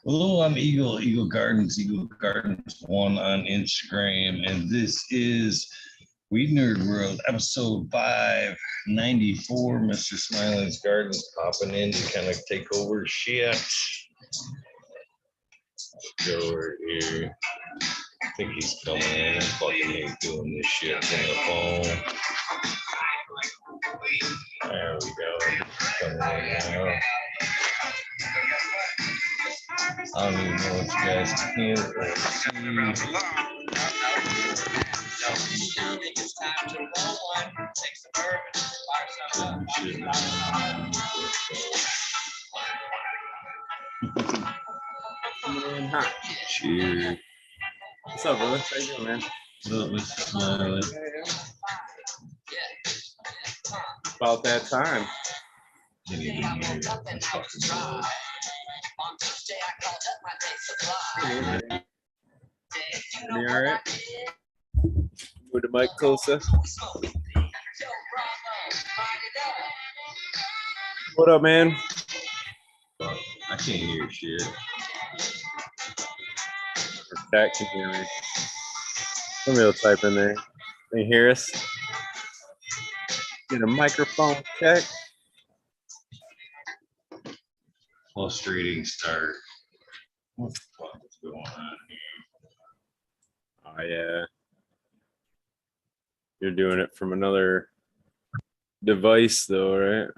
Hello, I'm Eagle Gardens 1 on Instagram, and this is Weed Nerd World, episode 594. Mr. Smiley's Gardens popping in to kind of take over shit. Go over here. I think he's coming in. I fucking hate doing this shit on the phone. There we go. Coming in now. I don't even know what you guys can hear or see. Cheers. What's up, brother? How you doing, man? What's up, Mr. Smiley? About that time. Didn't even hear it. You all right? Move the mic closer. What up, man? I can't hear shit. Chat can hear me. Somebody will type in there. Can you hear us? Get a microphone check. Frustrating start. What the fuck is going on here? Oh, yeah. You're doing it from another device, though, right?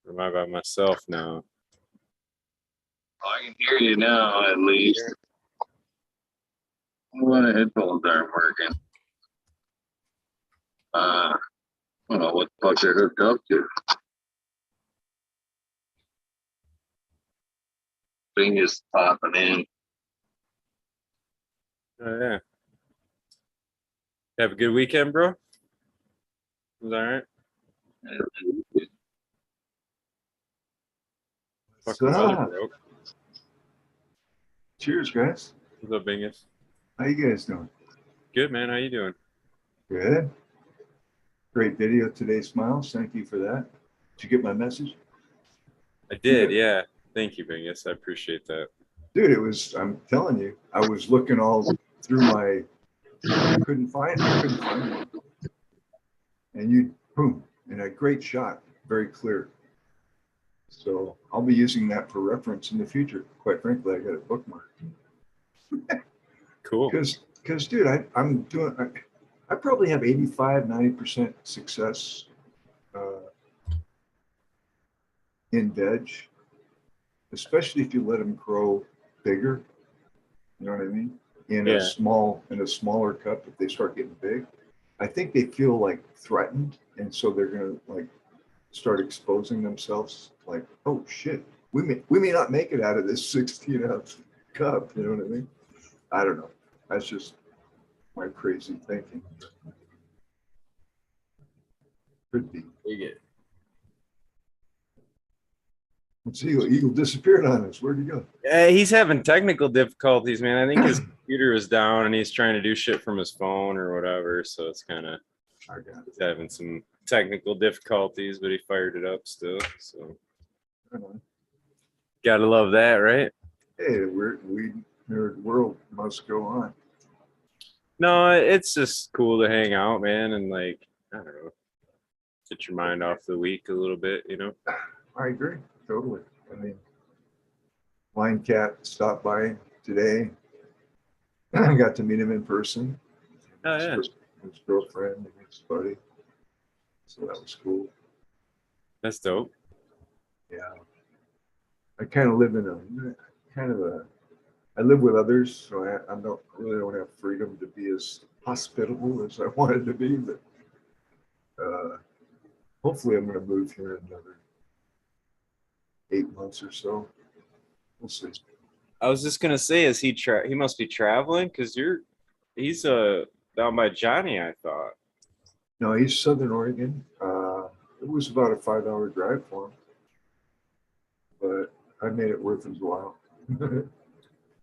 Or am I by myself now? I can hear you now, at least. Well, the headphones aren't working. I don't know what the fuck they're hooked up to. Thing is popping in. Oh, yeah. Have a good weekend, bro? Was all right? Fucking weather broke. Cheers, guys. What's up, Bingus? How you guys doing? Good, man. How you doing? Good. Great video today, Smiles. Thank you for that. Did you get my message? I did, yeah. Thank you, Bingus. I appreciate that. Dude, it was, I'm telling you, I was looking all through my, couldn't find one. And you, boom, and a great shot, very clear. So I'll be using that for reference in the future. Quite frankly, I got it bookmarked. Cool. Because dude, I'm doing, I probably have 85, 90% success in veg, especially if you let them grow bigger. You know what I mean? In a smaller cup, if they start getting big, I think they feel like threatened, and so they're gonna like start exposing themselves. Like, oh shit, we may not make it out of this 16-ounce cup. You know what I mean? I don't know. That's just my crazy thinking. Could be. Let's see, Eagle disappeared on us. Where'd he go? He's having technical difficulties, man. I think his computer is down and he's trying to do shit from his phone or whatever. So it's kind of having some technical difficulties, but he fired it up still. So gotta love that, right? Hey, Weed Nerd World must go on. No, it's just cool to hang out, man, and like, I don't know, get your mind off the week a little bit, you know? I agree, totally. I mean, Lion Cat stopped by today. I got to meet him in person. Oh, yeah. His girlfriend and his buddy. So that was cool. That's dope. Yeah. I kind of live in I live with others, so I don't have freedom to be as hospitable as I wanted to be, but hopefully I'm going to move here in another 8 months or so. We'll see. I was just gonna say, is he must be traveling? Because you're he's down by Johnny, I thought. No, he's Southern Oregon. It was about a 5-hour drive for him, but I made it worth his while.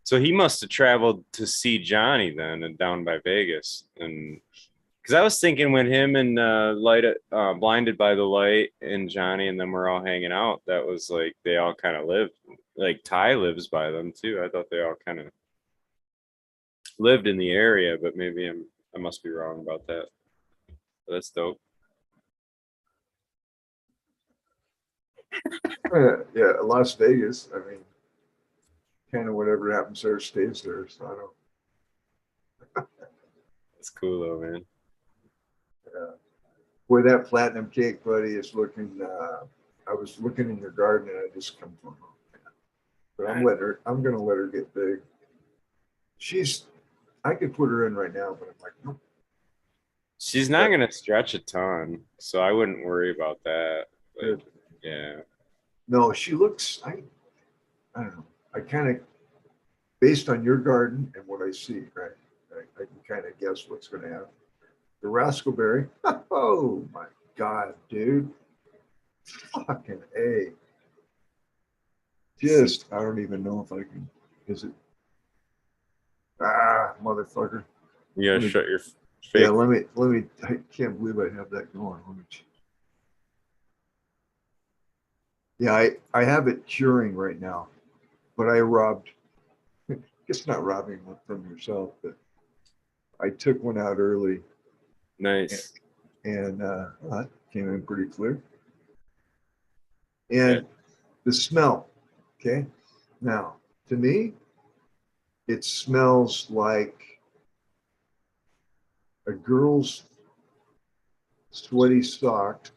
So he must have traveled to see Johnny then, and down by Vegas. And because I was thinking when him and Blinded by the Light and Johnny and them were all hanging out, that was like they all kind of lived. Like Ty lives by them too. I thought they all kind of lived in the area, but maybe I must be wrong about that. But that's dope. Yeah, Las Vegas. I mean, kind of whatever happens there stays there. So I don't. That's cool though, man. Boy, that platinum cake, buddy, is looking. I was looking in your garden, and I just come from home. But I'm gonna let her get big. I could put her in right now, but I'm like, nope. She's not gonna stretch a ton, so I wouldn't worry about that. Like, yeah. No, she looks. I don't know. I kind of, based on your garden and what I see, right? I can kind of guess what's going to happen. The raspberry. Oh my God, dude! Fucking A. Just, I don't even know if I can. Is it? Ah, motherfucker. You gotta shut your face. Yeah, let me. I can't believe I have that going. Yeah, I have it curing right now, but I robbed. It's not robbing from yourself, but I took one out early. Nice. And that came in pretty clear. And the smell, okay? Now, to me, it smells like a girl's sweaty sock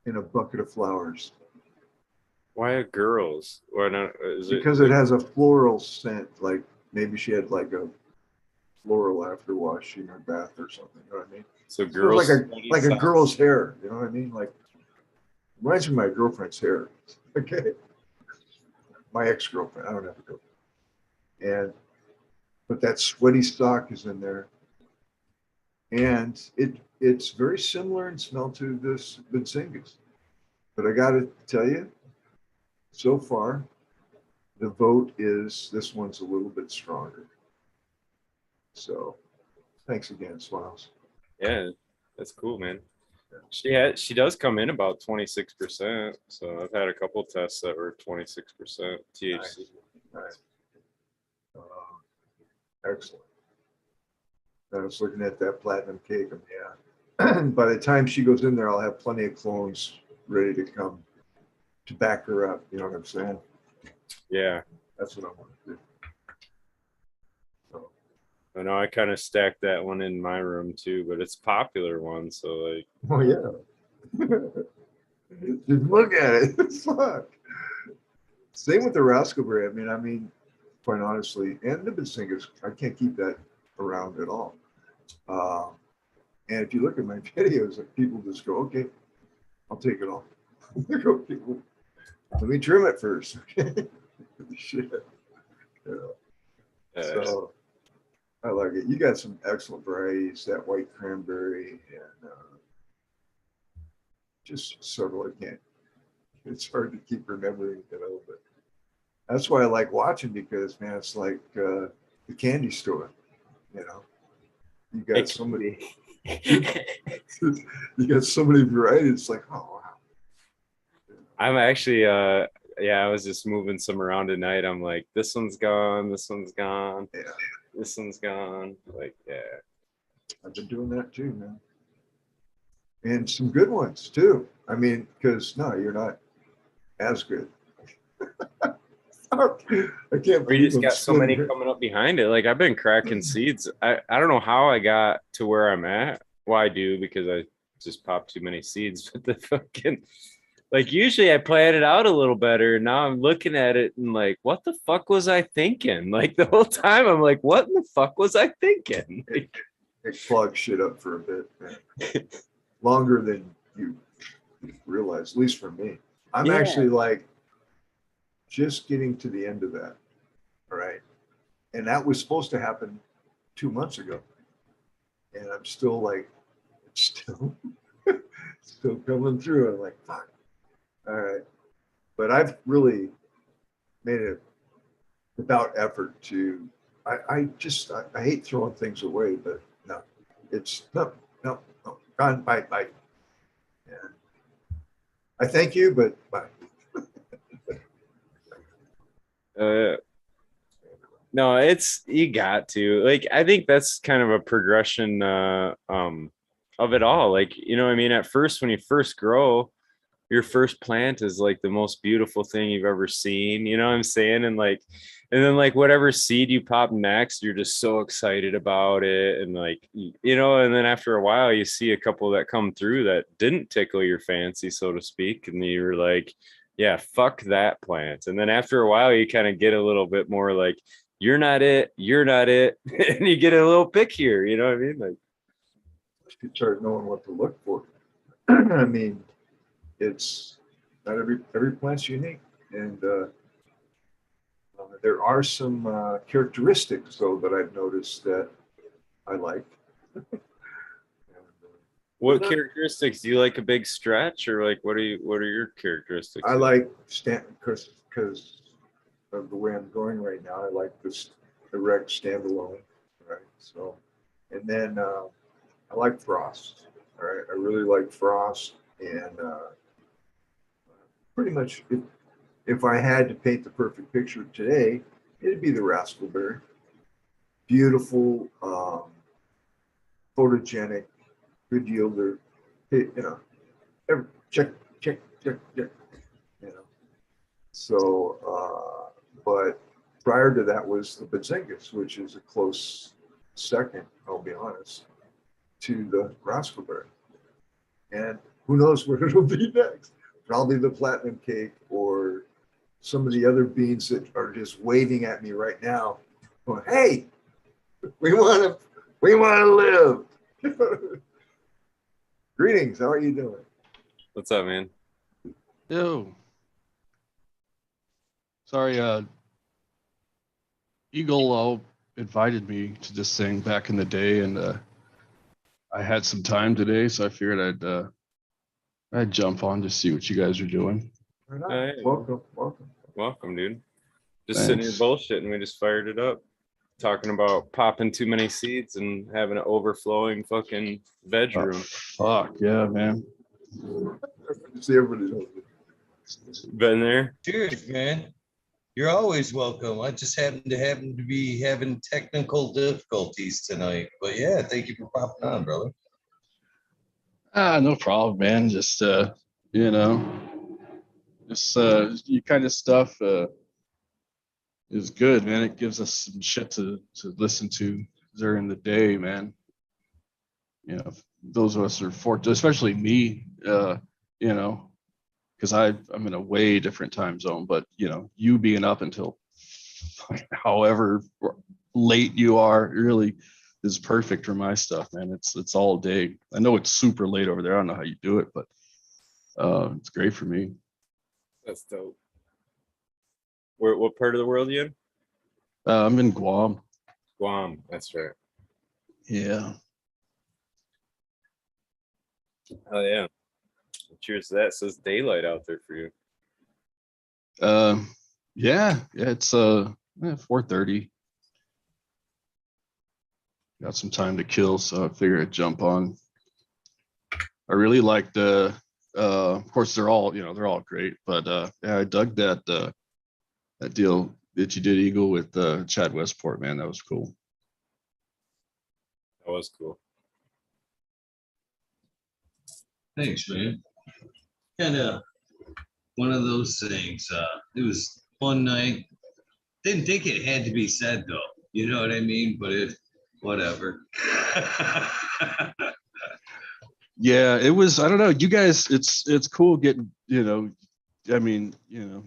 in a bucket of flowers. Why are girls? Why not? Because it has a floral scent, like maybe she had like a floral after wash in her bath or something. You know what I mean? So girls, like a girl's hair. You know what I mean? Like reminds me of my girlfriend's hair. Okay, my ex-girlfriend. I don't have a girlfriend. But that sweaty stock is in there, and it's very similar in smell to this Bensingas. But I got to tell you, so far, the vote is this one's a little bit stronger. So, thanks again, Smiles. yeah, that's cool, man. She does come in about 26%. So I've had a couple tests that were 26% THC. Nice. Excellent. I was looking at that platinum cake, and yeah. By the time she goes in there, I'll have plenty of clones ready to come to back her up. You know what I'm saying? Yeah. That's what I want to do. So. I know I kind of stacked that one in my room too, but it's a popular one. So like. Oh yeah. Just look at it. Fuck. Same with the raspberry. I mean, quite honestly, and the Bensingas, I can't keep that around at all. And if you look at my videos, like people just go, okay, I'll take it all. Let me trim it first. Okay. Shit. Yeah. So I like it. You got some excellent varieties, that white cranberry and just several I can't. It's hard to keep remembering, but that's why I like watching, because man, it's like the candy store, you know. You got so many you got so many varieties. It's like, oh wow. I'm actually I was just moving some around tonight. I'm like, this one's gone, this one's gone, Yeah. This one's gone. Like, yeah. I've been doing that too, man. And some good ones too. I mean, because no, you're not as good. I can't We just got so many coming up behind it. Like I've been cracking seeds. I don't know how I got to where I'm at. Well, I do because I just popped too many seeds. But the fucking like usually I plan it out a little better. Now I'm looking at it and like, what the fuck was I thinking? Like the whole time I'm like, what in the fuck was I thinking? It clogs shit up for a bit, man. Longer than you realize, at least for me. I'm actually like just getting to the end of that. All right. And that was supposed to happen 2 months ago, and I'm still like, it's still coming through. I'm like, fuck. All right, but I've really made it without effort to. I hate throwing things away, but no, it's no, gone, bye. And I thank you, but bye. No, it's, you got to, like, I think that's kind of a progression of it all. Like, you know what I mean? At first, when you first grow, your first plant is like the most beautiful thing you've ever seen. You know what I'm saying? And like, and then like whatever seed you pop next, you're just so excited about it. And like, you know, and then after a while, you see a couple that come through that didn't tickle your fancy, so to speak. And you were like, yeah, fuck that plant. And then after a while, you kind of get a little bit more like, you're not it, you're not it. And you get a little pickier, you know what I mean? Like, You start knowing what to look for. I mean, it's not every plant's unique, and there are some characteristics though that I've noticed that I like. what characteristics do you like? A big stretch, or like what are your characteristics? I like because of the way I'm going right now. I like this erect standalone, right? So, and then I like frost. All right, I really like frost, and pretty much if I had to paint the perfect picture today, it'd be the raspberry. Beautiful, photogenic, good yielder. You know, check. You know, so but prior to that was the Bazingas, which is a close second, I'll be honest, to the raspberry. And who knows what it'll be next? Probably the platinum cake or some of the other beans that are just waving at me right now, going, "Hey, we want to live." Greetings. How are you doing? What's up, man? Yo. Sorry, Eagle invited me to this thing back in the day, and I had some time today, so I figured I'd jump on to see what you guys are doing. Right on. Hey. Welcome, dude. Just sitting here Thanks. bullshitting. We just fired it up, talking about popping too many seeds and having an overflowing fucking veg Oh, room. fuck yeah, man. See, everybody knows it. Been there? Cheers, man. You're always welcome. I just happen to be having technical difficulties tonight. But yeah, thank you for popping on, brother. No problem, man. Just you know, this you kind of stuff is good, man. It gives us some shit to listen to during the day, man. You know, those of us who are fortunate, especially me, you know, because I'm in a way different time zone, but you know, you being up until however late you are really is perfect for my stuff, man. It's all day. I know it's super late over there. I don't know how you do it, but it's great for me. That's dope. What part of the world are you in? I'm in Guam. Guam. That's right. Yeah. Oh yeah. Cheers to that. So it's daylight out there for you. Yeah, it's 4:30. Got some time to kill, so I figured I'd jump on. I really liked of course they're all great, but yeah, I dug that deal that you did, Eagle, with Chad Westport, man. That was cool. That was cool. Thanks, man. Kind of one of those things. It was fun night. Didn't think it had to be said though. You know what I mean? But whatever. Yeah, it was. I don't know. You guys, it's cool getting. You know, I mean, you know,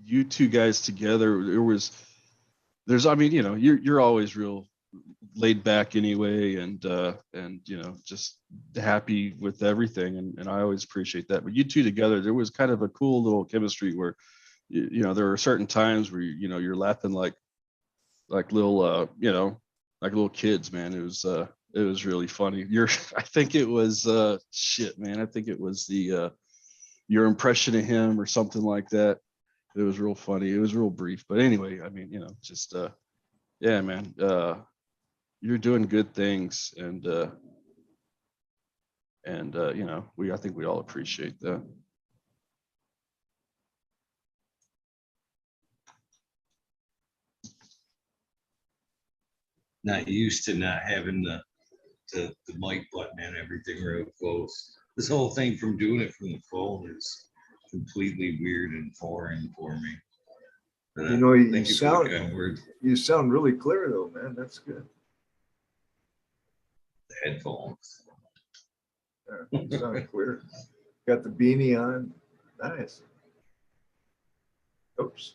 you two guys together. There's. I mean, you know, you're always real laid back anyway, and you know, just happy with everything, and I always appreciate that. But you two together, there was kind of a cool little chemistry where, you know, there are certain times where you know you're laughing like little you know, like little kids, man. It was really funny. I think it was shit, man. I think it was the your impression of him or something like that. It was real funny. It was real brief, but anyway, I mean, just yeah, man. You're doing good things, and I think we all appreciate that. Not used to not having the mic button and everything real close. This whole thing from doing it from the phone is completely weird and foreign for me. But, you sound really clear though, man. That's good. The headphones. Yeah, you sound clear. Got the beanie on. Nice. Oops.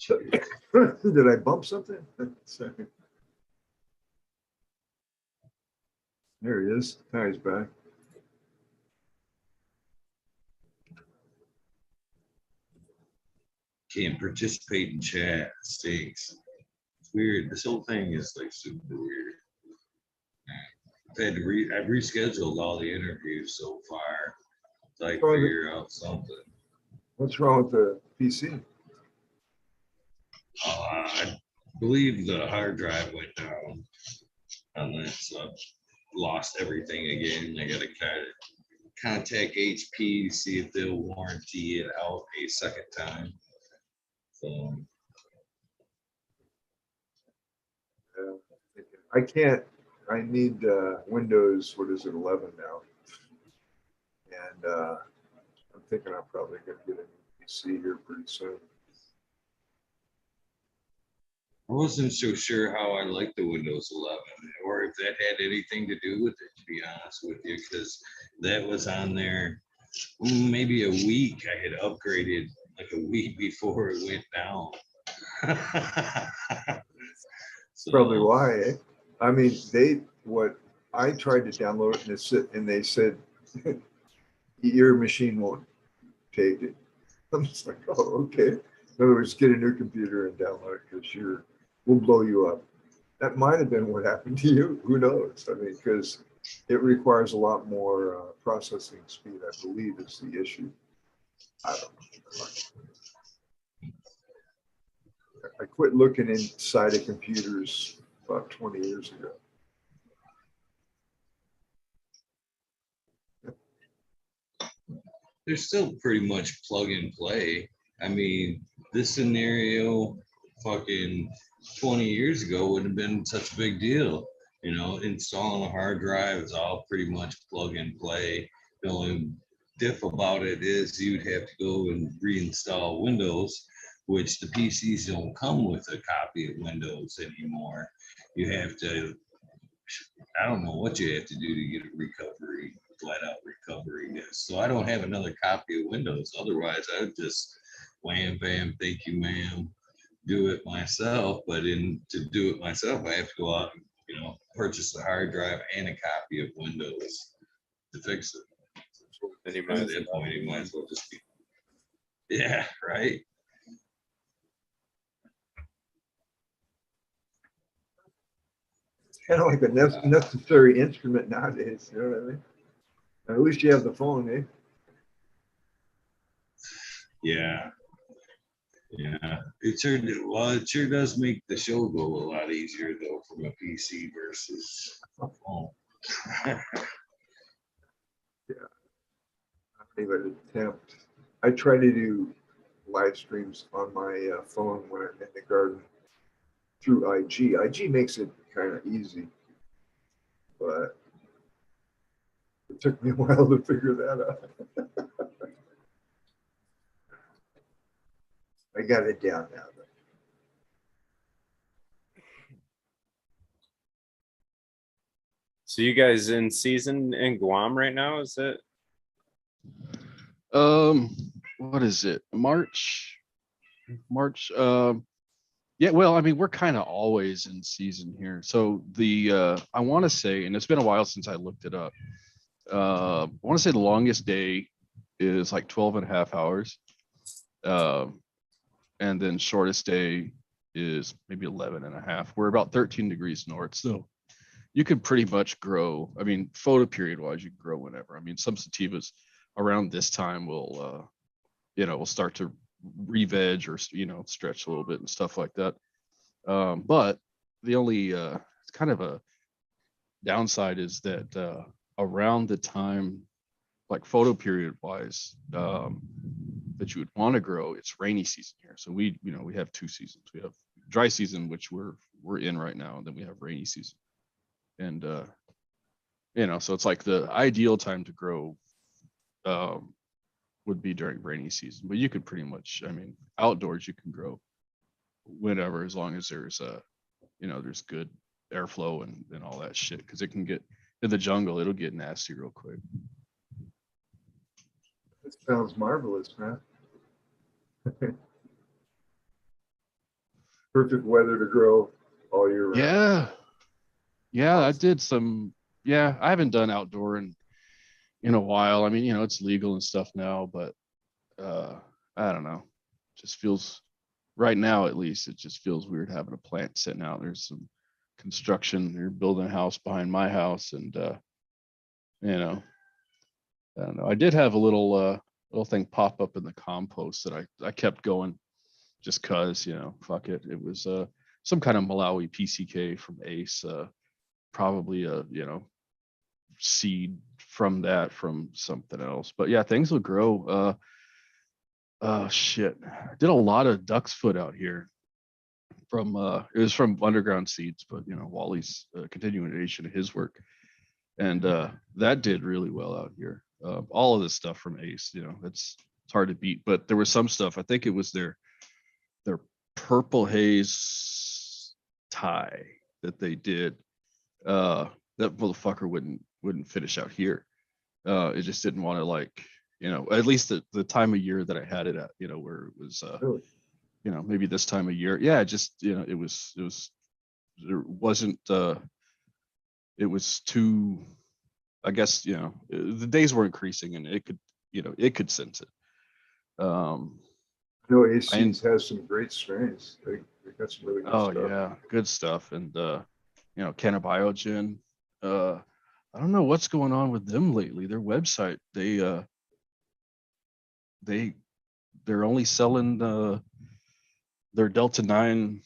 Did I bump something? Sorry. There he is. Now he's back. Can't participate in chat. Stinks. It's weird. This whole thing is like super weird. I've rescheduled all the interviews so far. So I figure out something. What's wrong with the PC? I believe the hard drive went down on that, so lost everything again. I got to contact HP to see if they'll warranty it out a second time. So I can't. I need Windows. What is it, 11 now? And I'm thinking I'm probably going to get a new PC here pretty soon. I wasn't so sure how I liked the Windows 11 or if that had anything to do with it, to be honest with you, because that was on there maybe a week. I had upgraded like a week before it went down. So, probably why, eh? I mean, I tried to download it and they said, your machine won't take it. I'm just like, oh, okay. In other words, get a new computer and download it because we'll blow you up. That might have been what happened to you. Who knows? I mean, because it requires a lot more processing speed, I believe, is the issue. I don't know. I quit looking inside of computers about 20 years ago. they're still pretty much plug and play. I mean, this scenario fucking 20 years ago wouldn't have been such a big deal. Installing a hard drive is all pretty much plug and play. The only diff about it is you'd have to go and reinstall Windows, which the PCs don't come with a copy of Windows anymore. You have to, I don't know what you have to do to get a flat out recovery disk. So I don't have another copy of Windows. Otherwise, I would just wham, bam, thank you, ma'am, do it myself. But to do it myself, I have to go out and, purchase the hard drive and a copy of Windows to fix it. Then you At that point, you might as well just be, yeah, right. Kind of like a necessary instrument nowadays, you know what I mean? At least you have the phone, eh? Yeah. It sure does make the show go a lot easier though from a PC versus a phone. Yeah. I don't even attempt. I try to do live streams on my phone when I'm in the garden through IG. IG makes it kind of easy, but it took me a while to figure that out. I got it down now. So you guys in season in Guam right now? Is it? What is it? March. Yeah, well, I mean, we're kind of always in season here. So I want to say, and it's been a while since I looked it up. I want to say the longest day is like 12 and a half hours. And then shortest day is maybe 11 and a half. We're about 13 degrees north. So you could pretty much grow. I mean, photo period wise, you can grow whenever. I mean, some sativas around this time will, will start to re-veg or, stretch a little bit and stuff like that. But the only kind of a downside is that around the time, like photo period wise, that you would want to grow, it's rainy season here. So we have two seasons. We have dry season, which we're in right now, and then we have rainy season. And so it's like the ideal time to grow would be during rainy season. But you could pretty much, I mean, outdoors you can grow whenever, as long as there's there's good airflow and all that shit, because it can get in the jungle, it'll get nasty real quick. It sounds marvelous, man. Perfect weather to grow all year round. Yeah, I did some. Yeah, I haven't done outdoor in a while. I mean, it's legal and stuff now, but I don't know. Just feels right now, at least, it just feels weird having a plant sitting out. There's some construction. They're building a house behind my house, and I don't know. I did have a little thing pop up in the compost that I kept going just cause, fuck it. It was some kind of Malawi PCK from Ace, probably a seed from something else. But yeah, things will grow. Shit. I did a lot of duck's foot out here from it was from Underground Seeds, but Wally's continuation of his work. And that did really well out here. All of this stuff from Ace, it's hard to beat. But there was some stuff, I think it was their purple haze tie that they did. That motherfucker wouldn't finish out here. It just didn't want to at least the time of year that I had it at, where it was Really? maybe this time of year. Yeah, just it was there wasn't it was too, I guess, the days were increasing and it could sense it. I know Ace Seeds has some great strains. They got some really good stuff. Oh yeah, good stuff. And Cannabiogen. I don't know what's going on with them lately. Their website, they're only selling their Delta 9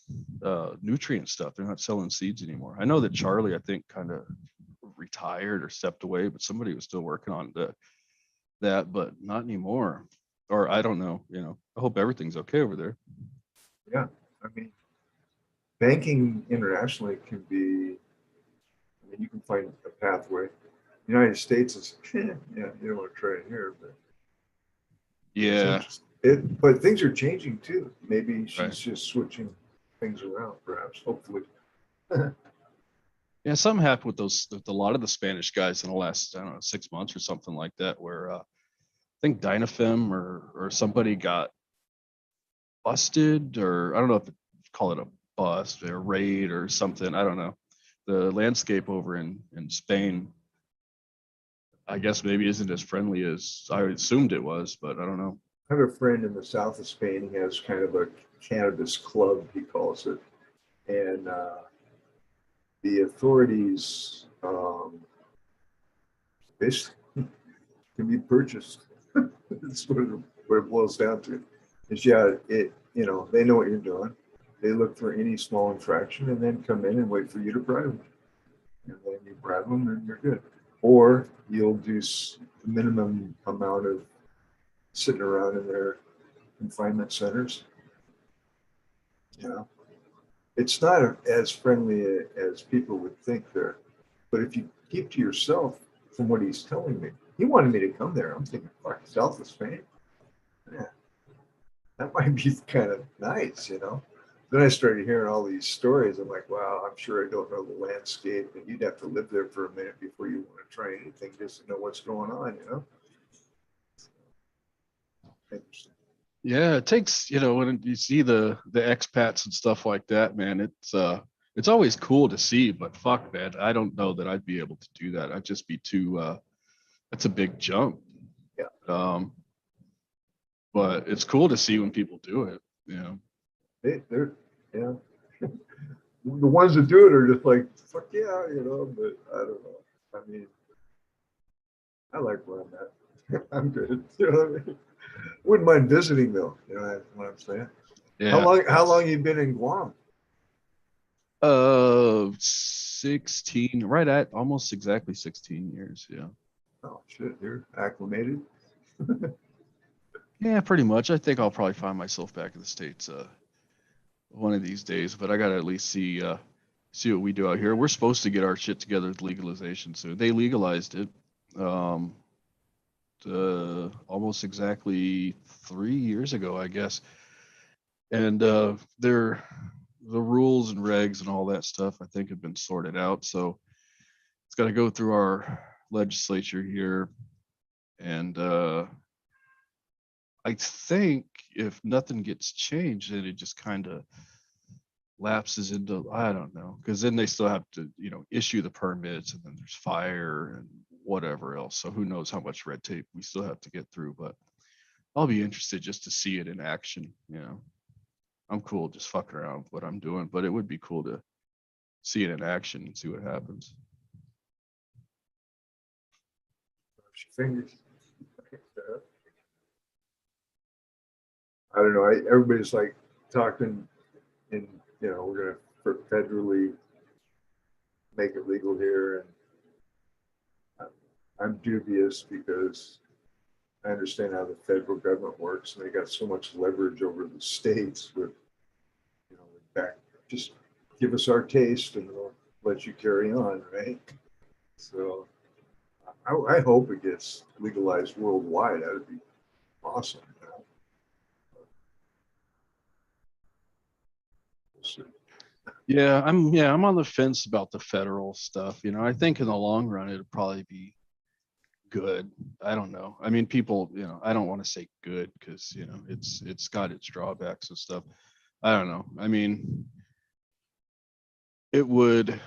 nutrient stuff. They're not selling seeds anymore. I know that Charlie, I think, kind of retired or stepped away, but somebody was still working on that, but not anymore. Or I don't know. I hope everything's okay over there. Yeah, I mean, banking internationally can be. I mean, you can find a pathway. The United States is, you don't want to try it here, but yeah. But things are changing too. Maybe she's Right. just switching things around, perhaps. Hopefully. Yeah, something happened with a lot of the Spanish guys in the last, I don't know, 6 months or something like that, where I think Dynafem or somebody got busted, or I don't know if call it a bust or raid or something. I don't know. The landscape over in Spain, I guess maybe isn't as friendly as I assumed it was, but I don't know. I have a friend in the south of Spain. He has kind of a cannabis club, he calls it. And the authorities basically can be purchased. That's what it boils down to. Is they know what you're doing. They look for any small infraction and then come in and wait for you to bribe them. And then you bribe them and you're good. Or you'll do the minimum amount of sitting around in their confinement centers. It's not as friendly as people would think there. But if you keep to yourself, from what he's telling me, he wanted me to come there. I'm thinking, fuck, south of Spain. Yeah, that might be kind of nice, Then I started hearing all these stories. I'm like, wow, I'm sure I don't know the landscape, and you'd have to live there for a minute before you want to try anything just to know what's going on, Interesting. Yeah, it takes, when you see the expats and stuff like that, man, it's always cool to see, but fuck, man, I don't know that I'd be able to do that. I'd just be too that's a big jump. Yeah. But it's cool to see when people do it, They're Yeah. The ones that do it are just like, fuck yeah, you know, but I don't know. I mean, I like where I'm at. I'm good. You know what I mean? Wouldn't mind visiting though, you know what I'm saying? Yeah. How long you been in Guam? 16, right at almost exactly 16 years. Yeah. Oh shit, you're acclimated. Yeah, pretty much. I think I'll probably find myself back in the States one of these days, but I gotta at least see what we do out here. We're supposed to get our shit together with legalization soon. They legalized it um almost exactly 3 years ago, I guess. And the rules and regs and all that stuff I think have been sorted out. So it's got to go through our legislature here. And I think if nothing gets changed, then it just kind of lapses into, I don't know, because then they still have to, issue the permits, and then there's fire and whatever else. So who knows how much red tape we still have to get through. But I'll be interested just to see it in action. I'm cool just fucking around with what I'm doing, but it would be cool to see it in action and see what happens. Fingers. I don't know. Everybody's like talking in, we're gonna federally make it legal here, and I'm dubious because I understand how the federal government works, and they got so much leverage over the states with, back, just give us our taste and we'll let you carry on, right? So I hope it gets legalized worldwide. That would be awesome. We'll see. Yeah, I'm on the fence about the federal stuff. I think in the long run it'll probably be good. I don't know. I mean, people, I don't want to say good because it's got its drawbacks and stuff. I don't know. I mean, it would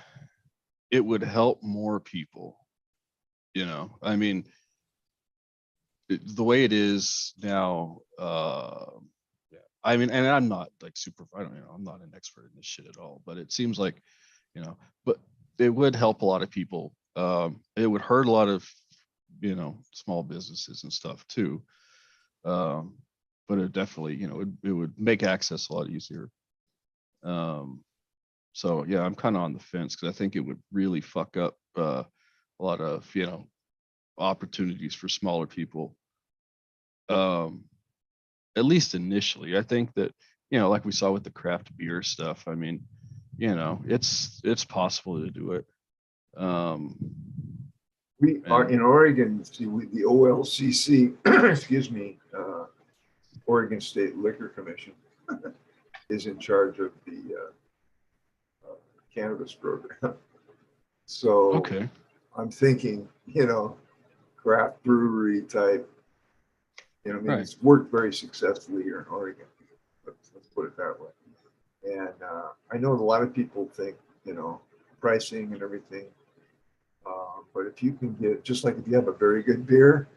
help more people. I mean, the way it is now. Yeah. I mean, and I'm not like super. I don't. I'm not an expert in this shit at all. But it seems like, but it would help a lot of people. It would hurt a lot of, small businesses and stuff too. But it definitely, it would make access a lot easier. So yeah, I'm kind of on the fence because I think it would really fuck up a lot of, opportunities for smaller people. At least initially, I think that, like we saw with the craft beer stuff. I mean, it's possible to do it. We are in Oregon. See, the OLCC, excuse me, Oregon State Liquor Commission is in charge of the cannabis program. So Okay. I'm thinking, craft brewery type. I mean, Right. it's worked very successfully here in Oregon. Let's put it that way. And I know a lot of people think, pricing and everything. But if you can get, just like if you have a very good beer,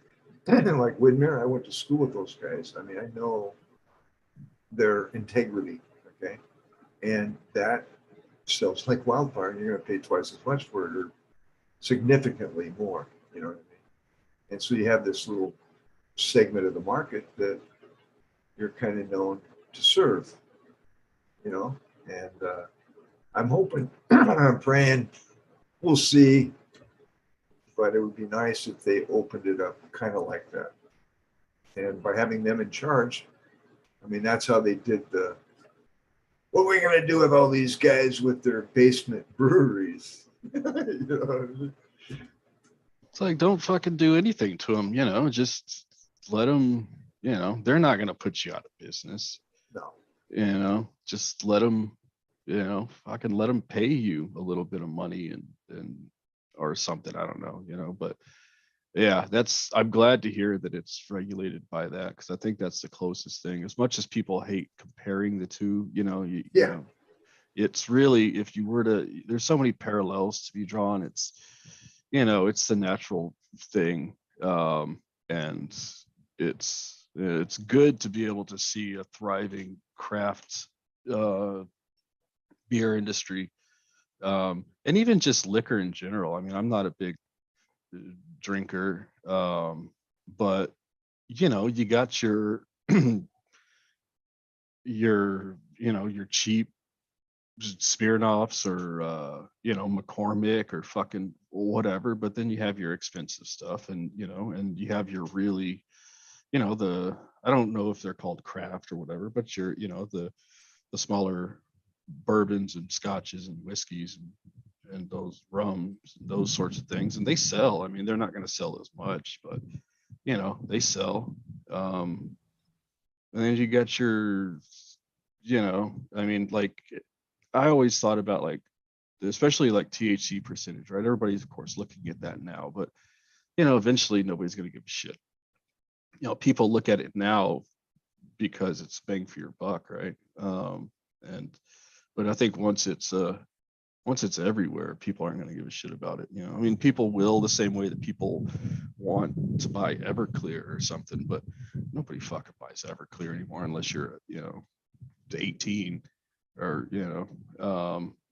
like Widmer, I went to school with those guys. I mean, I know their integrity, okay? And that sells like wildfire, and you're going to pay twice as much for it, or significantly more, you know what I mean? And so you have this little segment of the market that you're kind of known to serve, and I'm hoping, I'm praying, we'll see, but it would be nice if they opened it up kind of like that. And by having them in charge, I mean, that's how they did what we're going to do with all these guys with their basement breweries. It's like, don't fucking do anything to them, just let them, they're not going to put you out of business. No. Just let them, fucking let them pay you a little bit of money and or something. I don't know, but yeah, I'm glad to hear that it's regulated by that, because I think that's the closest thing. As much as people hate comparing the two, it's really, if you were to, there's so many parallels to be drawn. It's, it's the natural thing. And it's good to be able to see a thriving craft beer industry, and even just liquor in general. I mean, I'm not a big drinker, but you know, you got your your cheap Smirnoffs or you know, McCormick or fucking whatever, but then you have your expensive stuff, and you know, and you have your really, you know, the, I don't know if they're called craft or whatever, but you're, you know, the smaller bourbons and scotches and whiskeys and those rums and those sorts of things, and they sell. I mean, they're not going to sell as much, but you know, they sell. And then you got your, you know, I mean, like, I always thought about like, especially like THC percentage, right? Everybody's of course looking at that now, but you know, eventually nobody's going to give a shit. You know, people look at it now because it's bang for your buck, right? And but I think once it's everywhere, people aren't going to give a shit about it. You know, I mean, people will, the same way that people want to buy Everclear or something, but nobody fucking buys Everclear anymore unless you're, you know, 18 or, you know,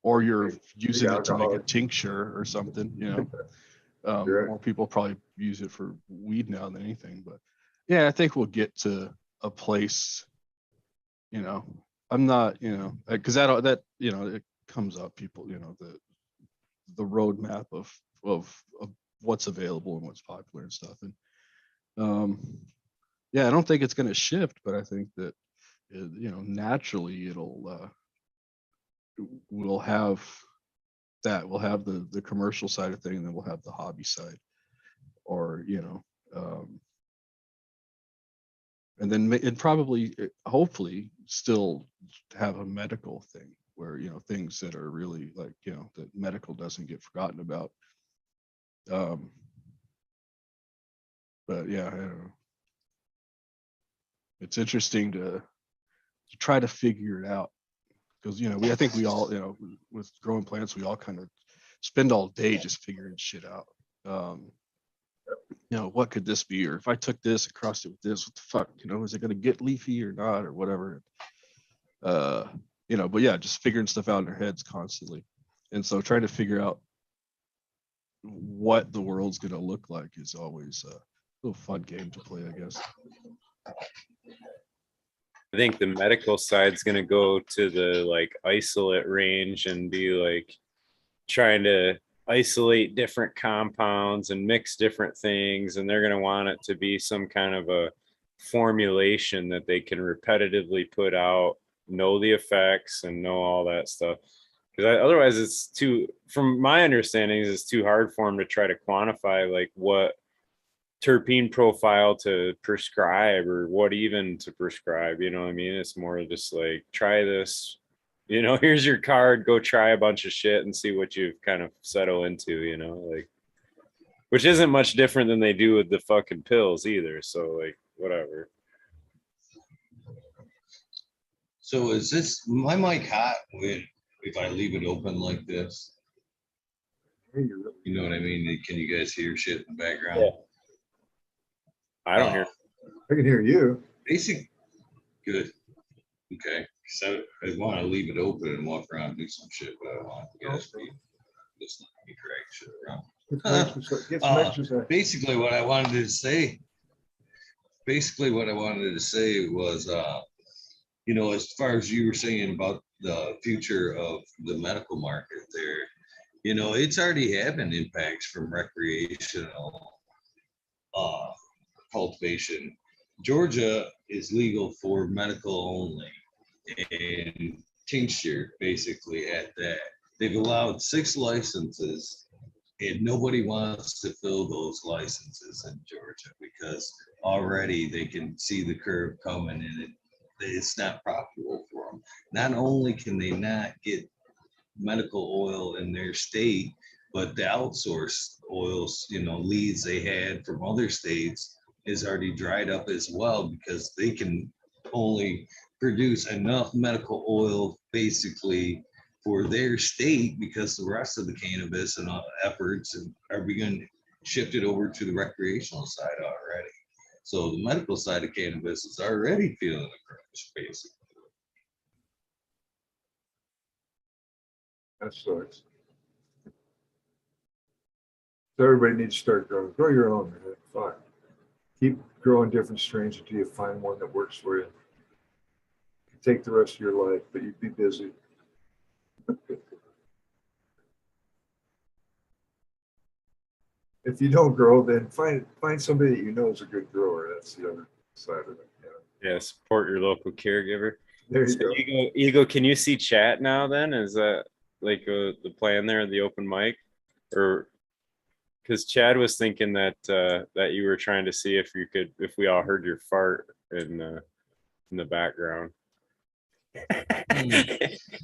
or you're using it to make a tincture or something, you know. More people probably use it for weed now than anything, but yeah, I think we'll get to a place, you know, I'm not, you know, because that, you know, it comes up, people, you know, the roadmap of what's available and what's popular and stuff. And yeah, I don't think it's going to shift, but I think that you know, naturally we'll have that, we'll have the commercial side of thing, and then we'll have the hobby side, or you know, and then it probably, hopefully still have a medical thing where, you know, things that are really like, you know, that medical doesn't get forgotten about. But yeah, I don't know. It's interesting to try to figure it out, because you know, I think we all, you know, with growing plants, we all kind of spend all day just figuring shit out. You know, what could this be? Or if I took this and crossed it with this, what the fuck? You know, is it going to get leafy or not, or whatever? You know, but yeah, just figuring stuff out in our heads constantly. And so trying to figure out what the world's going to look like is always a little fun game to play, I guess. I think the medical side's going to go to the like isolate range and be like trying to isolate different compounds and mix different things, and they're going to want it to be some kind of a formulation that they can repetitively put out, know the effects and know all that stuff, because otherwise it's too, from my understanding, it's too hard for them to try to quantify like what terpene profile to prescribe or what even to prescribe, you know what I mean? It's more just like, try this, you know, here's your card, go try a bunch of shit and see what you kind of settle into, you know, like, which isn't much different than they do with the fucking pills either. So like, whatever. So is this my mic hot if I leave it open like this? You know what I mean? Can you guys hear shit in the background? Yeah. I don't hear. I can hear you. Basic. Good. Okay. So I want to leave it open and walk around and do some shit, but I don't want you guys to be listening to me drag shit around. Basically what I wanted to say was, you know, as far as you were saying about the future of the medical market there, you know, it's already having impacts from recreational cultivation. Georgia is legal for medical only and tincture basically at that. They've allowed 6 licenses and nobody wants to fill those licenses in Georgia because already they can see the curve coming and it's not profitable for them. Not only can they not get medical oil in their state, but the outsourced oils, you know, leads they had from other states is already dried up as well because they can only produce enough medical oil basically for their state because the rest of the cannabis and efforts are being shifted over to the recreational side already. So the medical side of cannabis is already feeling the crunch basically. That sucks. So everybody needs to start growing. Grow your own, man. Fuck. Keep growing different strains until you find one that works for you. Take the rest of your life, but you'd be busy. If you don't grow, then find somebody that you know is a good grower. That's the other side of it. Yeah, support your local caregiver. There you So go. Eagle, can you see chat now then? Is that like the plan there, the open mic? Or because Chad was thinking that that you were trying to see if you could, if we all heard your fart in the background.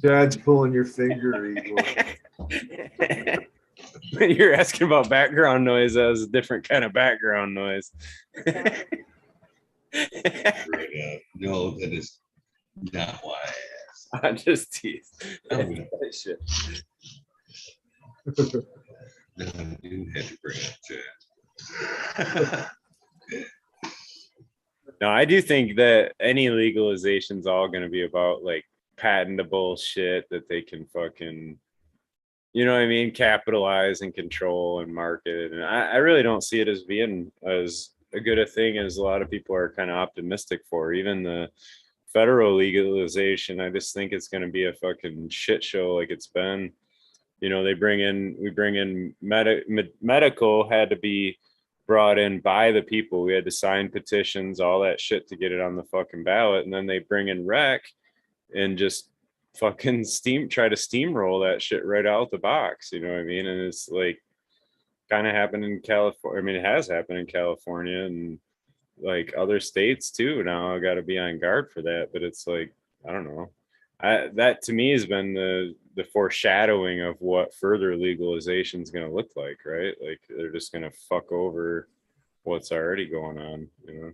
Dad's pulling your finger, Eagle. You're asking about background noise. That was a different kind of background noise. No, that is not why I asked. I just teased. Oh. Shit. No, I do have to bring up Chad. No, I do think that any legalization is all going to be about like patentable shit that they can fucking, you know what I mean, capitalize and control and market. And I really don't see it as being as a good a thing as a lot of people are kind of optimistic for. Even the federal legalization, I just think it's going to be a fucking shit show like it's been. You know, we bring in medical had to be brought in by the people. We had to sign petitions, all that shit to get it on the fucking ballot. And then they bring in rec and just fucking try to steamroll that shit right out the box. You know what I mean? And it's like kind of happened in California. I mean, it has happened in California and like other states too. Now I got to be on guard for that. But it's like, I don't know. That to me has been the foreshadowing of what further legalization is going to look like, right? Like they're just going to fuck over what's already going on, you know?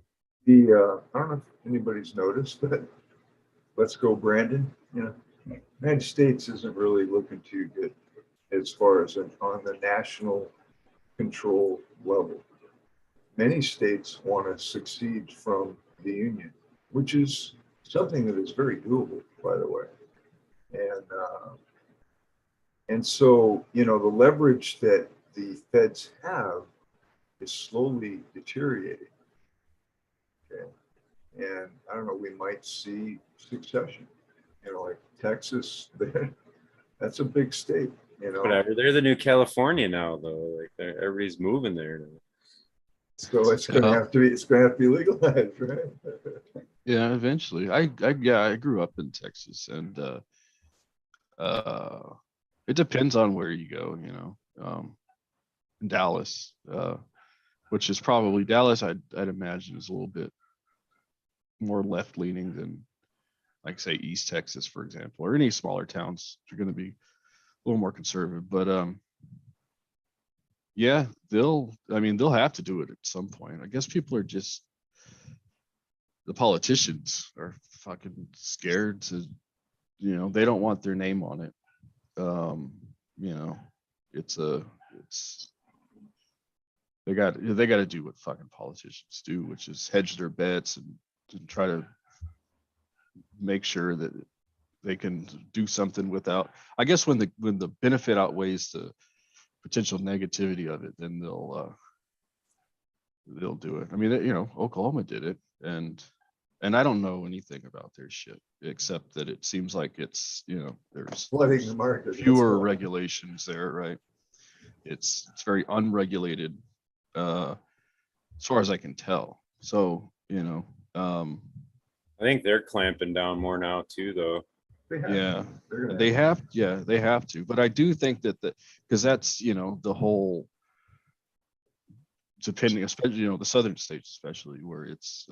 I don't know if anybody's noticed, but let's go, Brandon. You know, United States isn't really looking too good as far as on the national control level. Many states want to succeed from the union, which is something that is very doable, by the way. And so, you know, the leverage that the feds have is slowly deteriorating. Okay. And I don't know, we might see succession, you know, like Texas, that's a big state, you know. Whatever. They're the new California now, though. Like everybody's moving there now. So it's going to have to be legalized, right? Yeah, eventually. I grew up in Texas, and it depends on where you go, you know. In Dallas, which is probably Dallas, I'd imagine is a little bit more left leaning than, like, say, East Texas, for example, or any smaller towns. They're going to be a little more conservative, but yeah, they'll have to do it at some point. I guess people are just, the politicians are fucking scared to, you know, they don't want their name on it. You know, they got to do what fucking politicians do, which is hedge their bets and try to make sure that they can do something without, I guess when the benefit outweighs the potential negativity of it, then they'll do it. I mean, you know, Oklahoma did it, and I don't know anything about their shit except that it seems like it's, you know, there's Flooding the market. fewer regulations there, right? It's very unregulated, as far as I can tell. So, you know, I think they're clamping down more now too, though. They have to. But I do think that because that's, you know, the whole, depending, especially, you know, the southern states, especially where it's,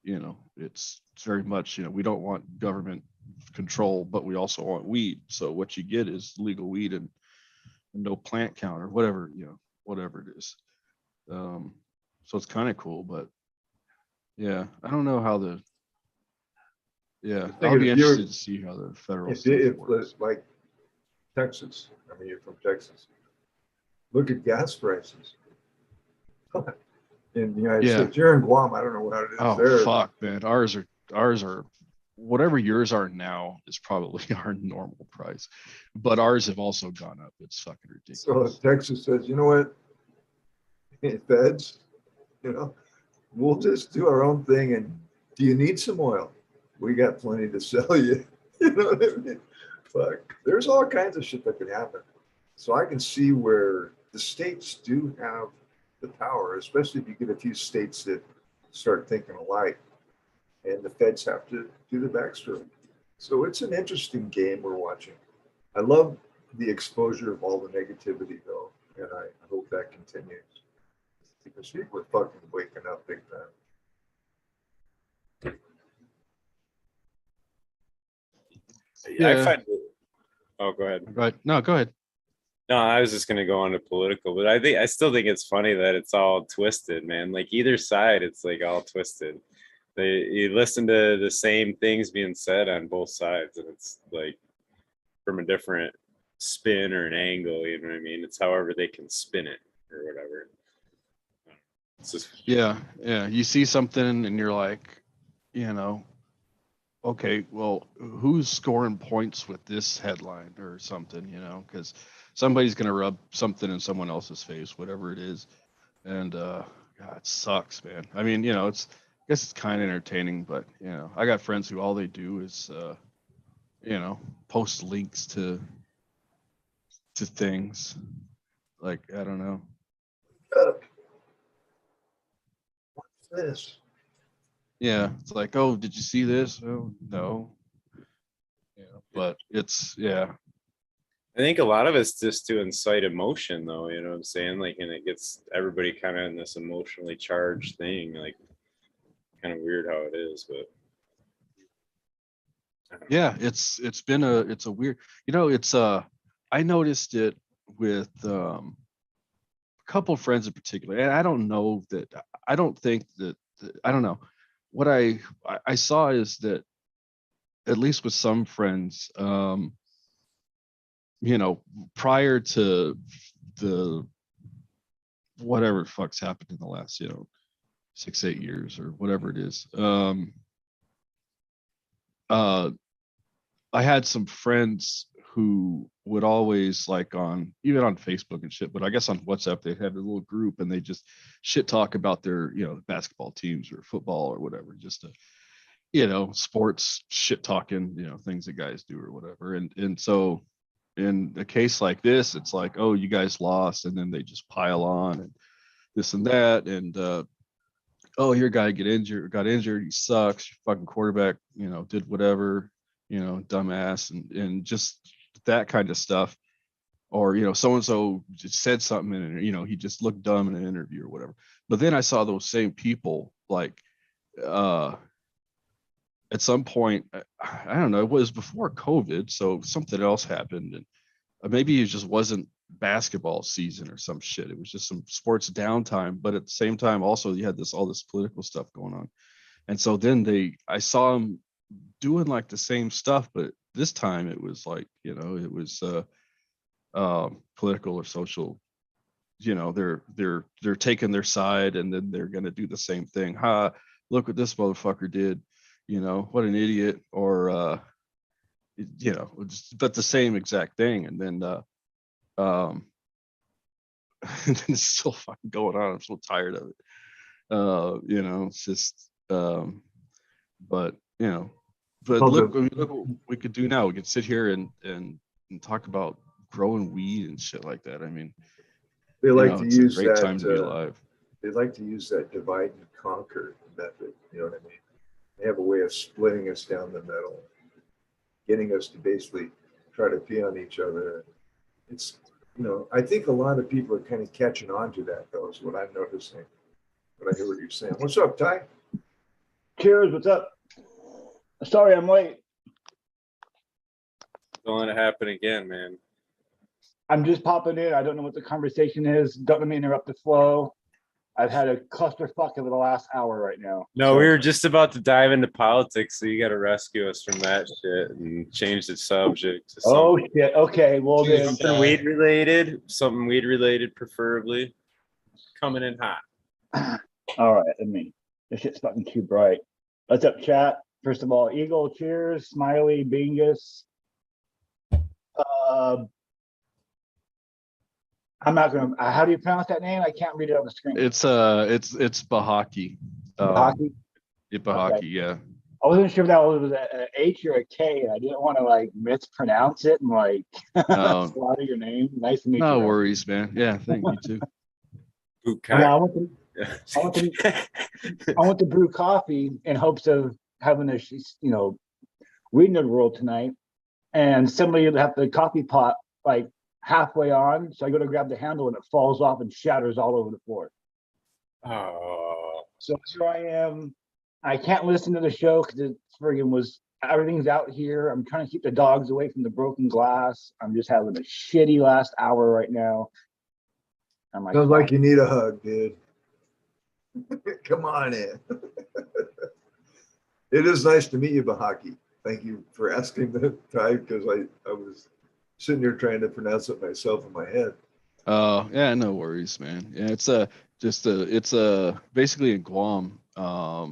you know, it's very much, you know, we don't want government control, but we also want weed. So what you get is legal weed and no plant count or whatever, you know, whatever it is. So it's kind of cool, but yeah, I don't know how I'll be interested to see how the federal stuff works. Like Texas, I mean, you're from Texas. Look at gas prices in the United States. You're in Guam. I don't know what it is. Oh, there. fuck, man. Ours are whatever yours are now is probably our normal price, but ours have also gone up. It's fucking ridiculous. So Texas says, you know what, feds, you know, we'll just do our own thing. And do you need some oil? We got plenty to sell you. You know what I mean? Fuck, there's all kinds of shit that could happen. So I can see where the states do have the power, especially if you get a few states that start thinking alike, and the feds have to do the backstory. So it's an interesting game we're watching. I love the exposure of all the negativity, though, and I hope that continues because people are fucking waking up big time. I find it. Oh, go ahead. Right. No, go ahead. No, I was just gonna go on to political, but I still think it's funny that it's all twisted, man. Like either side, it's like all twisted. You listen to the same things being said on both sides, and it's like from a different spin or an angle. You know what I mean? It's however they can spin it or whatever. It's just Yeah. You see something and you're like, okay, well, who's scoring points with this headline or something, because somebody's going to rub something in someone else's face, whatever it is. And, God, it sucks, man. I mean, I guess it's kind of entertaining, but, I got friends who all they do is, post links to things. Like, I don't know. What's this? Yeah, it's like, oh, did you see this? Oh, no. But it's, yeah. I think a lot of it's just to incite emotion, though. You know what I'm saying? Like, and it gets everybody kind of in this emotionally charged thing. Like, kind of weird how it is, but Yeah, it's a weird, I noticed it with a couple of friends in particular, and I don't know that, I don't think that, I don't know. What I saw is that, at least with some friends, prior to the whatever the fuck's happened in the last, 6-8 years or whatever it is, I had some friends who would always, like, even on Facebook and shit, but I guess on WhatsApp they had a little group and they just shit talk about their, basketball teams or football or whatever, just to, sports shit talking, things that guys do or whatever. And so in a case like this, it's like, oh, you guys lost, and then they just pile on and this and that, and oh, your guy got injured, he sucks, your fucking quarterback, did whatever, dumbass, and just that kind of stuff. Or, so and so just said something and he just looked dumb in an interview or whatever. But then I saw those same people, like, at some point, I don't know, it was before COVID, so something else happened, and maybe it just wasn't basketball season or some shit. It was just some sports downtime, but at the same time, also you had all this political stuff going on, and so then I saw them doing like the same stuff, but this time it was like, it was political or social. They're taking their side, and then they're gonna do the same thing. Ha! Look what this motherfucker did. What an idiot, or but the same exact thing. And then and then it's still fucking going on. I'm so tired of it. It's just but look, I mean, look what we could do now. We could sit here and talk about growing weed and shit like that. I mean, they like to it's use a great that time to be alive. They like to use that divide and conquer method. You know what I mean? They have a way of splitting us down the middle, getting us to basically try to pee on each other. It's, I think a lot of people are kind of catching on to that, though, is what I'm noticing. But I hear what you're saying. What's up, Ty? Cheers, what's up? Sorry I'm late. don't let it happen again, man. I'm just popping in. I don't know what the conversation is. Don't let me interrupt the flow. I've had a clusterfuck over the last hour right now. No, we were just about to dive into politics, so you got to rescue us from that shit and change the subject to Oh shit. Okay, well then. something weed related, preferably. Coming in hot. All right, this shit's fucking too bright. What's up, chat? First of all, Eagle, cheers, Smiley, Bingus. I'm not gonna. How do you pronounce that name? I can't read it on the screen. It's Bahaki. Bahaki? Bahaki, Okay. yeah. I wasn't sure if that was a H or a K. I didn't want to like mispronounce it and like No. slaughter your name. Nice to meet you. No bro. worries, man. Yeah, thank you too. Yeah, I went to brew coffee in hopes of having a Weed Nerd World tonight, and somebody left the coffee pot like halfway on, so I go to grab the handle and it falls off and shatters all over the floor. Oh, So here I am. I can't listen to the show because it's friggin' everything's out here. I'm trying to keep the dogs away from the broken glass. I'm just having a shitty last hour right now. I'm like, Sounds like you need a hug, dude. Come on in. It is nice to meet you, Bahaki. Thank you for asking the time, because I was sitting here trying to pronounce it myself in my head. Oh, yeah, no worries, man. Yeah, it's basically in Guam. I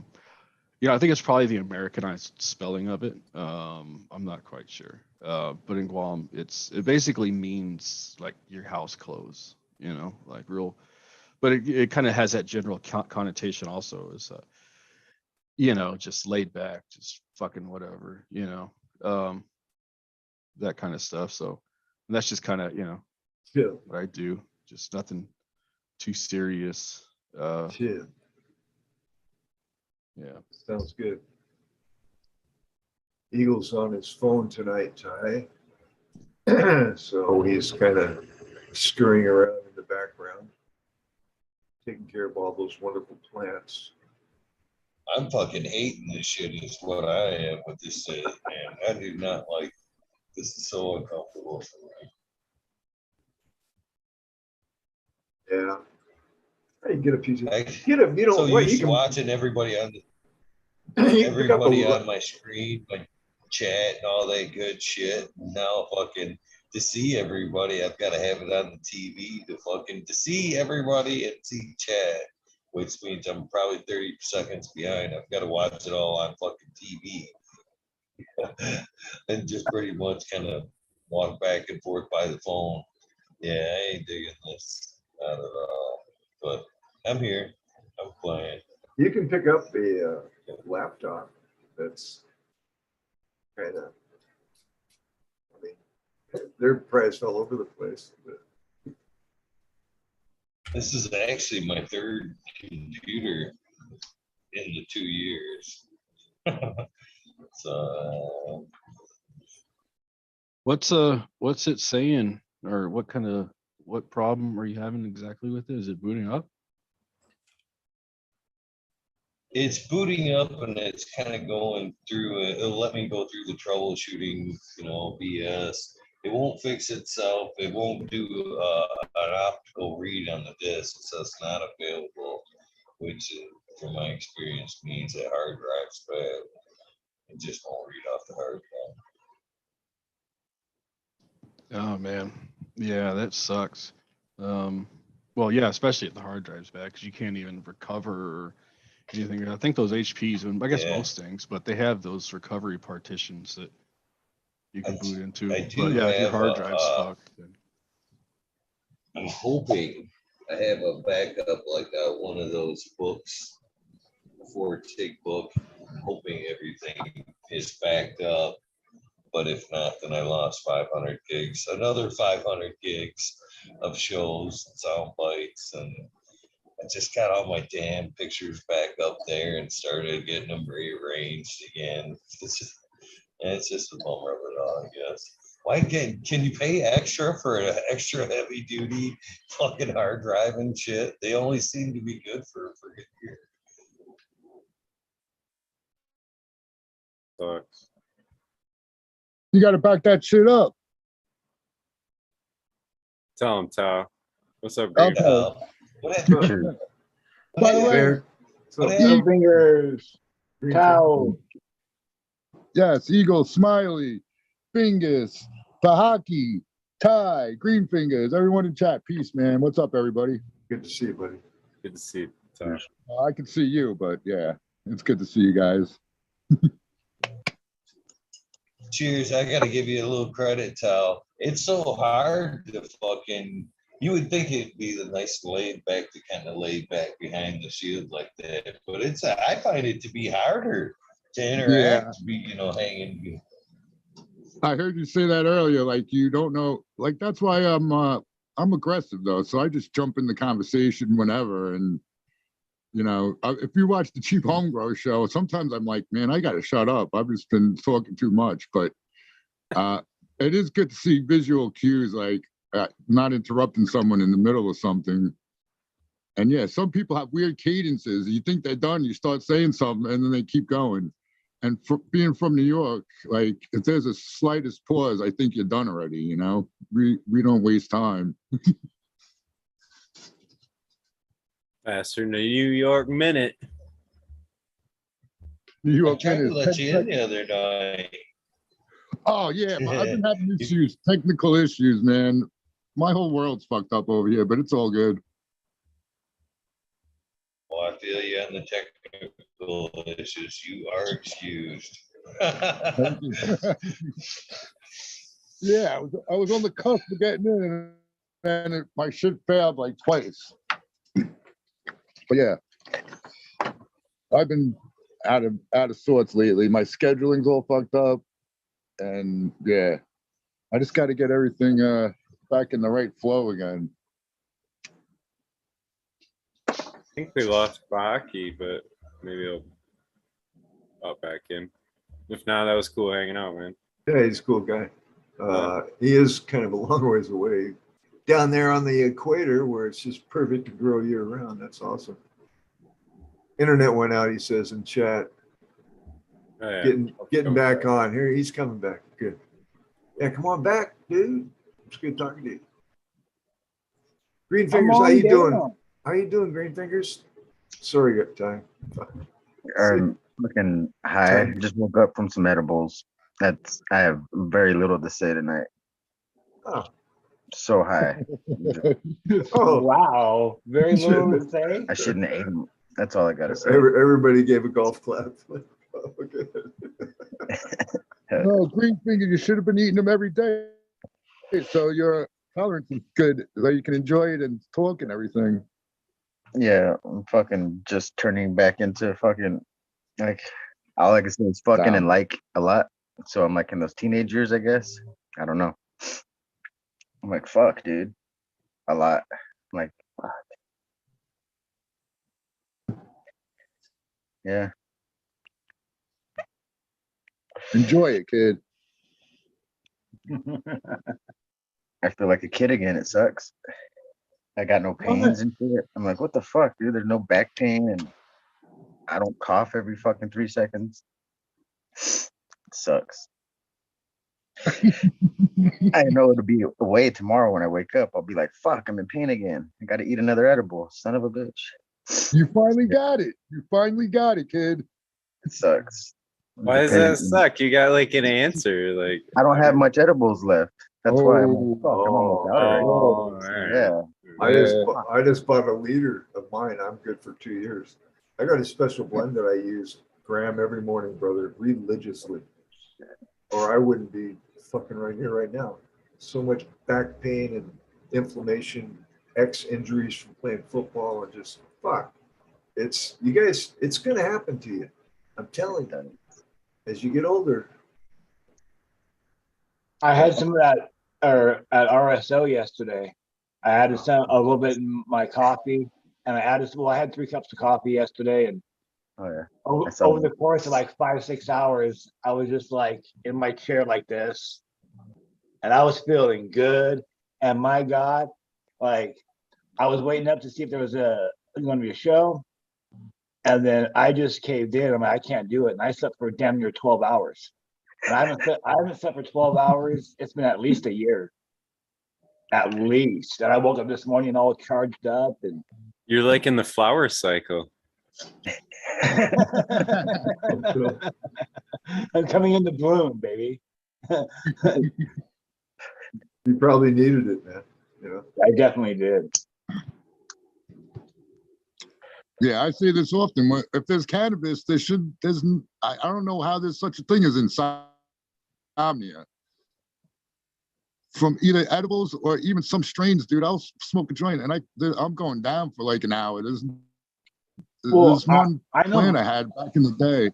think it's probably the Americanized spelling of it. I'm not quite sure. But in Guam, it basically means like your house clothes, like real, but it kind of has that general connotation also as just laid back, just fucking whatever, that kind of stuff. So that's just kind of, Chill. what I do, just nothing too serious. Chill. Yeah. Sounds good. Eagle's on his phone tonight, Ty. So he's kind of scurrying around in the background, taking care of all those wonderful plants. I'm fucking hating this shit is what I am with this shit, man. I do not like this. Is so uncomfortable for me. Yeah. I get a piece of I get him. You know so what? used You to can watching everybody on you can pick up everybody a, on my screen, my chat and all that good shit. Now fucking to see everybody, I've got to have it on the TV to see everybody and see chat, which means I'm probably 30 seconds behind. I've got to watch it all on fucking TV. And just pretty much kind of walk back and forth by the phone. Yeah, I ain't digging this, not at all. But I'm here. I'm playing. you can pick up a laptop that's kind of, I mean, they're priced all over the place. But This is actually my third computer in the 2 years. So What's it saying, or what problem are you having exactly with it? Is it booting up? it's booting up and it's kind of going through it. It'll let me go through the troubleshooting, BS. It won't fix itself. It won't do an optical read on the disk. It says not available, which from my experience means that hard drive's bad. It just won't read off the hard drive. Oh man, yeah, that sucks. Well, yeah, especially if the hard drive's bad, because you can't even recover or anything. I think those HPs, and I guess Yeah. most things, but they have those recovery partitions that you can boot into. I do But yeah, if your have hard drive's fucked, then I'm hoping I have a backup like one of those books, 4-tick book. I'm hoping everything is backed up. But if not, then I lost 500 gigs, another 500 gigs of shows, sound bites, and I just got all my damn pictures back up there and started getting them rearranged again. It's just a bummer of it all, I guess. Why can you pay extra for an extra heavy duty fucking hard drive and shit? They only seem to be good for a year. sucks. You got to back that shit up. Tell him, Tao. What's up, Green? Okay. What happened? By the way, Bear, What so happened? fingers, cow. yes, Eagle, Smiley, Bingus, Pahaki, Ty, Green Fingers, everyone in chat. Peace, man. What's up, everybody? good to see you, buddy. Good to see you, Tao. I can see you, but yeah, it's good to see you guys. Cheers. I got to give you a little credit, Tal. It's so hard to fucking. You would think it'd be the nice laid back to kind of laid back behind the shield like that, but I find it to be harder to interact. Hanging. I heard you say that earlier. Like you don't know. Like that's why I'm aggressive though. So I just jump in the conversation whenever. And if you watch the Cheap Home Grow show, sometimes I'm like, man, I gotta shut up. I've just been talking too much. But it is good to see visual cues, like not interrupting someone in the middle of something. And yeah, some people have weird cadences. You think they're done, you start saying something, and then they keep going. And being from New York, like if there's a slightest pause, I think you're done already. We don't waste time. Faster than a New York minute. New York I tried to minute, let you in the other night. Oh yeah, but I've been having issues, technical issues, man. My whole world's fucked up over here, but it's all good. Well, I feel you on the technical issues. You are excused. Yeah, I was on the cusp of getting in, and my shit failed like twice. But yeah, I've been out of sorts lately. My scheduling's all fucked up, and yeah, I just got to get everything back in the right flow again. I think we lost Baki, but maybe he'll pop back in. If not, that was cool hanging out, man. Yeah, he's a cool guy. He is kind of a long ways away down there on the equator where it's just perfect to grow year round. That's awesome. Internet went out, he says in chat. Oh, yeah. Getting back on. Here, he's coming back. Good. Yeah, come on back, dude. It's good talking to you. Green Fingers, how you doing? How you doing, Green Fingers? Sorry, got time. I'm looking high. Just woke up from some edibles. I have very little to say tonight. Oh. So high. Oh wow. Very little to say. I shouldn't have ate them. That's all I gotta say. Everybody gave a golf clap. Oh, good. No, Green Finger, you should have been eating them every day. So your tolerance is good. So you can enjoy it and talk and everything. Yeah, I'm fucking just turning back into fucking, like, all I can say is fucking and like a lot. So I'm like in those teenage years, I guess. I don't know. I'm like, fuck, dude. A lot. I'm like, fuck. Yeah. Enjoy it, kid. I feel like a kid again. It sucks. I got no pains and shit. I'm like, what the fuck, dude? There's no back pain and I don't cough every fucking 3 seconds. It sucks. I know it'll be away tomorrow when I wake up. I'll be like, fuck, I'm in pain again. I gotta eat another edible. Son of a bitch. You finally got it. You finally got it, kid. It sucks. Why does that suck? You got like an answer. Like I don't have much edibles left. That's why I'm like, fuck, I'm oh, almost out already. Yeah. I just bought a liter of mine. I'm good for 2 years. I got a special blend that I use, gram every morning, brother, religiously. Or I wouldn't be fucking right here right now. So much back pain and inflammation, injuries from playing football, and just fuck. It's you guys, it's gonna happen to you. I'm telling you. As you get older. I had some of that at RSO yesterday. I added a little bit in my coffee, and I had 3 cups of coffee yesterday, and over the course of like 5-6 hours, I was just like in my chair like this, and I was feeling good. And my God, like I was waiting up to see if there was going to be a show, and then I just caved in. I'm like, I can't do it, and I slept for damn near 12 hours. And I haven't slept for 12 hours. It's been at least a year, at least. And I woke up this morning all charged up, and you're like in the flower cycle. I'm coming into bloom, baby. You probably needed it, man. You know? I definitely did. Yeah, I say this often. If there's cannabis, I don't know how there's such a thing as inside insomnia from either edibles or even some strains, dude. I'll smoke a joint and I'm going down for like an hour. There's one I know. plan I had back in the day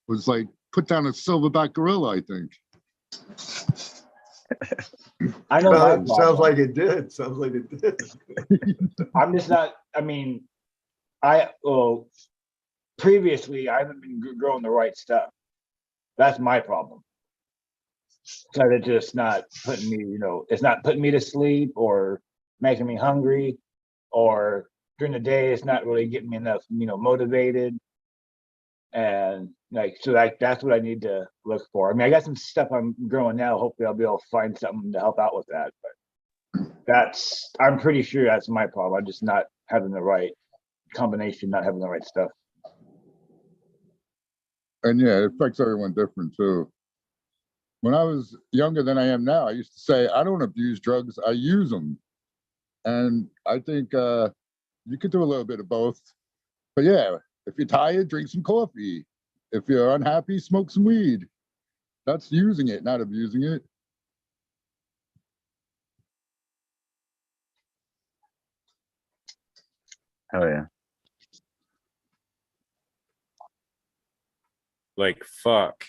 was like put down a silverback gorilla, I think. I know. Sounds like it did. Sounds like it did. I'm just not. I mean, previously I haven't been growing the right stuff. That's my problem. So it's just not putting me, it's not putting me to sleep or making me hungry, or during the day it's not really getting me enough, motivated. And that's what I need to look for. I mean, I got some stuff I'm growing now. Hopefully I'll be able to find something to help out with that. But I'm pretty sure that's my problem. I'm just not having the right combination, not having the right stuff. And yeah, it affects everyone different too. When I was younger than I am now, I used to say, I don't abuse drugs, I use them. And I think you could do a little bit of both. But yeah, if you're tired, drink some coffee. If you're unhappy, smoke some weed. That's using it, not abusing it. Hell yeah. Like, fuck.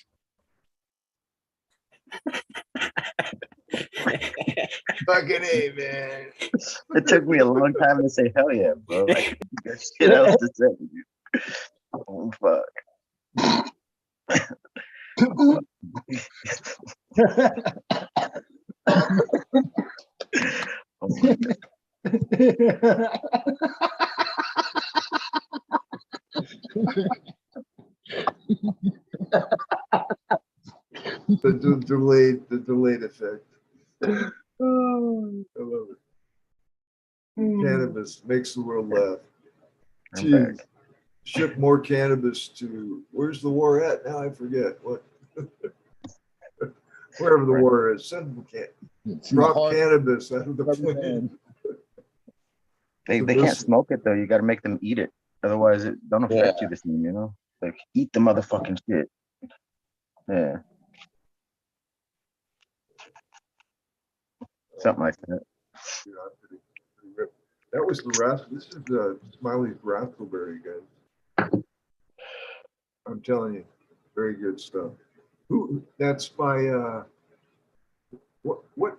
Fucking A, man. It took me a long time to say hell yeah, bro. Like, there's shit else to say. Dude. Oh, fuck. Oh my God. The delayed effect. I love it. Cannabis makes the world laugh. I'm Jeez. back. Ship more cannabis to, where's the war at? Now I forget what. Wherever the war is, send them drop cannabis out of the plane. They can't smoke it though. You got to make them eat it. Otherwise, it don't affect you the same. Like eat the motherfucking shit. Yeah. Something like that. Yeah, pretty ripped. That was the rascal. This is Smiley's raspberry, guys. I'm telling you, very good stuff. That's my what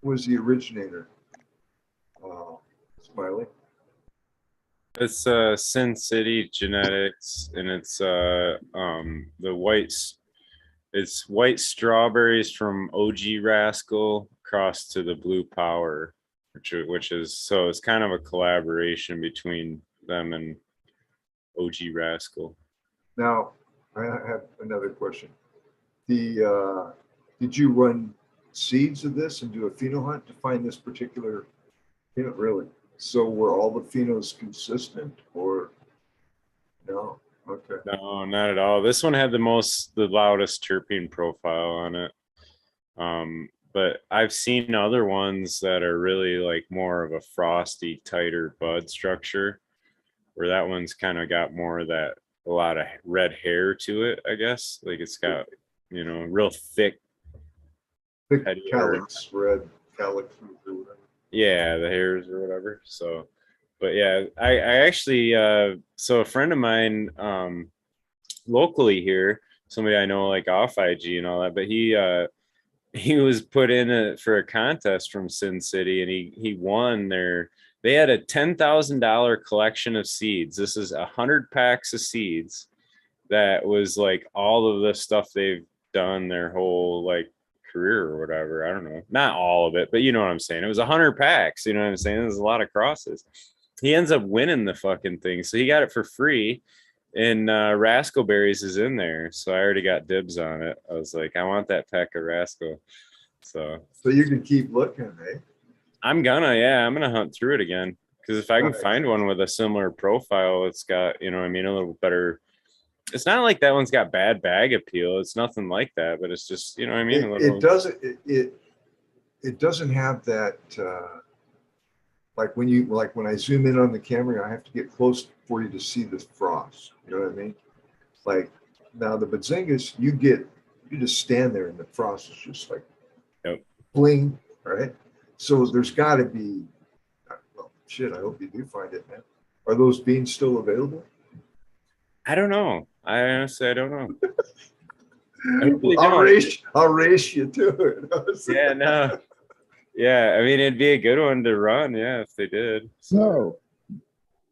was the originator? Smiley. It's Sin City Genetics, and it's it's white strawberries from OG Rascal crossed to the Blue Power, which is, so it's kind of a collaboration between them and OG Rascal. Now, I have another question. Did you run seeds of this and do a pheno hunt to find this particular? Really? So were all the phenos consistent, or no? Okay. No, not at all. This one had the loudest terpene profile on it. But I've seen other ones that are really like more of a frosty, tighter bud structure, where that one's kind of got more of that, a lot of red hair to it, I guess. Like it's got, real thick calyx, red calyx or whatever. Yeah, the hairs or whatever. So, but yeah, I actually, so a friend of mine, locally here, somebody I know like off IG and all that, but he was put in for a contest from Sin City, and he won they had a $10,000 collection of seeds. This is 100 packs of seeds. That was like all of the stuff they've done their whole like career or whatever. I don't know, not all of it, but you know what I'm saying. It was 100 packs. You know what I'm saying? There's a lot of crosses. He ends up winning the fucking thing, so he got it for free. And Rascal Berries is in there, so I already got dibs on it. I was like, I want that pack of Rascal. So you can keep looking, eh? I'm gonna hunt through it again, because if I can find one with a similar profile, it's got, a little better. It's not like that one's got bad bag appeal. It's nothing like that, but it's just, It doesn't have that. When I zoom in on the camera, I have to get close for you to see the frost. You know what I mean? Like now the Bazingas, you you just stand there and the frost is just like Yep. bling, right? So there's got to be, well, shit, I hope you do find it, man. Are those beans still available? I don't know. I honestly, I don't know. I really I'll don't. race you to it. Yeah, no. Yeah, I mean, it'd be a good one to run, yeah, if they did. So. No.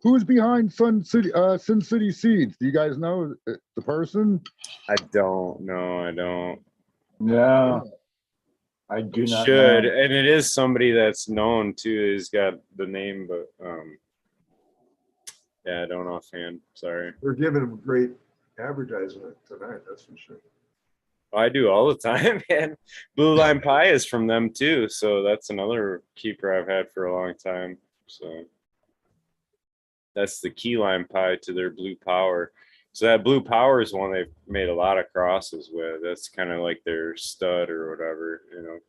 Who's behind Sun City Seeds? Do you guys know the person? I don't know. I don't. No, I do not Should, know. and it is somebody that's known too. He's got the name, but yeah, I don't offhand. Sorry. We're giving them great advertisement tonight, that's for sure. I do all the time, man. Blue Lime Pie is from them too, so that's another keeper I've had for a long time. So that's the key lime pie to their Blue Power. So that Blue Power is one they've made a lot of crosses with. That's kind of like their stud or whatever, you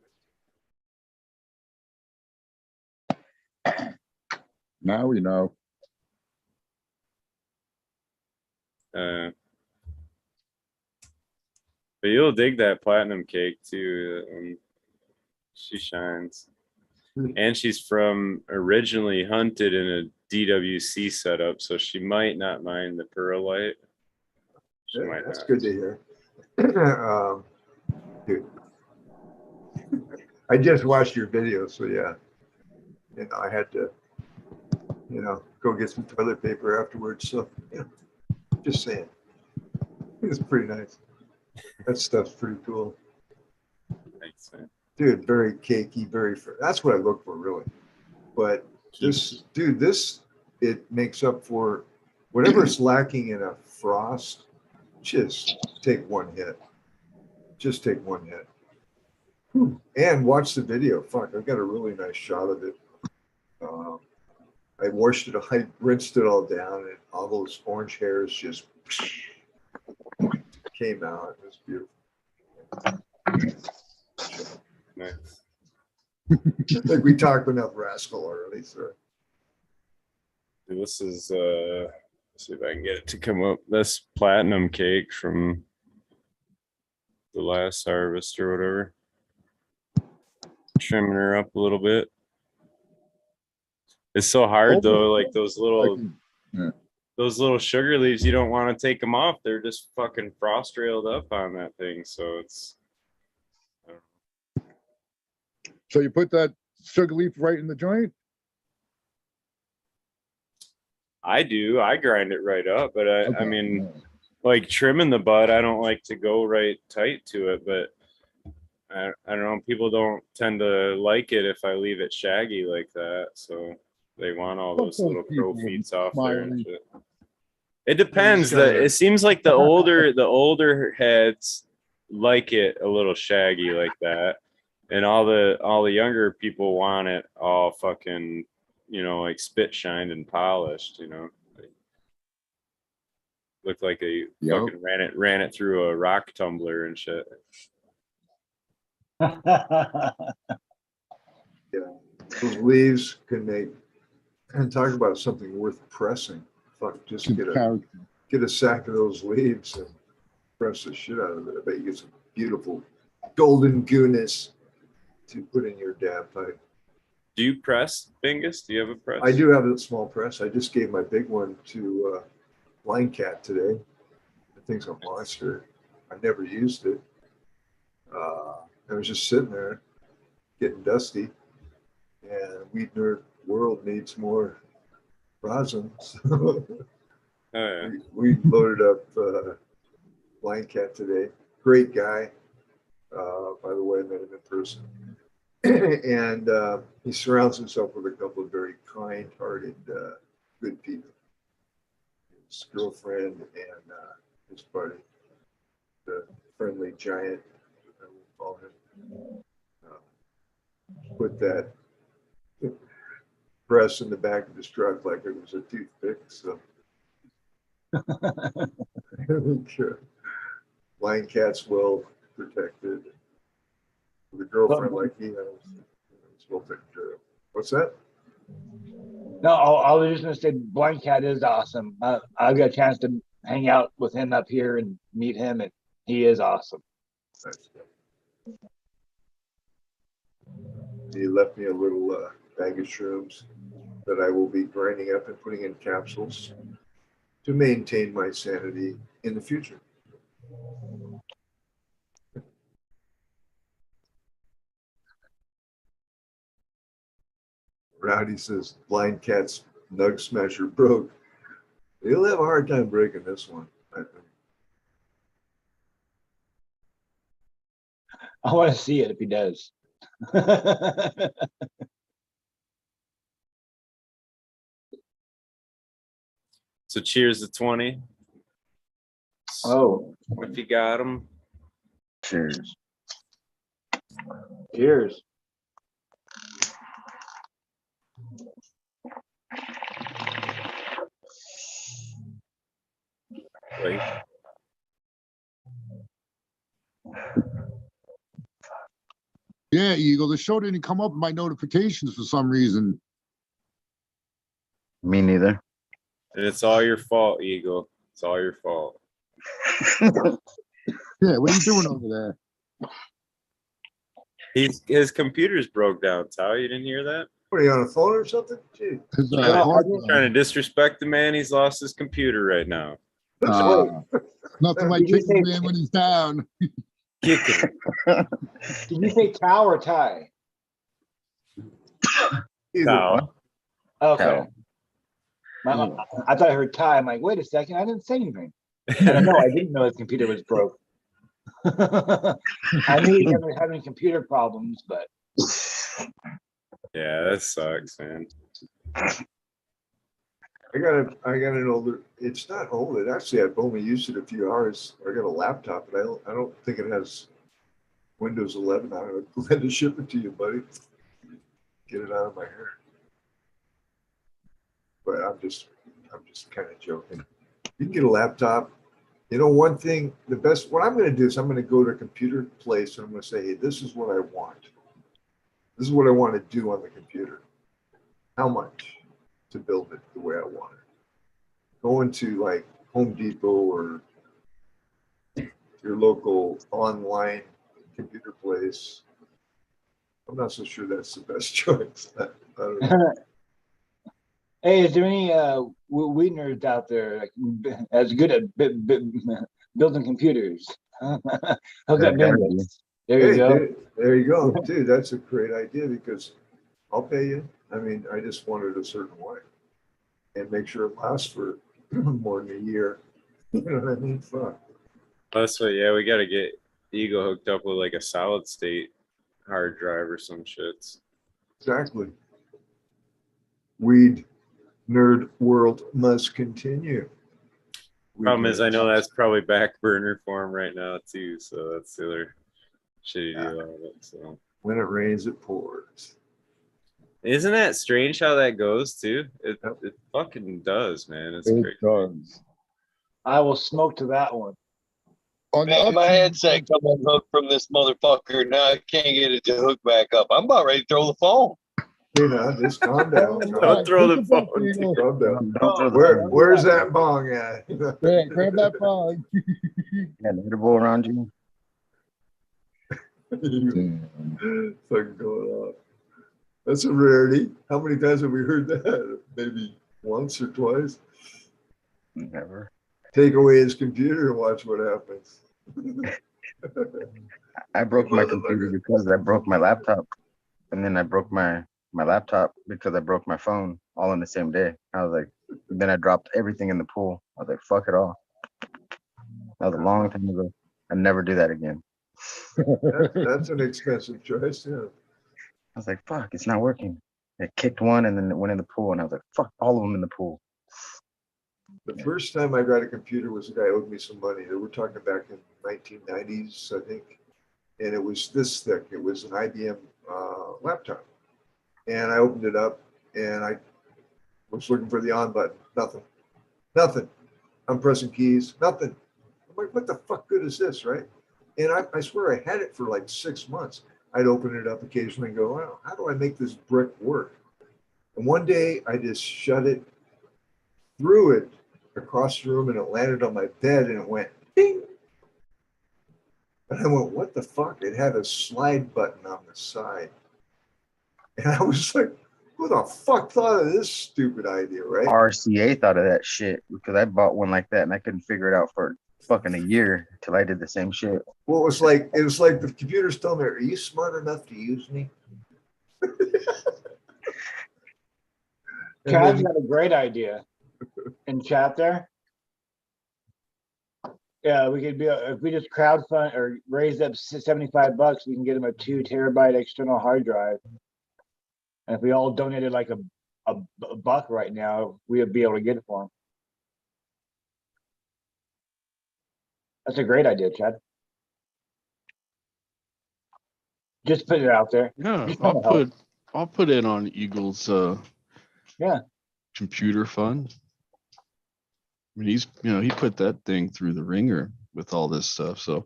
know. Now we know. But you'll dig that platinum cake too. She shines. And she's from originally hunted in a DWC setup, so she might not mind the perlite. Yeah, that's good to hear. Dude, I just watched your video, so yeah. You know, I had to, you know, go get some toilet paper afterwards. So, you know, just saying, it's pretty nice. That stuff's pretty cool. Thanks, man. Dude, very cakey, that's what I look for, really. But this, dude, it makes up for whatever's lacking in a frost. Just take one hit. Just take one hit. And watch the video. Fuck, I've got a really nice shot of it. I washed it, I rinsed it all down, and all those orange hairs just came out. It was beautiful. Nice. I think we talked enough rascal already, sir. This is let's see if I can get it to come up. That's platinum cake from the last harvest or whatever. Trimming her up a little bit. It's so hard though, like those little sugar leaves, you don't want to take them off. They're just fucking frost railed up on that thing. So it's So you put that sugar leaf right in the joint? I do. I grind it right up, but I mean, Yeah. like trimming the bud, I don't like to go right tight to it, but I don't know. People don't tend to like it if I leave it shaggy like that. So they want all those little pro feeds off there and shit. It depends. It seems like the older heads like it a little shaggy like that. And all the younger people want it all fucking, you know, like spit shined and polished, you know. Looked like they fucking ran it through a rock tumbler and shit. Yeah, those leaves can make, and talk about something worth pressing. Fuck, just get a sack of those leaves and press the shit out of it. I bet you get some beautiful golden goodness to put in your dab pipe. Do you press, Bingus? Do you have a press? I do have a small press. I just gave my big one to Blind Cat today. The thing's a monster. I never used it. I was just sitting there getting dusty, and Weed Nerd World needs more rosin. So we loaded up Blind Cat today. Great guy. By the way, I met him in person. And he surrounds himself with a couple of very kind-hearted, good people. His girlfriend and his buddy, the friendly giant, I will call him, put that press in the back of his truck like it was a toothpick. So I think Blind Cat's well protected. The girlfriend like he has, it's well taken care of. What's that? No, I was just gonna say Blind Cat is awesome. I got a chance to hang out with him up here and meet him, and he is awesome. That's good. He left me a little bag of shrooms that I will be grinding up and putting in capsules to maintain my sanity in the future. Rowdy says, blind cat's nug smasher broke. He'll have a hard time breaking this one, I think. I want to see it if he does. So cheers to 20. Oh, If you got them. Cheers. cheers. Right. Yeah, Eagle. The show didn't come up in my notifications for some reason. Me neither. And it's all your fault, Eagle. It's all your fault. Yeah, what are you doing over there? His computer's broke down, Tao. You didn't hear that? What, are you on a phone or something? Gee. His, No, I hard didn't- Trying to disrespect the man. He's lost his computer right now. nothing like Did you kicking say- man when he's down. Kick him. Did you say Tao or Ty? Either Tao. one. Okay. Tao. I thought I heard Ty. I'm like, wait a second, I didn't say anything. I know I didn't know his computer was broke. I knew he was having computer problems, but Yeah, that sucks, man. I got an older. It's not old. It actually, I've only used it a few hours. I got a laptop, but I don't think it has Windows 11 on it. I'm glad to ship it to you, buddy. Get it out of my hair. But I'm just kind of joking. You can get a laptop. You know, one thing, what I'm going to do is I'm going to go to a computer place and I'm going to say, hey, this is what I want. This is what I want to do on the computer. How much to build it the way I want it? Going to like Home Depot or your local online computer place, I'm not so sure that's the best choice. I don't know. hey, is there any weed nerds out there as good at building computers? Hook up Bendix. There you Hey, go. dude, there you go, dude. That's a great idea because I'll pay you. I mean, I just want it a certain way and make sure it lasts for more than a year. You know what I mean? Fuck. That's what, yeah, we got to get Eagle hooked up with like a solid state hard drive or some shits. Exactly. Weed nerd world must continue. Problem is, I know that's probably back burner for him right now too. So that's the other shitty deal out of it. So When it rains, it pours. isn't that strange how that goes too? It fucking does, man. It's It great. does. I will smoke to that one. On the Man, my upside, headset come unhooked from this motherfucker. Now I can't get it to hook back up. I'm about ready to throw the phone. You know, just calm down. Don't throw the phone, Eagle. Calm down. Don't throw the Where's that bong at? Yeah, grab that phone. Yeah, edible around you. Fucking going off. That's a rarity. How many times have we heard that? Maybe once or twice. Never. Take away his computer and watch what happens. I broke my computer because I broke my laptop, and then I broke my laptop because I broke my phone all in the same day. I was like, then I dropped everything in the pool. I was like, fuck it all. That was a long time ago. I'd never do that again. That's an expensive choice, yeah. I was like, fuck, it's not working. I kicked one and then it went in the pool, and I was like, fuck, all of them in the pool. The first time I got a computer was a guy owed me some money. We're talking back in 1990s, I think. And it was this thick. It was an IBM laptop. And I opened it up and I was looking for the on button. Nothing. I'm pressing keys. Nothing. I'm like, what the fuck good is this, right? And I swear I had it for like 6 months. I'd open it up occasionally and go, wow, how do I make this brick work? And one day I just shut it, threw it across the room, and it landed on my bed and it went ding. And I went, what the fuck? It had a slide button on the side. And I was like, who the fuck thought of this stupid idea, right? RCA thought of that shit because I bought one like that and I couldn't figure it out for fucking a year until I did the same shit. Well, it was like the computer's telling me, are you smart enough to use me? Chad's got a great idea in chat there. Yeah, we could be if we just crowdfund or raise up $75, we can get him a 2 terabyte external hard drive. And if we all donated like a buck right now, we would be able to get it for him. That's a great idea, Chad. Just put it out there. Yeah, Just trying to help. I'll put it on Eagle's Yeah. computer fund. I mean, he put that thing through the ringer with all this stuff. So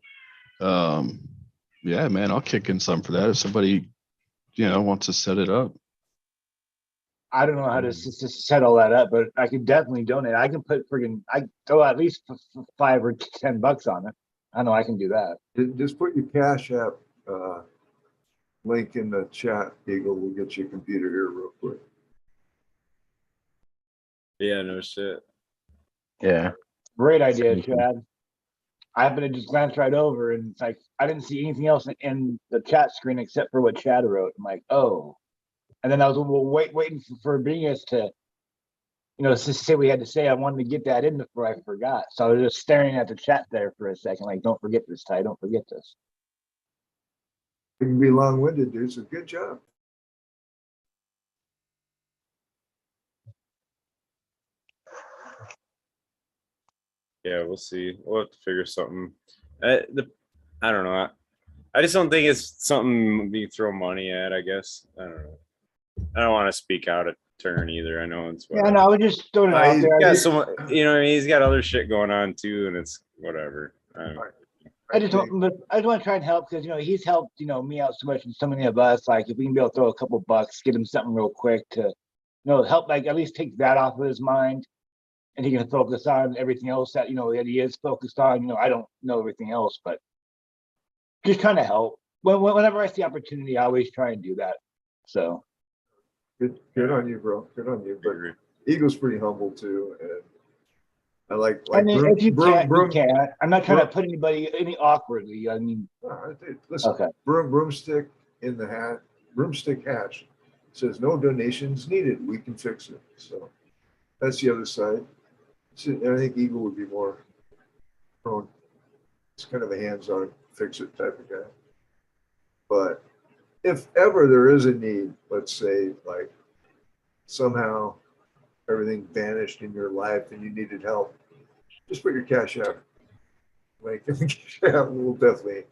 yeah, man, I'll kick in some for that if somebody wants to set it up. I don't know how to set all that up, but I can definitely donate. I can put I throw at least $5 or $10 on it. I know I can do that. Just put your Cash App link in the chat, Eagle. We'll get you a computer here real quick. Yeah, no shit. Yeah. Great idea, Chad. I happened to just glance right over and it's like I didn't see anything else in the chat screen except for what Chad wrote. I'm like, oh. And then I was waiting for Venus to, say we had to say. I wanted to get that in before I forgot. So I was just staring at the chat there for a second, like, don't forget this, Ty. Don't forget this. It can be long-winded, dude. So good job. Yeah, we'll see. We'll have to figure something. I don't know. I just don't think it's something you throw money at. I guess I don't know. I don't want to speak out of turn either. I know it's whatever. Yeah, no, I was just throwing it out there. Yeah, someone, what I mean, he's got other shit going on too, and it's whatever. I just want to try and help because he's helped me out so much and so many of us. Like if we can be able to throw a couple bucks, get him something real quick to help, like at least take that off of his mind, and he can focus on everything else that that he is focused on. I don't know everything else, but just trying to help. Whenever I see opportunity, I always try and do that. So. Good on you, bro. Good on you. But Eagle's pretty humble too, and I like. I mean, if you can't, you can't. I'm not trying to put anybody any awkwardly. I mean, listen. Okay. Broomstick in the hat. Broomstick hatch says no donations needed. We can fix it. So that's the other side. And I think Eagle would be more prone. It's kind of a hands-on, fix-it type of guy. But if ever there is a need, let's say like somehow everything vanished in your life and you needed help, just put your Cash App link in the Cash App. We'll definitely,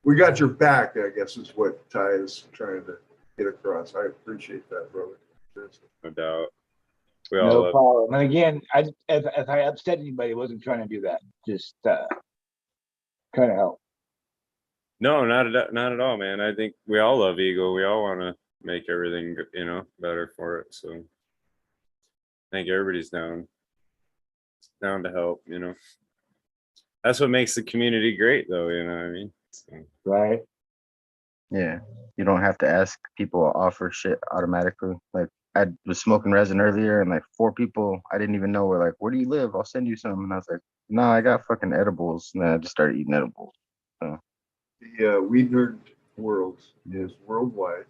we got your back, I guess is what Ty is trying to get across. I appreciate that, brother. No doubt. No problem. And again, if I upset anybody, I wasn't trying to do that. Just trying to help. No, not at all, man. I think we all love Eagle. We all want to make everything, better for it. So I think everybody's down to help, That's what makes the community great though, you know what I mean? So. Right. Yeah. You don't have to ask people to offer shit automatically. Like I was smoking resin earlier and like 4 people I didn't even know were like, where do you live? I'll send you some. And I was like, no, I got fucking edibles. And then I just started eating edibles. So. The Weed Nerd World is worldwide,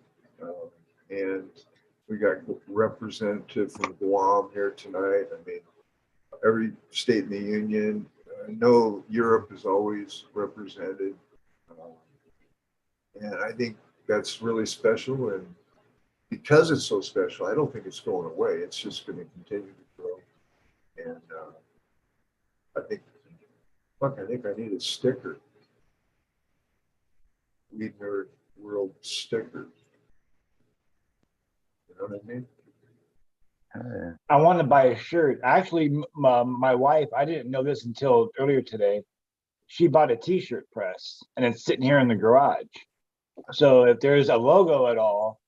and we got representative from Guam here tonight. I mean, every state in the union. I know Europe is always represented, and I think that's really special. And because it's so special, I don't think it's going away. It's just going to continue to grow. And I think I need a sticker. Weed Nerd World sticker. You know what I mean? I want to buy a shirt. Actually, my wife, I didn't know this until earlier today. She bought a t-shirt press and it's sitting here in the garage. So if there's a logo at all,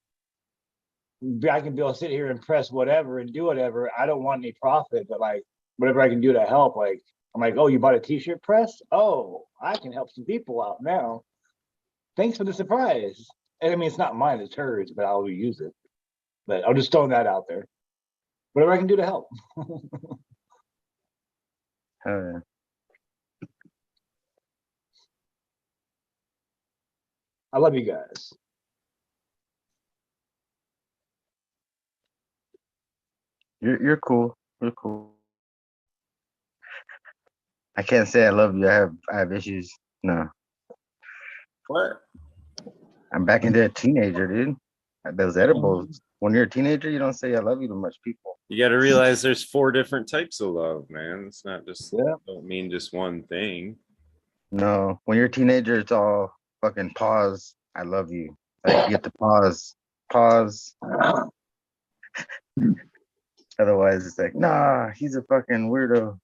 I can be able to sit here and press whatever and do whatever. I don't want any profit, but like whatever I can do to help, like I'm like, oh, you bought a t-shirt press? Oh, I can help some people out now. Thanks for the surprise. And I mean, it's not mine, it's hers, but I'll reuse it. But I'll just throw that out there. Whatever I can do to help. Hell yeah. I love you guys. You're cool. You're cool. I can't say I love you. I have issues. No, What? I'm back into a teenager, dude. Those edibles. When you're a teenager, you don't say I love you to much people. You got to realize there's 4 different types of love, man. It's not just, Yeah. don't mean just one thing. No, when you're a teenager, it's all fucking pause. I love you. Like you have to pause. Pause. Otherwise, it's like, nah, he's a fucking weirdo.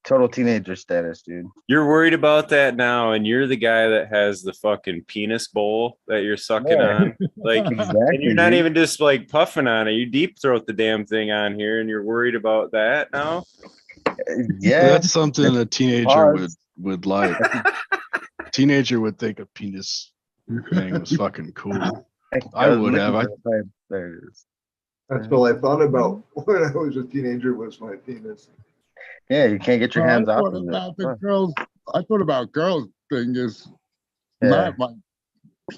Total teenager status, dude. You're worried about that now, and you're the guy that has the fucking penis bowl that you're sucking on. Like, Exactly. and you're not dude. even just like puffing on it. You deep throat the damn thing on here, and you're worried about that now. Yeah. That's something a teenager Pause. would like. Teenager would think a penis thing was fucking cool. I would have. There it is. That's all I thought about when I was a teenager was my penis. Yeah, you can't get your hands I off thought of about it. the girls. I thought about girls thing is Yeah, not my.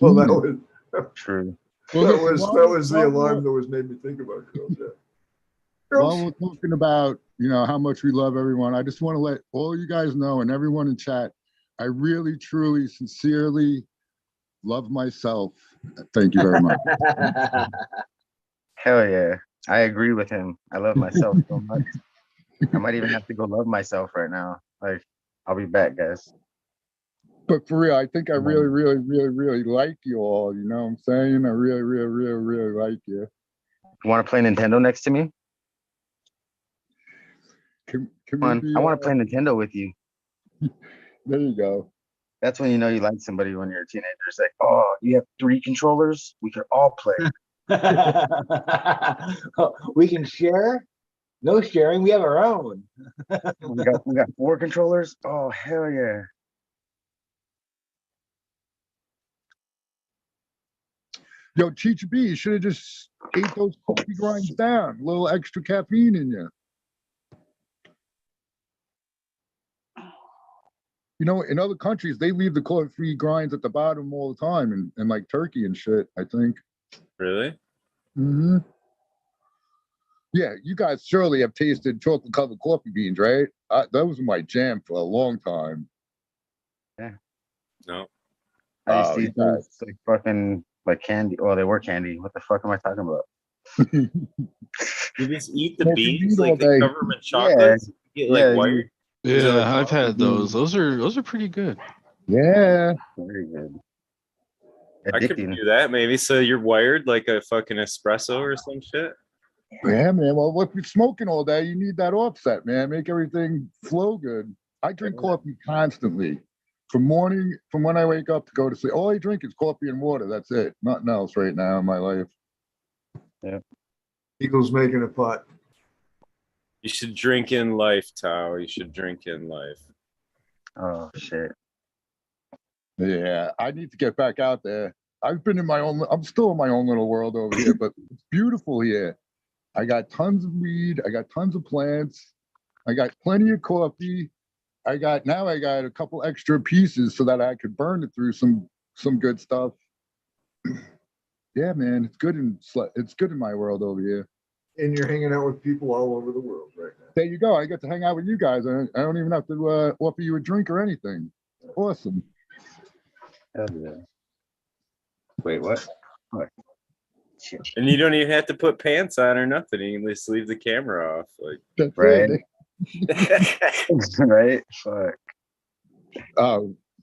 Well, that penis. was true. Well, that listen, was while that we're- was the while alarm that was made me think about girls. Yeah. While Girls. we're talking about, how much we love everyone, I just want to let all you guys know and everyone in chat, I really, truly, sincerely love myself. Thank you very much. Hell yeah. I agree with him. I love myself so much. I might even have to go love myself right now. Like, I'll be back, guys. But for real, I think I really, really, really, really like you all. You know what I'm saying? I really, really, really, really like you. You want to play Nintendo next to me? Can Come on. we be, I want to play Nintendo with you. there you go. That's when you know you like somebody when you're a teenager. It's like, oh, you have 3 controllers? We could all play. We can share. No sharing. We have our own. We got 4 controllers? Oh, hell yeah. Yo, Cheech B, you should have just ate those coffee grinds down. A little extra caffeine in you. In other countries, they leave the coffee grinds at the bottom all the time, and like Turkey and shit, I think. Really? Mm-hmm. Yeah, you guys surely have tasted chocolate covered coffee beans, right? That was my jam for a long time. No. I used Oh, to you eat those like fucking like candy. Oh, they were candy. What the fuck am I talking about? You just eat the Smoking beans, weed all like they day. cover them in chocolate. You get like Yeah, wired. Is it like Yeah, I've coffee had those. Those are pretty good. Yeah. Very good. I could Addicting. do that maybe. So you're wired like a fucking espresso or some shit. Yeah, man. Well, if you're smoking all day, you need that offset, man. Make everything flow good. I drink coffee constantly. From when I wake up to go to sleep. All I drink is coffee and water. That's it. Nothing else right now in my life. Yeah. Eagles making a putt. You should drink in life, Tao. You should drink in life. Oh shit. Yeah, I need to get back out there. I'm still in my own little world over here, but it's beautiful here. I got tons of weed. I got tons of plants. I got plenty of coffee. I got a couple extra pieces so that I could burn it through some good stuff. Yeah, man, it's good in my world over here. And you're hanging out with people all over the world right now. There you go. I get to hang out with you guys. I don't even have to offer you a drink or anything. Awesome. Hell yeah. Wait, what? What? Shit. And you don't even have to put pants on or nothing. You can just leave the camera off. Like That's Right. it. Right? Fuck.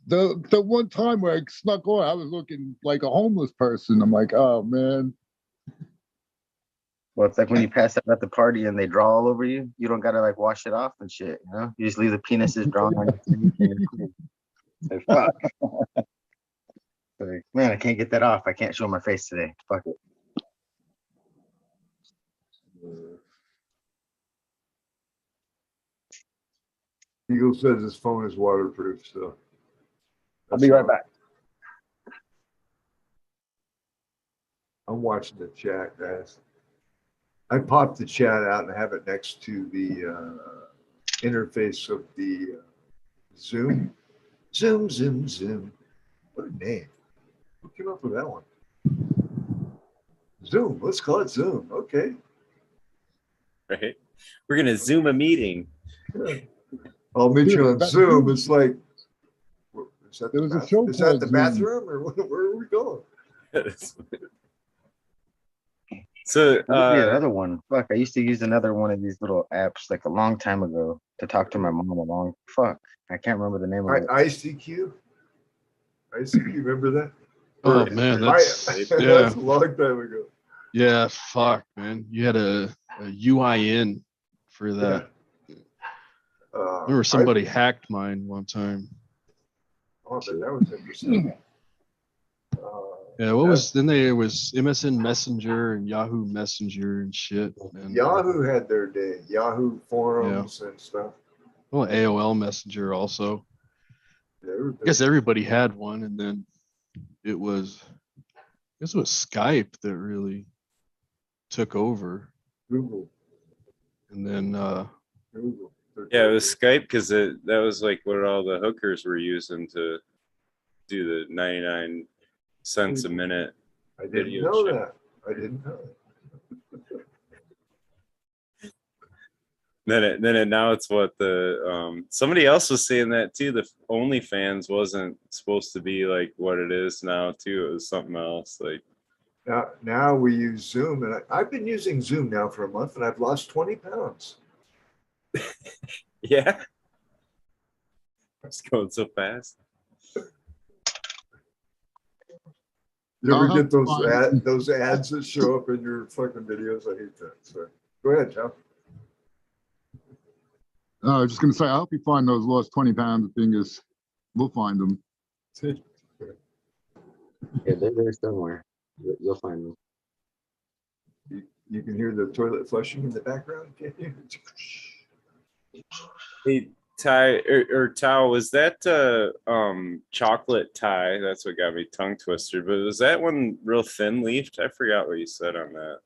The one time where I snuck on, I was looking like a homeless person. I'm like, oh man. Well, it's like when you pass out at the party and they draw all over you. You don't gotta like wash it off and shit. You just leave the penises drawn on your face and you're cool. Like, fuck. Like, man, I can't get that off. I can't show my face today. Fuck it. Eagle says his phone is waterproof, so. I'll be right back. I'm watching the chat, guys. I popped the chat out and have it next to the interface of the Zoom. Zoom. What a name. Who came up with that one? Zoom. Let's call it Zoom. Okay. Right. We're gonna Zoom a meeting. I'll meet you on Zoom. It's like, is that There was a show is that called the Zoom. bathroom or where are we going? So What would be another one? Fuck, I used to use another one of these little apps like a long time ago to talk to my mom. Fuck, I can't remember the name of it. ICQ? ICQ, remember that? Oh man, that's That's yeah, a long time ago. yeah. Fuck, man. You had a UIN for that. I remember somebody hacked mine one time. Oh, but that was interesting. Yeah, what was then? There was MSN Messenger and Yahoo Messenger and shit. And, Yahoo had their day. Yahoo forums and stuff. well, AOL Messenger also. I guess everybody had one, and then it was, I guess it was Skype that really took over, Google. and then Google. yeah, it was Skype because that was like what all the hookers were using to do the 99 cents a minute. I didn't know that. I didn't know that. Now it's what the somebody else was saying that too. The OnlyFans wasn't supposed to be like what it is now too. It was something else. Like now we use Zoom, and I've been using Zoom now for a month, and I've lost 20 pounds. yeah, it's going so fast. You ever I'll get have those ads that show up in your fucking videos? I hate that. So go ahead, Joe. I was just gonna say, I hope you find those lost 20 pounds fingers. We'll find them. Yeah, they're there somewhere. You'll find them. You can hear the toilet flushing in the background. Can't you? Hey, Ty or Tao, was that chocolate Thai? That's what got me tongue twisted. But was that one real thin leafed? I forgot what you said on that.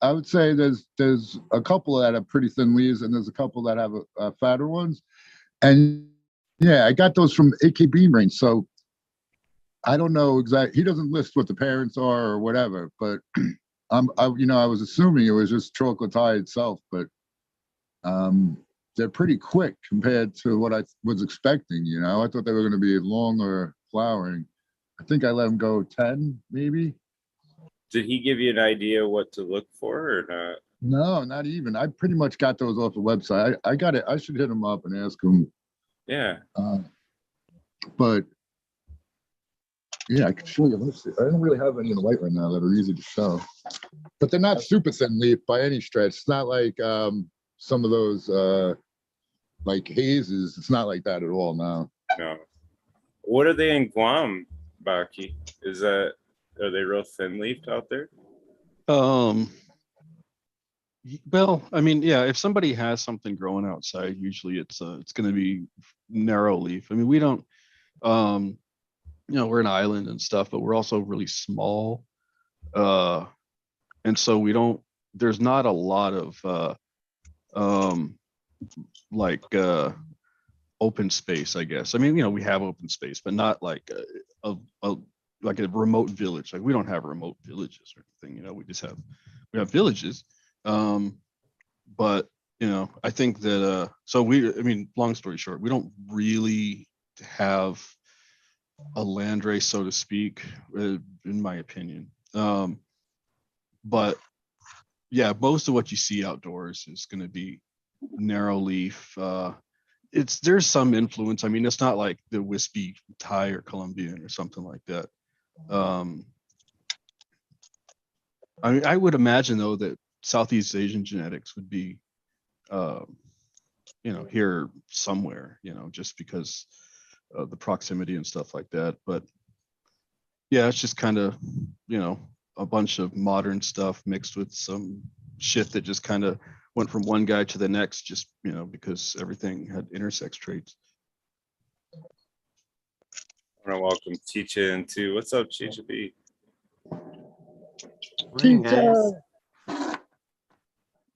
I would say there's a couple that have pretty thin leaves, and there's a couple that have fatter ones. And yeah, I got those from AK Bean Range. So I don't know exactly. He doesn't list what the parents are or whatever, but I was assuming it was just chocolate Thai itself, but they're pretty quick compared to what I was expecting. I thought they were going to be long or flowering. I think I let them go 10, maybe. Did he give you an idea what to look for or not? No, not even. I pretty much got those off the website. I got it. I should hit him up and ask him. Yeah. But yeah, I can show you. Let's see. I don't really have any in the white right now that are easy to show. But they're not super thin leaf by any stretch. It's not like some of those like hazes. It's not like that at all now. No. What are they in Guam, Baki? Are they real thin leafed out there? Well, I mean, yeah, if somebody has something growing outside, usually it's going to be narrow leaf. I mean, we don't, we're an island and stuff, but we're also really small, and so there's not a lot of open space, I guess. I mean, we have open space, but not like a remote village. Like we don't have remote villages or anything. We have villages. But I think that long story short, we don't really have a land race, so to speak, in my opinion. But yeah, most of what you see outdoors is going to be narrow leaf. There's some influence. I mean, it's not like the wispy Thai or Colombian or something like that. I would imagine though that Southeast Asian genetics would be, here somewhere, just because of the proximity and stuff like that. But yeah, it's just kind of, a bunch of modern stuff mixed with some shit that just kind of went from one guy to the next, just because everything had intersex traits. I want to welcome Chicha into. What's up, Chicha B? Morning, guys.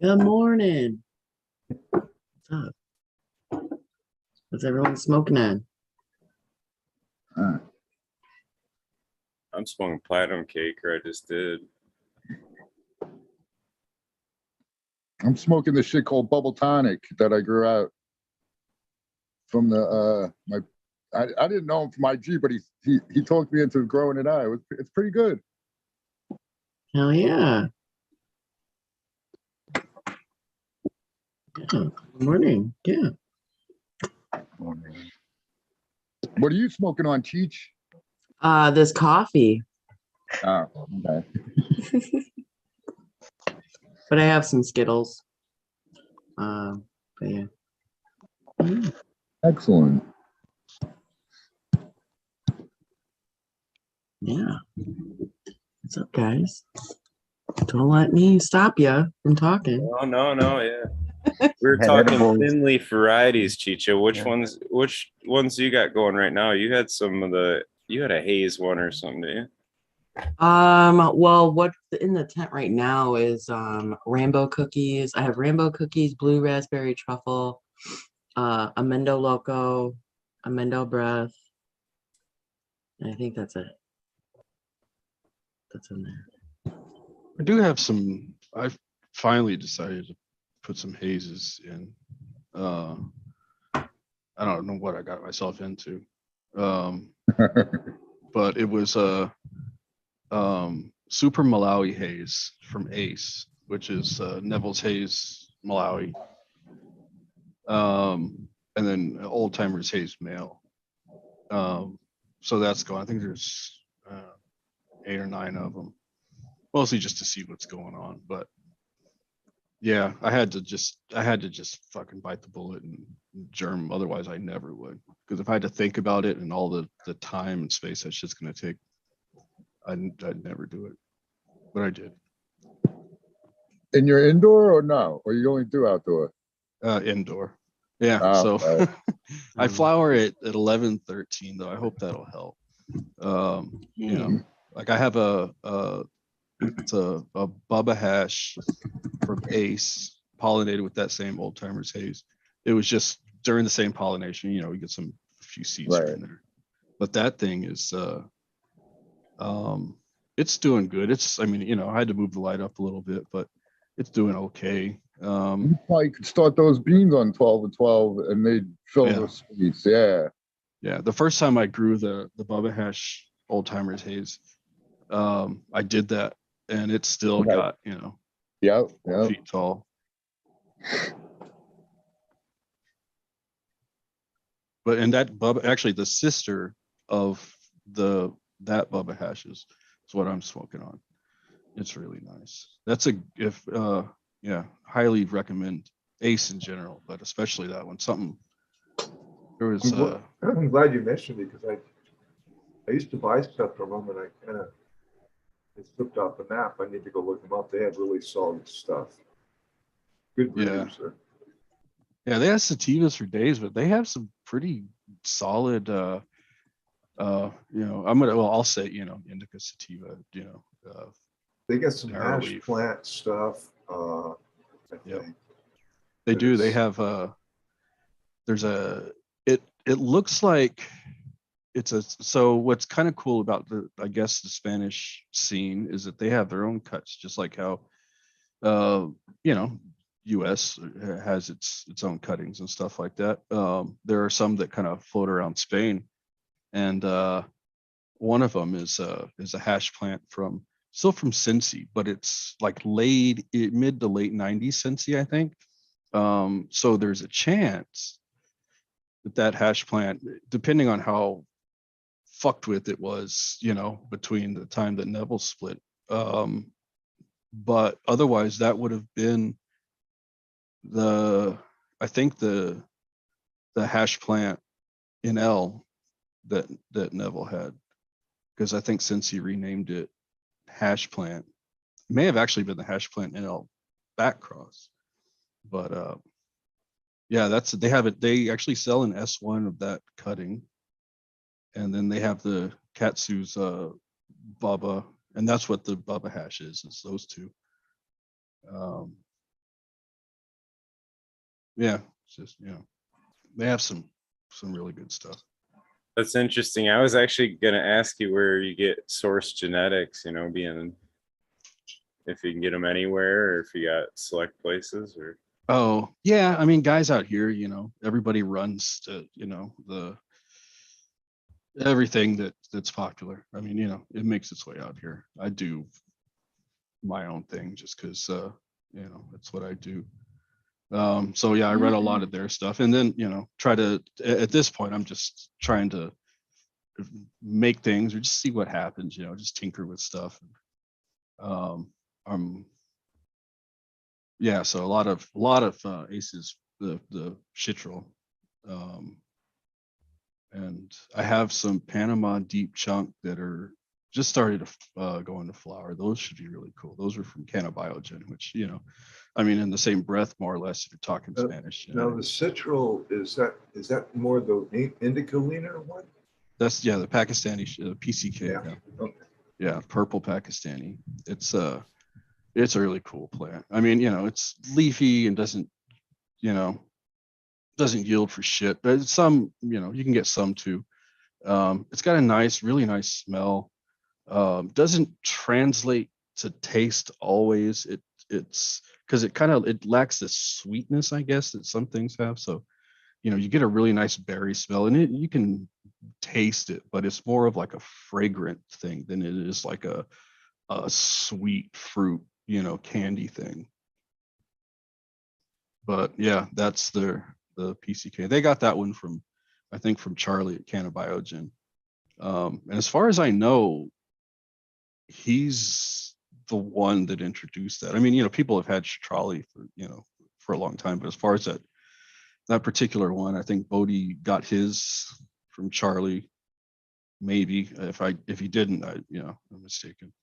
Good morning. What's up? What's everyone smoking on? I'm smoking platinum cake, or I just did. I'm smoking this shit called Bubble Tonic that I grew out from the I didn't know him from IG, but he talked me into growing it out. It's pretty good. Hell yeah. Good morning. Yeah. What are you smoking on, Cheech? This coffee. Oh, okay. But I have some Skittles. But yeah. Excellent. Yeah. What's up, guys? Don't let me stop you from talking. Oh, no, yeah. We were Had talking edibles. thin leaf varieties, Chicha. Which Yeah. ones you got going right now? You had you had a haze one or something, didn't you? Well, what's in the tent right now is rainbow cookies. I have rainbow cookies, blue raspberry truffle, amendo loco, amendo breath. And I think that's it. That's in there. I do have some. I finally decided to put some hazes in. I don't know what I got myself into, but it was a Super Malawi haze from Ace, which is Neville's Haze Malawi, and then Old Timers Haze Male. So that's going. I think there's 8 or 9 of them, mostly just to see what's going on. But yeah, I had to just fucking bite the bullet and germ. Otherwise, I never would. Because if I had to think about it and all the time and space that shit's gonna take, I'd never do it. But I did. And you're indoor or no? Or you only do outdoor? Indoor. Yeah. Oh, So right. I flower it at 11:13 though. I hope that'll help. Like I have it's a Bubba hash from Ace, pollinated with that same Old Timers Haze. It was just during the same pollination, we get a few seeds here and there. But that thing is it's doing good. I had to move the light up a little bit, but it's doing okay. You probably could start those beans on 12 and 12 and they'd fill the space. Yeah. Yeah. The first time I grew the Bubba hash Old Timers Haze, I did that and it still got, 4 feet tall. But and that Bubba, actually the sister of that Bubba hashes is what I'm smoking on. It's really nice. That's highly recommend Ace in general, but especially that one. There was I'm glad you mentioned it because I used to buy stuff from them and I kind of slipped off the map. I need to go look them up. They have really solid stuff. Good producer. Yeah, they have sativas for days, but they have some pretty solid I'll say, indica sativa, they got some hash leaf. plant stuff. They do. They have it looks like so what's kind of cool about the Spanish scene is that they have their own cuts, just like how US has its own cuttings and stuff like that. There are some that kind of float around Spain, and one of them is a hash plant still from Cincy, but it's like mid to late 90s Cincy, I think. So there's a chance that hash plant, depending on how fucked with it was, between the time that Neville split. But otherwise, that would have been the hash plant in L that Neville had, because I think since he renamed it hash plant, it may have actually been the hash plant NL back cross. But yeah, they have it. They actually sell an S1 of that cutting, and then they have the Katsu's Bubba, and that's what the Bubba hash is. It's those two. Yeah, it's just they have some really good stuff. That's interesting. I was actually gonna ask you where you get source genetics. Being if you can get them anywhere, or if you got select places, or. Oh yeah, I mean, guys out here, everybody runs to the everything that's popular. I mean, it makes its way out here. I do my own thing just because that's what I do. So yeah, I read a lot of their stuff, and then try to, at this point, I'm just trying to make things or just see what happens, just tinker with stuff. Yeah, so a lot of aces, the Chitral, and I have some Panama deep chunk that are just started to go into flower. Those should be really cool. Those are from Cannabiogen, which I mean, in the same breath, more or less, if you're talking Spanish. Now the citral, is that more the indica leaner one? That's the Pakistani PCK. Yeah. Okay. Yeah, purple Pakistani. It's a really cool plant. I mean, it's leafy and doesn't yield for shit, but some, you can get some too. It's got a really nice smell. Doesn't translate to taste always. It's because it lacks the sweetness, I guess, that some things have. So, you get a really nice berry smell, and you can taste it, but it's more of like a fragrant thing than it is like a sweet fruit, candy thing. But yeah, that's the PCK. They got that one from, I think, from Charlie at Cannabiogen. And as far as I know, he's the one that introduced that. I mean, people have had Charlie for a long time, but as far as that particular one, I think Bodie got his from Charlie. Maybe if he didn't, I'm mistaken.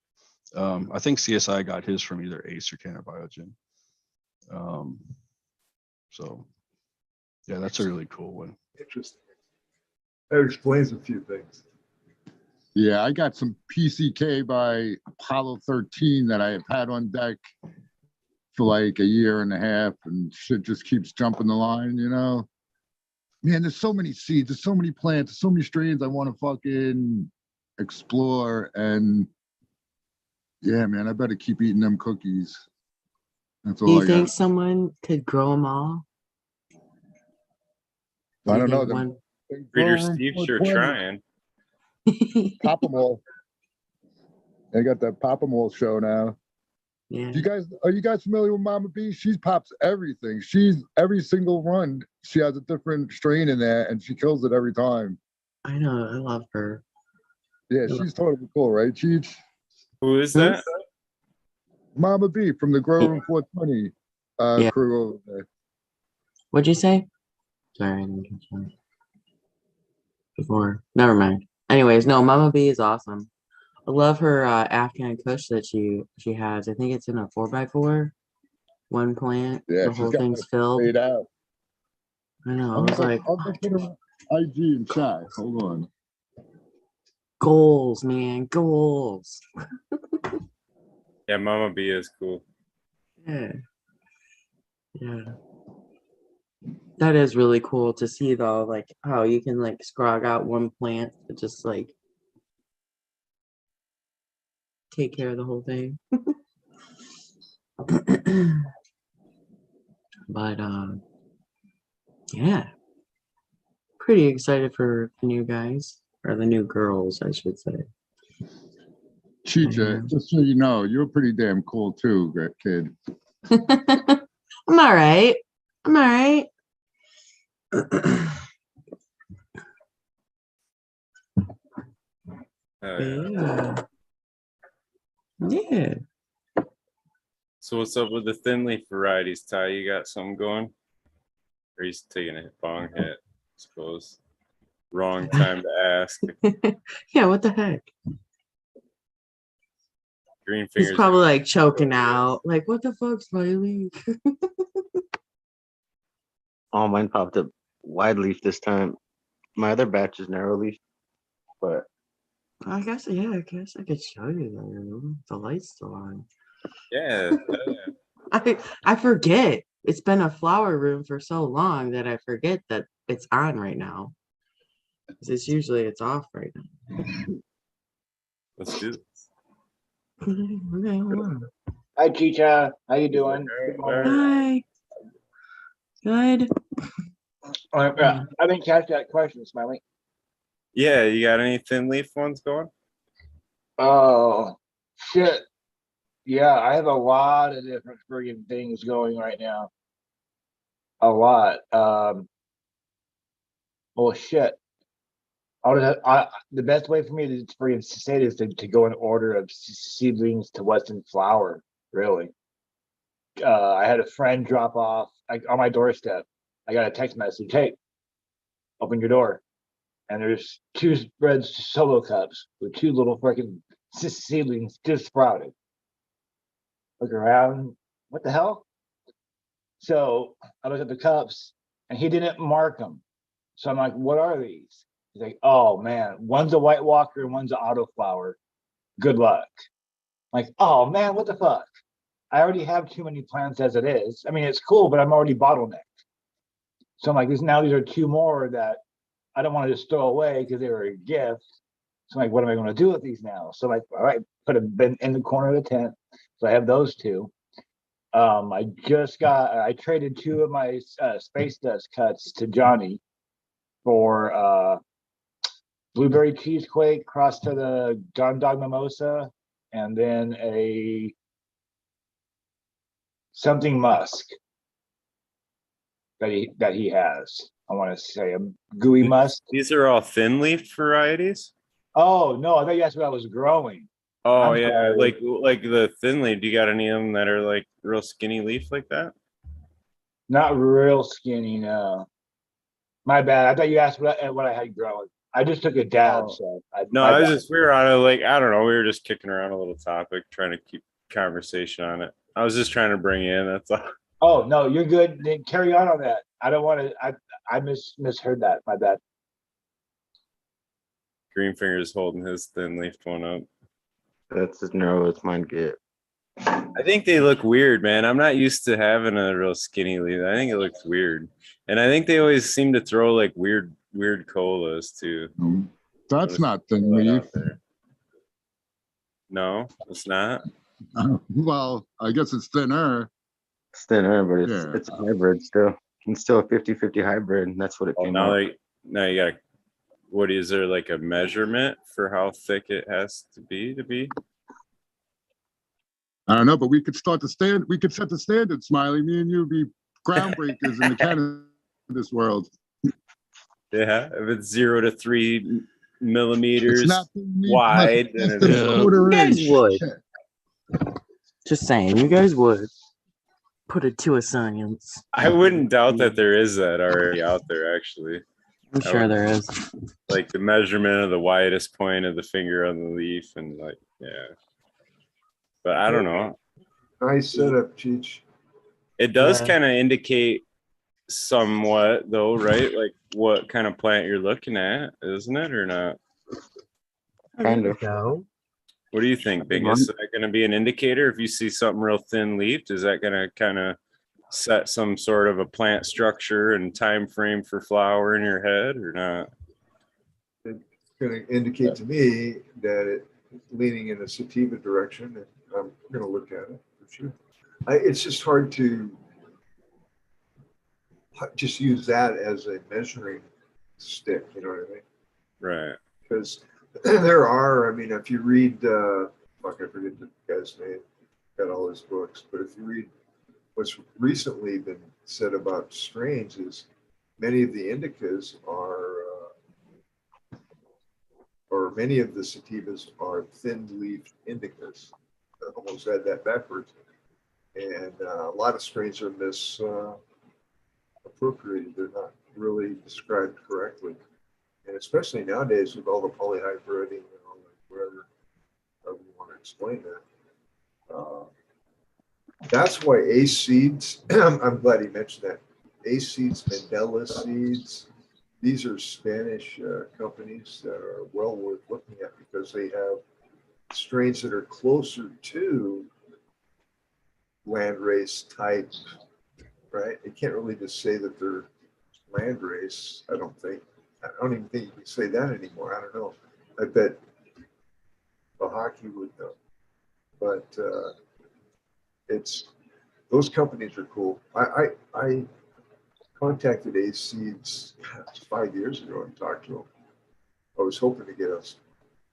I think CSI got his from either Ace or Cannabiogen. So yeah, that's a really cool one. Interesting. That explains a few things. Yeah, I got some PCK by Apollo 13 that I have had on deck for like a year and a half, and shit just keeps jumping the line, Man, there's so many seeds, there's so many plants, there's so many strains I want to fucking explore, and yeah, man, I better keep eating them cookies. That's all Do you I think got. someone could grow them all? I don't know. One. Reader Steve sure trying. Pop them all. They got that Pop 'em all show now. Yeah. Are you guys familiar with Mama B? She pops everything. She's every single run. She has a different strain in there, and she kills it every time. I know. I love her. Yeah, she's totally cool, right, Cheech? Who is that? Mama B from the Grover 420 Yeah. crew over there. What'd you say? Sorry, I didn't catch that before. Never mind. Anyways, no, Mama B is awesome. I love her Afghan Kush that she has. I think it's in a 4x4. One plant. Yeah, the whole thing's filled. Laid out. I know. I was like, I'll go put her on IG and chat. Hold on. goals, man, goals. Yeah, Mama B is cool. Yeah. Yeah. That is really cool to see though, like how you can like scrog out one plant to just like take care of the whole thing. But yeah. Pretty excited for the new guys. Or the new girls, I should say. Chicha, just so you know, you're pretty damn cool too, kid. I'm all right. I'm all right. Yeah. Yeah. So what's up with the thin leaf varieties, Ty? You got something going? Or he's taking a bong hit, I suppose. Wrong time to ask. Yeah, what the heck? Green fingers. He's probably like choking out. Like, what the fuck's my leaf? Oh, mine popped up wide leaf this time. My other batch is narrow leaf, but I guess, yeah, I guess I could show you that. The light's still on. Yeah. I forget. It's been a flower room for so long that I forget that it's on right now. 'Cause it's off right now. Let's do this. Okay, hold on. Hi, Chicha. How you doing? Good morning. Hi. Good. I didn't catch that question, Smiley. Yeah, you got any thin leaf ones going? Oh, shit. Yeah, I have a lot of different friggin' things going right now. A lot. Well, shit. The best way for me to friggin' say it is to go in order of seedlings to what's in flower, really. I had a friend drop off on my doorstep. I got a text message, hey, open your door. And there's 2 red solo cups with 2 little freaking seedlings just sprouted. Look around, what the hell? So I look at the cups and he didn't mark them. So I'm like, what are these? He's like, oh man, one's a White Walker and one's an autoflower. Good luck. I'm like, oh man, what the fuck? I already have too many plants as it is. I mean, it's cool, but I'm already bottlenecked. So I'm like, these are 2 more that I don't want to just throw away because they were a gift. So I'm like, what am I going to do with these now? So I'm like, all right, put them in the corner of the tent. So I have those 2. I traded 2 of my space dust cuts to Johnny for blueberry cheesequake crossed to the John Dog Mimosa, and then a something musk that he has. I want to say a gooey musk. These are all thin leaf varieties? Oh no, I thought you asked what I was growing. Oh I'm yeah, sorry. like the thin leaf. Do you got any of them that are like real skinny leaf like that? Not real skinny, no. My bad. I thought you asked what I had growing. I just took a dab, so No, I was just we were on a like I don't know, we were just kicking around a little topic, trying to keep conversation on it. I was just trying to bring you in. That's all. Oh no, you're good. Then carry on that. I don't want to. I misheard that. My bad. Greenfinger's holding his thin leafed one up. that's as narrow as mine get. I think they look weird, man. I'm not used to having a real skinny leaf. I think it looks weird, and I think they always seem to throw like weird colas too. That's not thin leaf. No, it's not. Well, I guess it's thinner. It's thinner, but Yeah. it's a hybrid still. It's still a 50-50 hybrid, and that's what it Oh, came now out. now you got. What is there like a measurement for how thick it has to be? I don't know, but we could start the stand. We could set the standard, Smiley. Me and you would be groundbreakers in the cannabis world. Yeah, if it's 0 to 3 millimeters It's not thin leaf wide, unless then it's it a is. quarter You guys inch. would. Just saying, you guys would put it to a science. I wouldn't doubt that there is that already out there. Actually, I'm sure there is. like the measurement of the widest point of the finger on the leaf, and like yeah. But I don't know. Nice setup, Cheech. It does Yeah. kind of indicate somewhat, though, right? Like what kind of plant you're looking at, isn't it, or not? Kind of. Go. What do you think, Bingus? Is that going to be an indicator? If you see something real thin leafed, is that going to kind of set some sort of a plant structure and time frame for flower in your head, or not? It's going to indicate to me that it's leaning in a sativa direction, and I'm going to look at it for sure. It's just hard to just use that as a measuring stick, you know what I mean? Right. Because there are, I mean, if you read, fuck, I forget the guy's name, got all his books, but if you read what's recently been said about strains is many of the indicas are, or many of the sativas are thin leaf indicas. I almost had that backwards. And a lot of strains are misappropriated. They're not really described correctly. And especially nowadays with all the polyhybriding and all that, whatever, however you want to explain that. That's why Ace Seeds, I'm glad he mentioned that. Ace Seeds, Mandela Seeds. These are Spanish companies that are well worth looking at because they have strains that are closer to landrace type, right? You can't really just say that they're landrace, I don't think. I don't even think you can say that anymore. I don't know. I bet the hockey would know. But it's those companies are cool. I contacted Ace Seeds 5 years ago and talked to them. I was hoping to get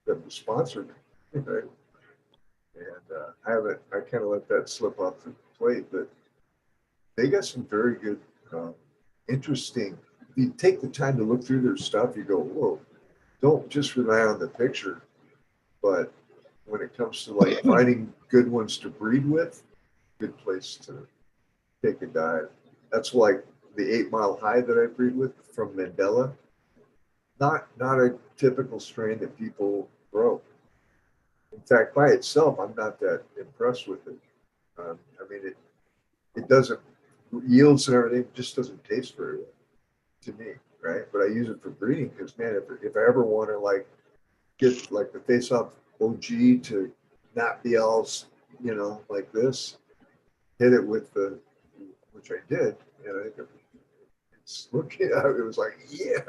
them to sponsor me. Right? And I kind of let that slip off the plate, but they got some very good, interesting. If you take the time to look through their stuff, you go, whoa, don't just rely on the picture. But when it comes to like finding good ones to breed with, good place to take a dive. That's like the 8 Mile High that I breed with from Mandela. Not a typical strain that people grow. In fact, by itself, I'm not that impressed with it. I mean, it doesn't, yields and everything just doesn't taste very well to me, right? But I use it for breeding because, man, if I ever want to like get like the face-off OG to not be all, like this, hit it with the, which I did, and I think it's looking at it was like, yeah,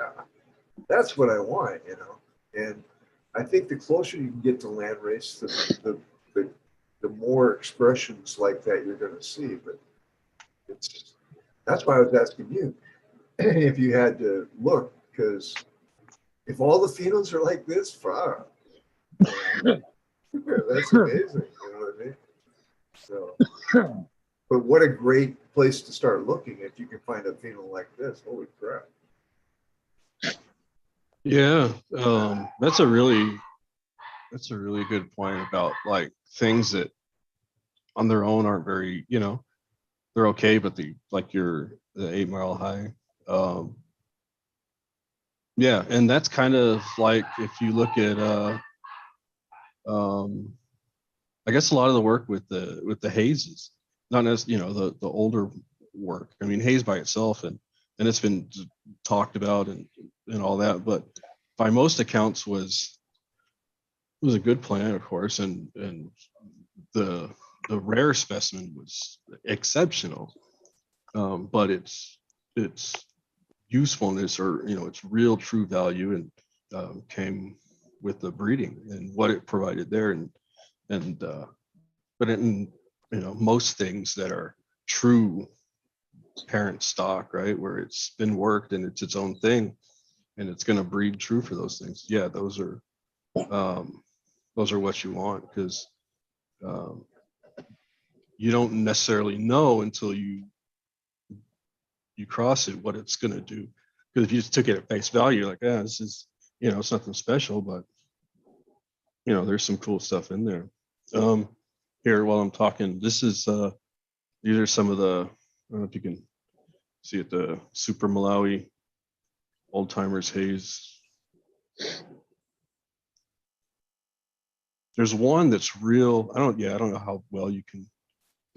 that's what I want, and I think the closer you can get to landrace, the more expressions like that you're going to see. But that's why I was asking you if you had to look, because if all the phenols are like this, wow, that's amazing. You know what I mean? So, but what a great place to start looking if you can find a phenol like this. Holy crap! Yeah, that's a really good point about like things that on their own aren't very, they're okay, but the 8 Mile High. Yeah, and that's kind of like if you look at I guess a lot of the work with the hazes, not as the older work. I mean, haze by itself and it's been talked about and all that, but by most accounts was a good plant, of course, and the rare specimen was exceptional, but its usefulness or its real true value and came with the breeding and what it provided there and but in most things that are true parent stock, right, where it's been worked and it's its own thing and it's going to breed true for those things, yeah, those are what you want, because you don't necessarily know until you cross it what it's going to do. Because if you just took it at face value, like, yeah, this is, it's nothing special, but there's some cool stuff in there. Here, while I'm talking, this is these are some of the, I don't know if you can see it, the Super Malawi Old Timers Haze. There's one that's real. I don't know how well you can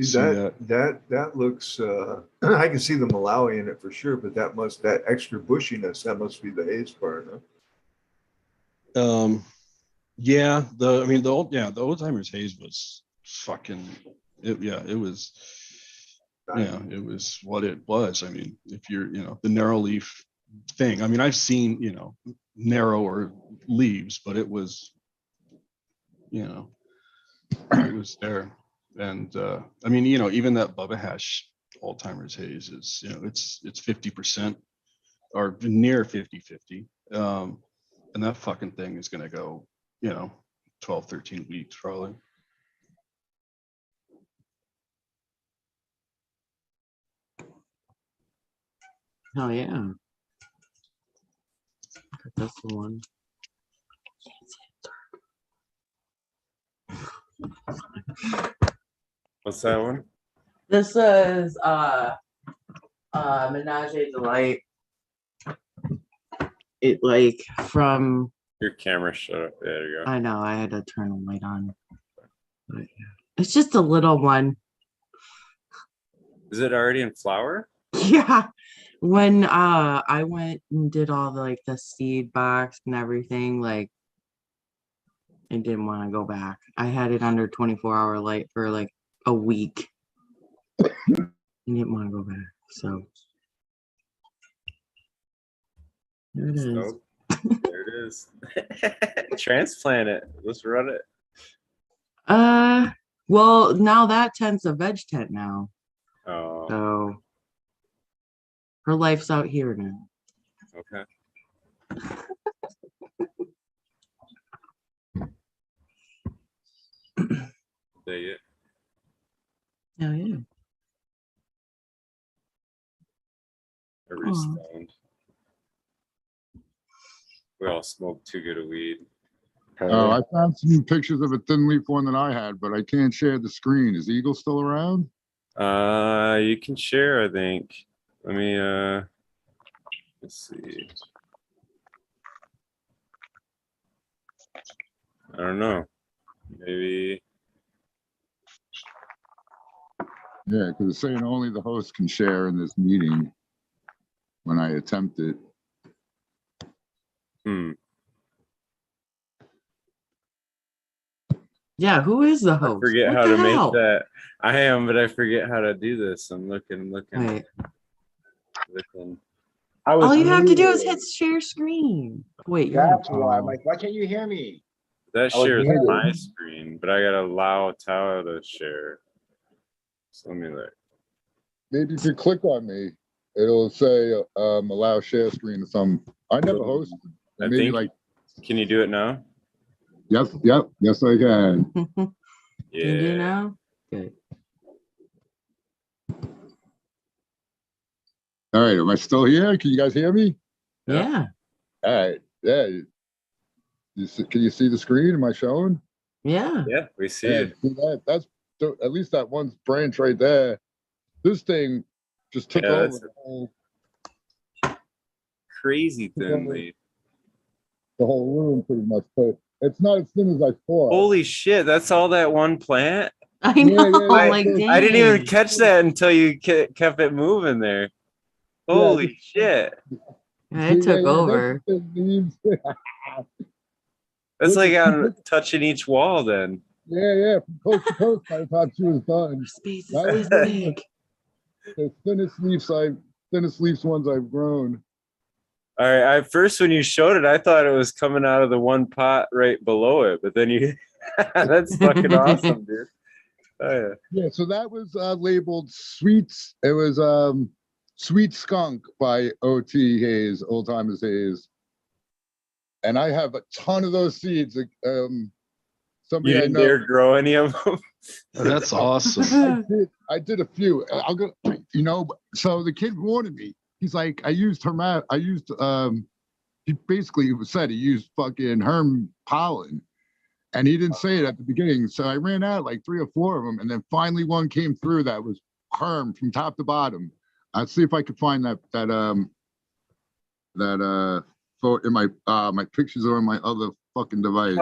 see that looks I can see the Malawi in it for sure, but that extra bushiness, that must be the haze part, huh? Yeah, the Old Timers Haze was fucking it was it was what it was. I mean, if you're the narrow leaf thing, I mean, I've seen narrower leaves, but it was it was there. And I mean, even that Bubba Hash Old Timers Haze is, it's 50% or near 50-50. And that fucking thing is gonna go 12, 13 weeks probably. Oh yeah, that's the one. What's that one? This is Menage a Delight. It like from Your camera shut up. There you go. I know I had to turn the light on. But, yeah. It's just a little one. Is it already in flower? Yeah, When I went and did all the seed box and everything, like I didn't want to go back. I had it under 24-hour light for like a week. I didn't want to go back. So there it is. So, there it is. Transplant it. Let's run it. Well, now that tent's a veg tent now. Oh, So her life's out here now. okay. There you Oh yeah. Everybody's stoned. We all smoke too good of weed. Oh, I found some pictures of a thin leaf one that I had, but I can't share the screen. Is Eagle still around? You can share, I think. Let me let's see. I don't know. Maybe. Yeah, because it's saying only the host can share in this meeting when I attempt it. Yeah, who is the I host? forget What how the to make hell? that. I am, but I forget how to do this. I'm looking. Wait. I was All you have to do is muted. hit share screen. Wait, you're on That's why I'm call. like, why can't you hear me? That I was shares muted. my screen, but I gotta allow Tao to share. So let me look. Maybe if you click on me, it'll say allow share screen or something. I never hosted. I Maybe think. like, Can you do it now? yes, I can. Can you do now? Good. All right, am I still here? Can you guys hear me? Yeah. All right, yeah. Can you see the screen? Am I showing? Yeah. Yeah, we see Yeah, it. see that? That's at least that one branch right there. This thing just took Yeah, over that's the whole crazy thin leaf. the whole room pretty much. But it's not as thin as I thought. Holy shit, that's all that one plant? I know. yeah. Like, dang. I didn't even catch that until you kept it moving there. Holy shit. Yeah, it took over. That's the leaves. That's like Look, I'm touching each wall then. Yeah, from coast to coast. I thought she was done. Space is That this was big. the thinnest leaves ones I've grown. All right, first when you showed it, I thought it was coming out of the one pot right below it, but then you that's fucking awesome, dude. Oh Yeah, so that was labeled sweets. It was Sweet Skunk by OT Hayes, Old Timers Hayes. And I have a ton of those seeds. You Somebody I didn't know. dare grow any of them? Oh, that's awesome. I did a few. I'll go, so the kid warned me. He's like, he basically said he used fucking herm pollen. And he didn't say it at the beginning. So I ran out like 3 or 4 of them. And then finally one came through that was herm from top to bottom. I'll see if I could find that photo in my pictures are on my other fucking device.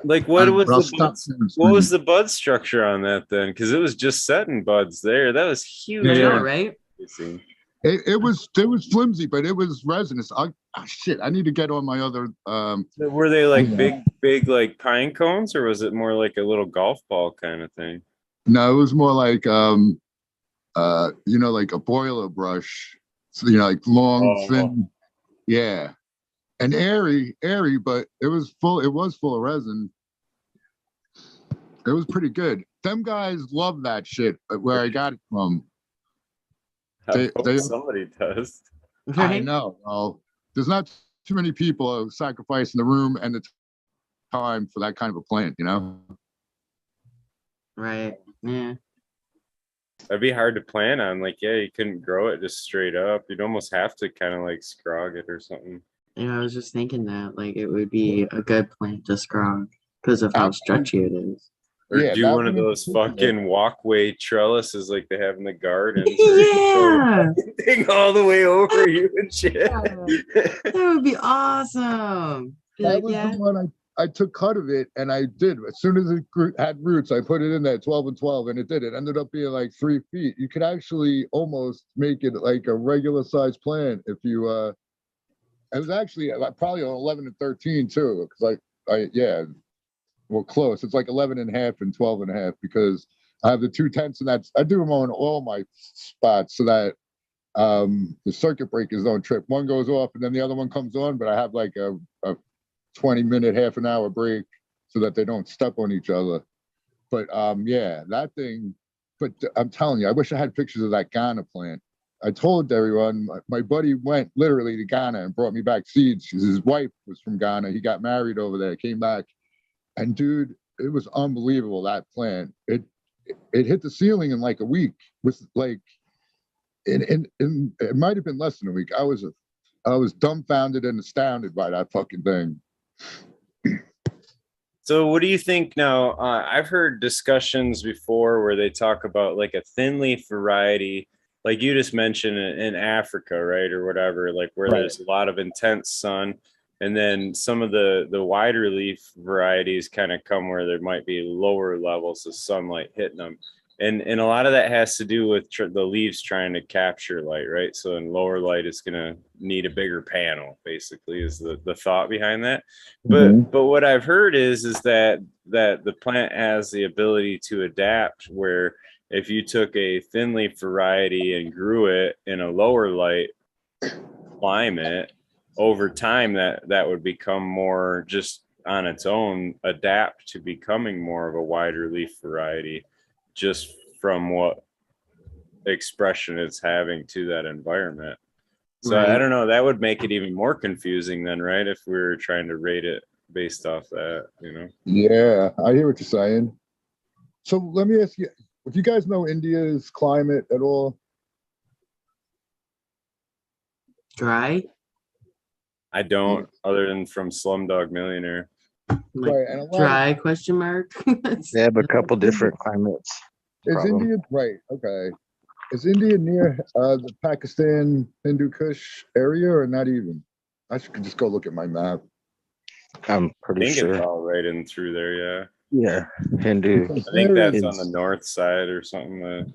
Like what was the bud structure on that then? Because it was just setting buds there. That was huge. I know, right? It was flimsy, but it was resinous. Shit, I need to get on my other. Were they like big like pine cones, or was it more like a little golf ball kind of thing? No, it was more like like a boiler brush. So, like long, thin. Yeah, and airy, but it was full. It was full of resin. It was pretty good. Them guys love that shit. Where I got it from. Somebody does. I know. Well, there's not too many people sacrificing the room and the time for that kind of a plant, Right. Yeah. That'd be hard to plan on. Like, yeah, you couldn't grow it just straight up. You'd almost have to kind of like scrog it or something. Yeah, I was just thinking that like it would be a good plant to scrog because of how stretchy it is. Or do one of those fucking walkway trellises like they have in the gardens. Yeah. Thing all the way over you and shit. That would be awesome. That was the one I took cut of it and I did. As soon as it had roots, I put it in there 12 and 12 and it did. It ended up being like 3 feet. You could actually almost make it like a regular size plant if you, it was actually probably on 11 and 13 too. Cause yeah, well, close. It's like 11 and a half and 12 and a half because I have the 2/10 and that's, I do them on all my spots so that the circuit breakers don't trip. One goes off and then the other one comes on, but I have like a 20-minute, half an hour break so that they don't step on each other. But yeah, that thing, but I'm telling you, I wish I had pictures of that Ghana plant. I told everyone, my buddy went literally to Ghana and brought me back seeds because his wife was from Ghana. He got married over there, came back, and dude, it was unbelievable, that plant. It hit the ceiling in like a week with like, and it might have been less than a week. I was dumbfounded and astounded by that fucking thing. So what do you think now? I've heard discussions before where they talk about like a thin leaf variety, like you just mentioned in Africa, right? Or whatever, like where there's a lot of intense sun. And then some of the wider leaf varieties kind of come where there might be lower levels of sunlight hitting them. And a lot of that has to do with the leaves trying to capture light, right? So in lower light, it's going to need a bigger panel, basically, is the thought behind that. But what I've heard is that the plant has the ability to adapt, where if you took a thin leaf variety and grew it in a lower light climate, over time that would become more just on its own, adapt to becoming more of a wider leaf variety, just from what expression it's having to that environment. So Right. I don't know, that would make it even more confusing then, right? If we were trying to rate it based off that, you know? Yeah, I hear what you're saying. So let me ask you, if you guys know India's climate at all? Dry. I don't, other than from Slumdog Millionaire. Like, Right, and a lot dry question mark. They have a couple different climates. is Problem. India right? Okay, is India near the Pakistan Hindu Kush area or not even? I should just go look at my map. I'm I pretty think it's sure. all right in through there, yeah. Yeah, Hindu. I think that's is- on the north side or something.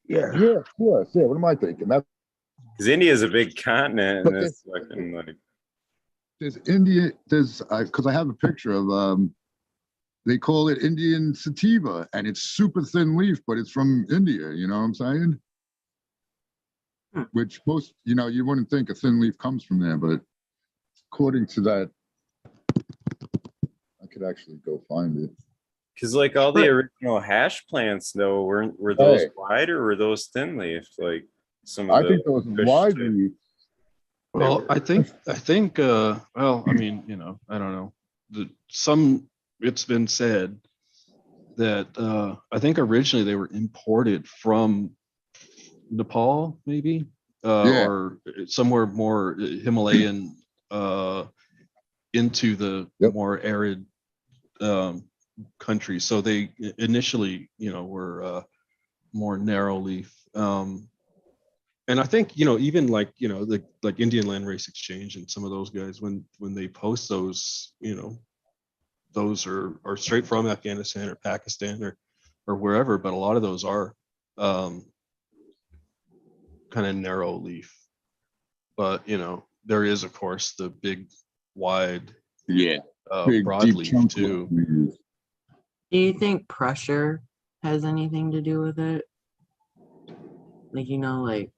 Yeah. Yeah, of course. Yeah, what am I thinking? That's Because India is a big continent, But and it's fucking like, there's India. There's because I have a picture of they call it Indian sativa, and it's super thin leaf, but it's from India. You know what I'm saying? Which most, you wouldn't think a thin leaf comes from there, but according to that, I could actually go find it. because like all the original hash plants though, were those Right. wide or were those thin leaf? Like some I of think those Kush wide shit? leaf. Well, I think, well, I mean, I don't know. It's been said that I think originally they were imported from Nepal, maybe, Yeah. or somewhere more Himalayan into the Yep. more arid countries. So they initially, were more narrow leaf. And I think, even like, like Indian Land Race Exchange and some of those guys, when they post those, those are straight from Afghanistan or Pakistan or wherever, but a lot of those are kind of narrow leaf. But, there is, of course, the big, wide, Yeah. Big, deep broadleaf chunk too. leaf. Do you think pressure has anything to do with it? Like, like,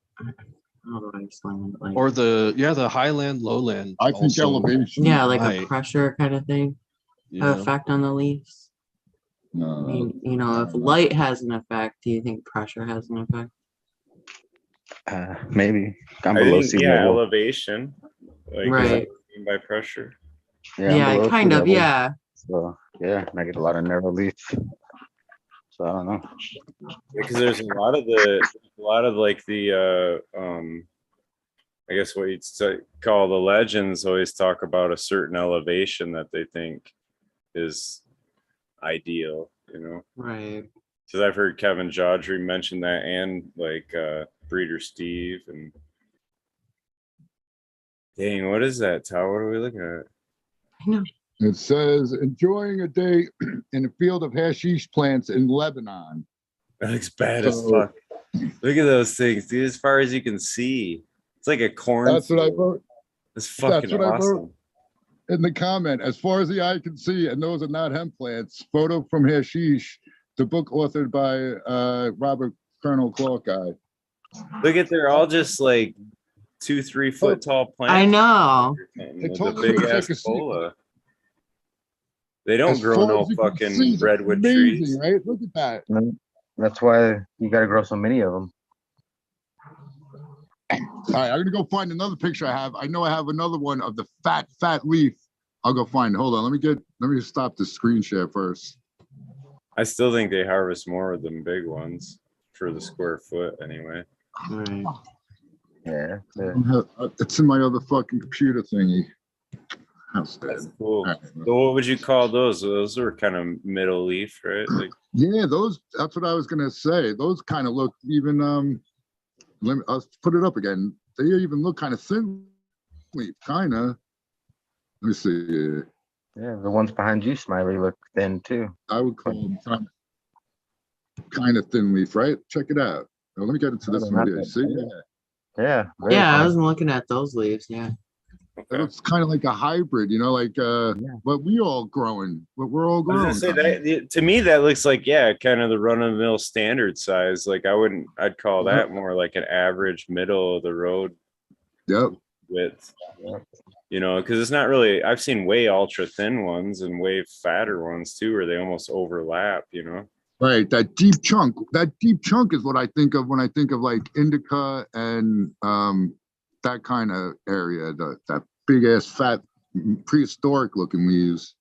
how do I explain it? Like, Or the highland, lowland. I think also elevation. yeah, like might, a pressure kind of thing, effect on the leaves. I No. mean, if light has an effect, do you think pressure has an effect? Maybe. I'm I below think sea level. elevation, like Right. by pressure. Yeah, I'm Yeah, below kind sea of. level. Yeah. So yeah, and I get a lot of narrow leaf. So I don't know. Because there's a lot of like the I guess what you'd call the legends always talk about a certain elevation that they think is ideal, Right. because I've heard Kevin Jodry mention that, and like Breeder Steve, and dang, what is that, Tal? What are we looking at? I know. It says, enjoying a day in a field of hashish plants in Lebanon. That looks bad as So- fuck. Look at those things, dude. As far as you can see, it's like a corn. That's what I wrote It's fucking what I wrote. awesome. in the comment. As far as the eye can see, and those are not hemp plants. Photo from hashish, the book authored by Robert Colonel Clark guy. Look at, they're all just like 2-3 foot tall plants. I know. It The totally big looks ass like a cola. They don't As grow far no as you can fucking see, it's redwood amazing, trees. right? Look at that. That's why you gotta grow so many of them. All right, I'm gonna go find another picture I have. I know I have another one of the fat leaf. I'll go find it. Hold on, let me stop the screen share first. I still think they harvest more of them big ones for the square foot anyway. Right. Yeah. It's in my other fucking computer thingy. How's That's that? cool. All right. So what would you call those? Those are kind of middle leaf, right? Like, Yeah, that's what I was gonna say. Those kind of look even I'll put it up again. They even look kind of thin leaf, kind of. Let me see. Yeah, the ones behind you, Smiley, look thin too. I would call them kind of thin leaf, right? Check it out. Now, let me get into No, this they're not one here. that See? thin. Yeah. Yeah. very Yeah, I thin. wasn't looking at those leaves. Yeah. It okay. looks kind of like a hybrid, like what we all growing, what we're all I growing. was gonna say that, to me that looks like, yeah, kind of the run-of-the-mill standard size. Like I'd call that more like an average middle of the road Yep. width. Yep. Because it's not really, I've seen way ultra thin ones and way fatter ones too, where they almost overlap, Right. That deep chunk is what I think of when I think of like indica and that kind of area, that big ass fat prehistoric looking leaves.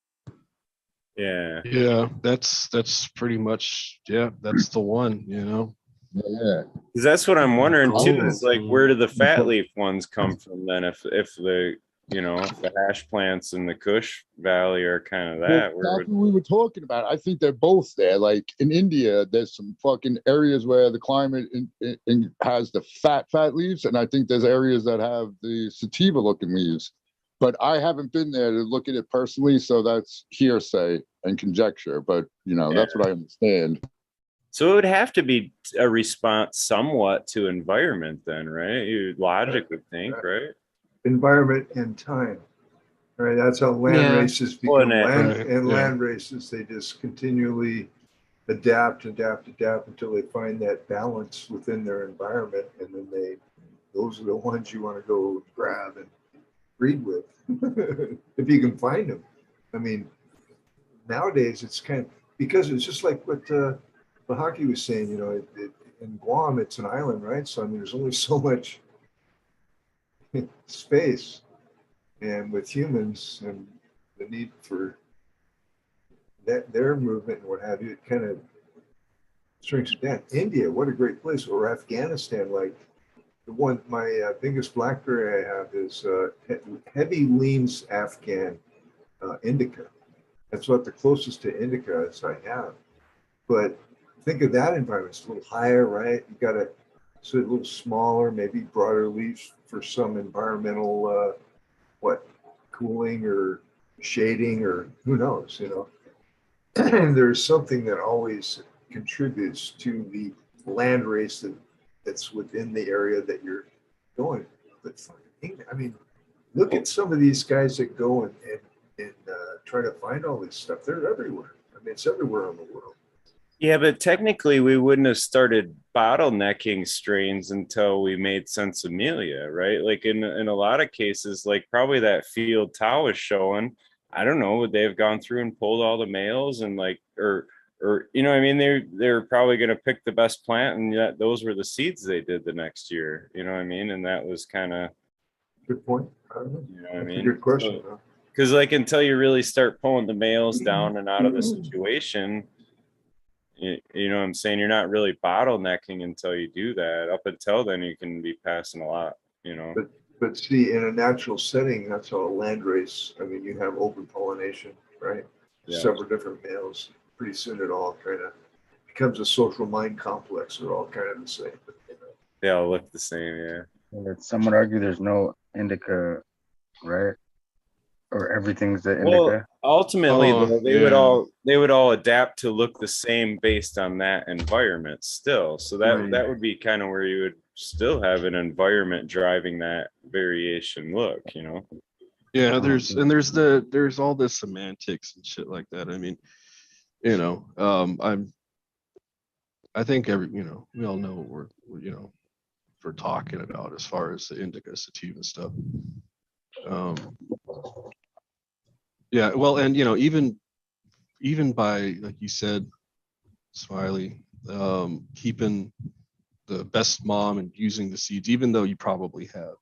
Yeah. Yeah, that's pretty much, yeah, that's the one, Yeah. Because that's what I'm wondering too, Oh, is like, where do the fat leaf ones come from then? If the if the hash plants in the Kush Valley are kind of that, Well, that's what we were talking about. I think they're both there. Like in India, there's some fucking areas where the climate has the fat leaves, and I think there's areas that have the sativa looking leaves. But I haven't been there to look at it personally, so that's hearsay and conjecture. But that's what I understand. So it would have to be a response somewhat to environment then, right? You logic would think, right? Environment and time. Right, that's how land Yeah. races become Right, yeah. land races. They just continually adapt until they find that balance within their environment, and then those are the ones you want to go grab and breed with if you can find them. I mean, nowadays it's kind of, because it's just like what Bahaki was saying. In Guam it's an island, right? So I mean, there's only so much space. And with humans and the need for their movement and what have you, it kind of shrinks it down. India, what a great place. Or Afghanistan, like the one, my biggest blackberry I have is heavy leans Afghan indica. That's what the closest to indica is I have. But think of that environment. It's a little higher, right? You got a little smaller, maybe broader leaves for some environmental cooling or shading, or who knows, And there's something that always contributes to the land race that's within the area that you're going. But I mean, look at some of these guys that go and try to find all this stuff. They're everywhere. I mean, it's everywhere in the world. Yeah, but technically we wouldn't have started bottlenecking strains until we made Sensimilia, right? Like in a lot of cases, like probably that field Tao was showing, I don't know, would they have gone through and pulled all the males and like, or I mean, they're probably going to pick the best plant, and yet those were the seeds they did the next year, what I mean? And that was kind of, Good point. I mean? Good question. Because like until you really start pulling the males down and out of the situation, you know what I'm saying? You're not really bottlenecking until you do that. Up until then, you can be passing a lot, But see, in a natural setting, that's all a land race. I mean, you have open pollination, right? Yeah. Several different males. Pretty soon it all kind of becomes a social mind complex. They're all kind of the same. They all look the same, yeah. Some would argue there's no indica, right? Or everything's the Well, indica. ultimately, Oh, though, they would all adapt to look the same based on that environment still. So that would be kind of where you would still have an environment driving that variation look, you know. Yeah, there's all this semantics and shit like that. I mean, you know, I think we all know what we're talking about as far as the indica sativa stuff. Yeah, well, and even by, like you said, Smiley, keeping the best mom and using the seeds, even though you probably have,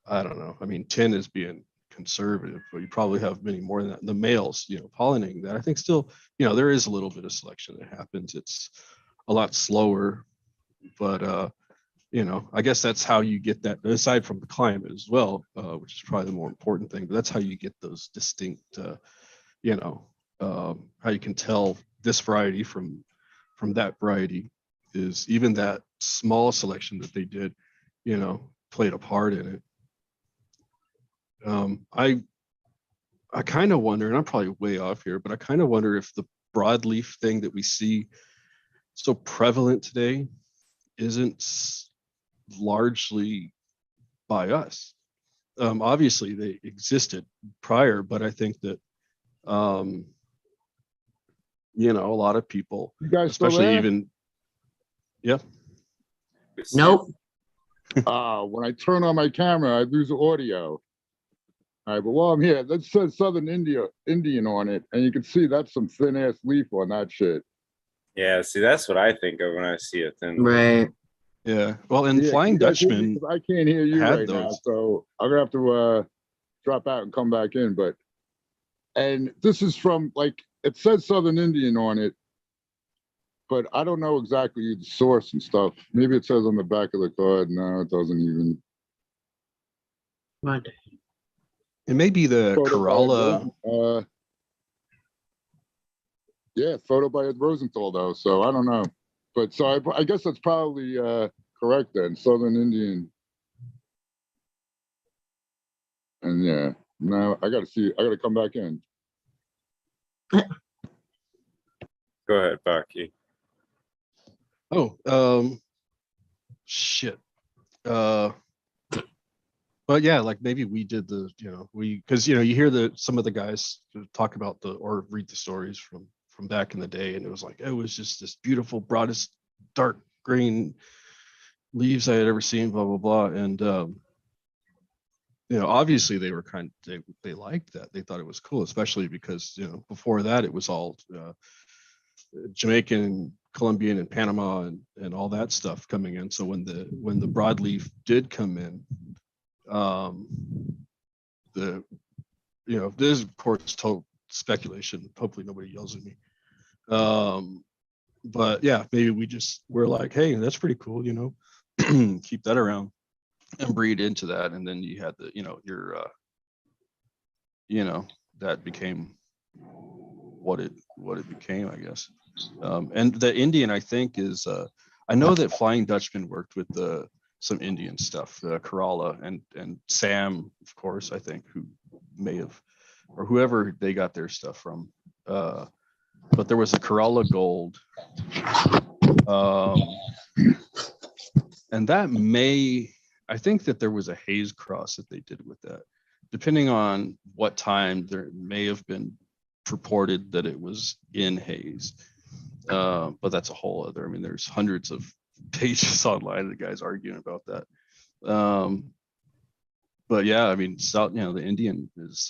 I don't know, I mean, 10 is being conservative, but you probably have many more than that. The males, pollinating that, I think still, there is a little bit of selection that happens. It's a lot slower, but I guess that's how you get that, aside from the climate as well, which is probably the more important thing, but that's how you get those distinct, how you can tell this variety from that variety is even that small selection that they did, played a part in it. I kind of wonder, and I'm probably way off here, but I kind of wonder if the broadleaf thing that we see so prevalent today isn't largely by us. Obviously, they existed prior, but I think that a lot of people, You guys still especially there? even, yeah. Nope. When I turn on my camera, I lose audio. All right, but while I'm here, that says Southern Indian on it, and you can see that's some thin ass leaf on that shit. Yeah, see, that's what I think of when I see a thin. Right. Yeah. Well, and Yeah, Flying you guys hear me? Dutchman 'Cause I can't hear you had right now, those. so I'm gonna have to drop out and come back in. And this is from, like, it says Southern Indian on it, but I don't know exactly the source and stuff. Maybe it says on the back of the card. No, it doesn't even. What? It may be the Photo by Kerala. Yeah, photo by Ed Rosenthal though, so I don't know. But so I guess that's probably correct then. Southern Indian. And yeah, now I gotta come back in. Go ahead, Baki. Oh, shit. But yeah, like maybe we did because you hear some of the guys talk about or read the stories from back in the day, and it was like, it was just this beautiful, broadest, dark green leaves I had ever seen, blah blah blah. And obviously they were they liked that. They thought it was cool, especially because before that it was all Jamaican, Colombian, and Panama and all that stuff coming in. So when the broadleaf did come in, this is of course total speculation. Hopefully nobody yells at me. But yeah, maybe we're like, hey, that's pretty cool, keep that around and breed into that. And then you had that became what it became, I guess. And the Indian, I think, is I know that Flying Dutchman worked with some Indian stuff, Kerala and Sam, of course, I think, who may have, or whoever they got their stuff from. But there was a Kerala Gold. And that I think that there was a haze cross that they did with that. Depending on what time, there may have been purported that it was in haze. But that's a whole other, there's hundreds of pages online, the guys arguing about that. But yeah, the Indian is,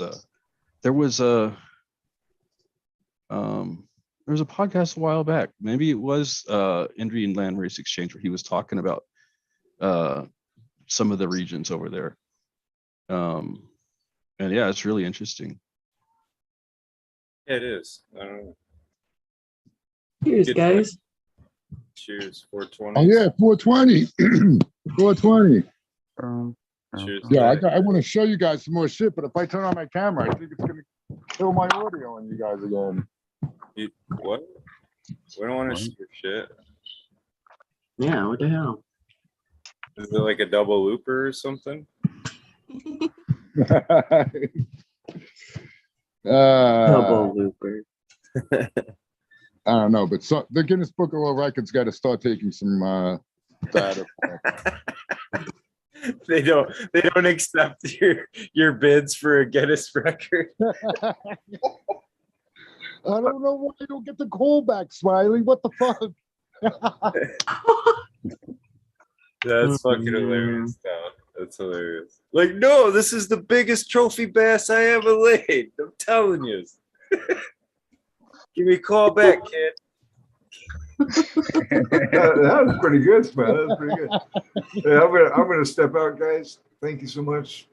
there was a podcast a while back, maybe it was Indian Land Race Exchange, where he was talking about some of the regions over there. And yeah, it's really interesting. It is. Cheers, guys. Cheers, 420. Oh yeah, 420. 420. Cheers. Yeah, I want to show you guys some more shit, but if I turn on my camera, I think it's gonna kill my audio on you guys again. What? We don't want to see your shit. Yeah, what the hell? Is it like a double looper or something? Double looper. I don't know, but so the Guinness Book of World Records got to start taking some data. They don't accept your bids for a Guinness record. I don't know why you don't get the call back, Smiley. What the fuck? That's fucking hilarious, though. That's hilarious. Like, no, this is the biggest trophy bass I ever laid. I'm telling you. Give me a call back, kid. That was pretty good, Smile. That was pretty good. Hey, I'm gonna step out, guys. Thank you so much.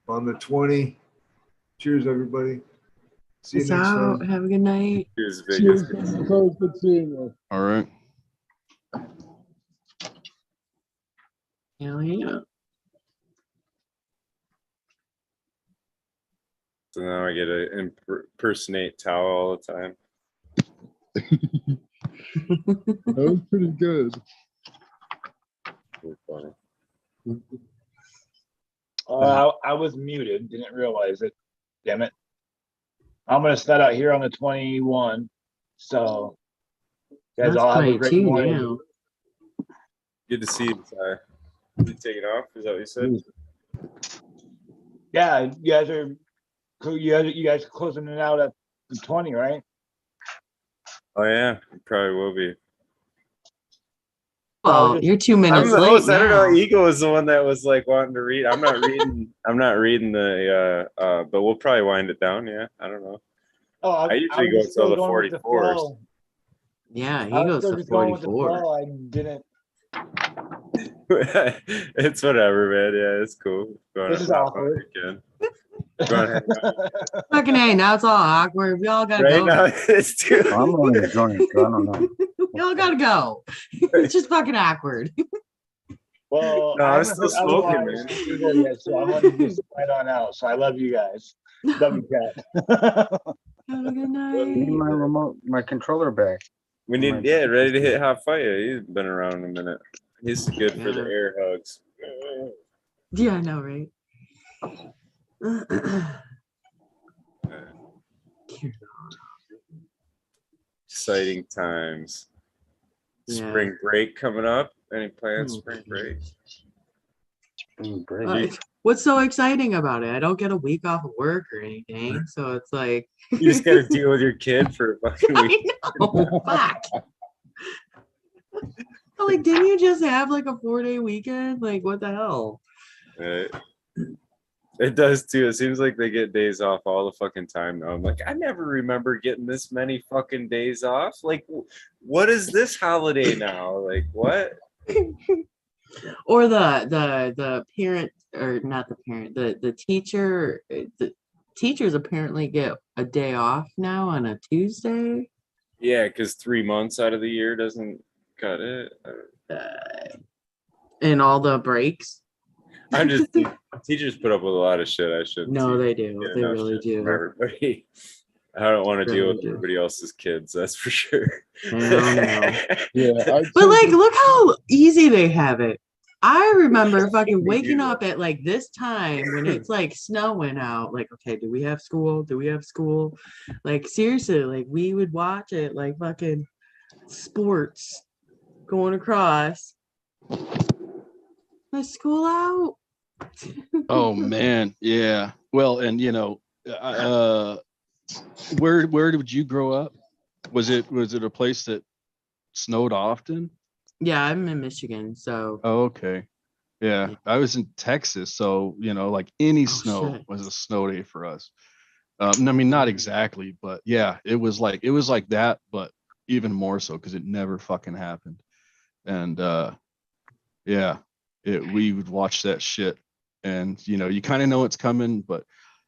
On the 20. Cheers, everybody. See you Peace next out. time. Have a good night. Cheers, Cheers, Vegas. it's always good seeing you. All right. Hell yeah. So now I get to impersonate Tao all the time. That was pretty good. Pretty funny. I was muted, didn't realize it. Damn it. I'm gonna start out here on the 21. So guys That's all have a great 22 morning. now. Good to see you, Ty. You taking off? Is that what you said? Yeah, you guys are cool. You guys closing it out at the 20, right? Oh yeah, it probably will be. Well, you're 2 I'm minutes the late host. I don't know. now. Ego is the one that was like wanting to read. I'm not reading. I'm not reading the. But we'll probably wind it down. Yeah, I don't know. Oh, I usually was go just still till the going with the 44s. flow. Yeah, he I was goes still to just going with the 44. flow. I didn't. It's whatever, man. Yeah, it's cool. Go This is on, awkward. again. Go on, hang out. Fucking A, now it's all awkward. We all gotta Right go. now, it's too. I'm only enjoying, so I don't know. We all gotta go. It's just fucking awkward. Well, No, I I'm haven't still heard smoking, otherwise man. either yet, so I'm gonna just right on out. So I love you guys. Love you, Cat. Have a good Need night. my remote, my controller back. We need, ready to hit hot fire. He's been around a minute. He's good for the Yeah. air hugs. Yeah, I know, right? Exciting times. Yeah. Spring break coming up. Any plans? Spring break. What's so exciting about it? I don't get a week off of work or anything, so it's like You just got to deal with your kid for a fucking week. I know. Fuck. Like, didn't you just have like a 4-day weekend? Like, what the hell? It does too. It seems like they get days off all the fucking time now. I'm like, I never remember getting this many fucking days off. Like, what is this holiday now? Like, what? Or the parent, or not the parent, the teacher. The teachers apparently get a day off now on a Tuesday. Yeah, because 3 months out of the year doesn't cut it. And all the breaks. I'm just teachers put up with a lot of shit. I shouldn't. No, they do. They really do. Everybody. I don't want to deal with do. everybody else's kids. That's for sure. Hell no. Yeah, But like, look how easy they have it. I remember fucking waking up at like this time when it's like snowing out. Like, okay, do we have school? Do we have school? Like, seriously, like we would watch it like fucking sports going across. Is school out? Oh man, yeah. Well, and where did you grow up? Was it a place that snowed often? Yeah, I'm in Michigan, so. Oh, okay. Yeah, I was in Texas, so like any snow shit. was a snow day for us. I mean, not exactly, but yeah, it was like that, but even more so because it never fucking happened. And yeah, we would watch that shit, and you kind of know it's coming. But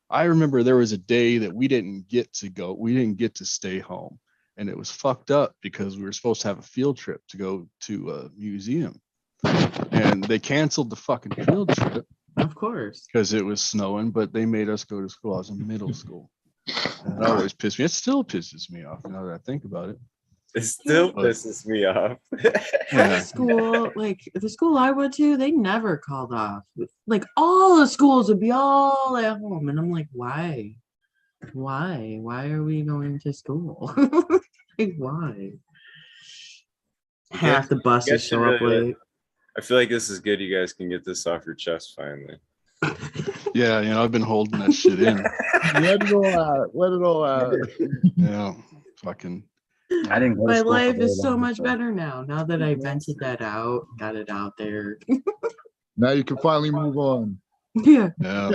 I remember there was a day that we didn't get to stay home, and it was fucked up because we were supposed to have a field trip to go to a museum, and they canceled the fucking field trip. Of course. Because it was snowing, but they made us go to school. I was in middle school. And that always pissed me. It still pisses me off now that I think about it. It still pisses me off. Yeah. School, like the school I went to, they never called off. Like all the schools would be all at home, and I'm like, why? Why? Why are we going to school? Like, why? Half the You buses guys should show up really, late. I feel like this is good. You guys can get this off your chest finally. Yeah, I've been holding that shit in. Let it all out. Let it all out. Fucking. I didn't go to My school for life very is so long, much so- better now that I vented that out, got it out there. Now you can finally move on. Yeah. Yeah.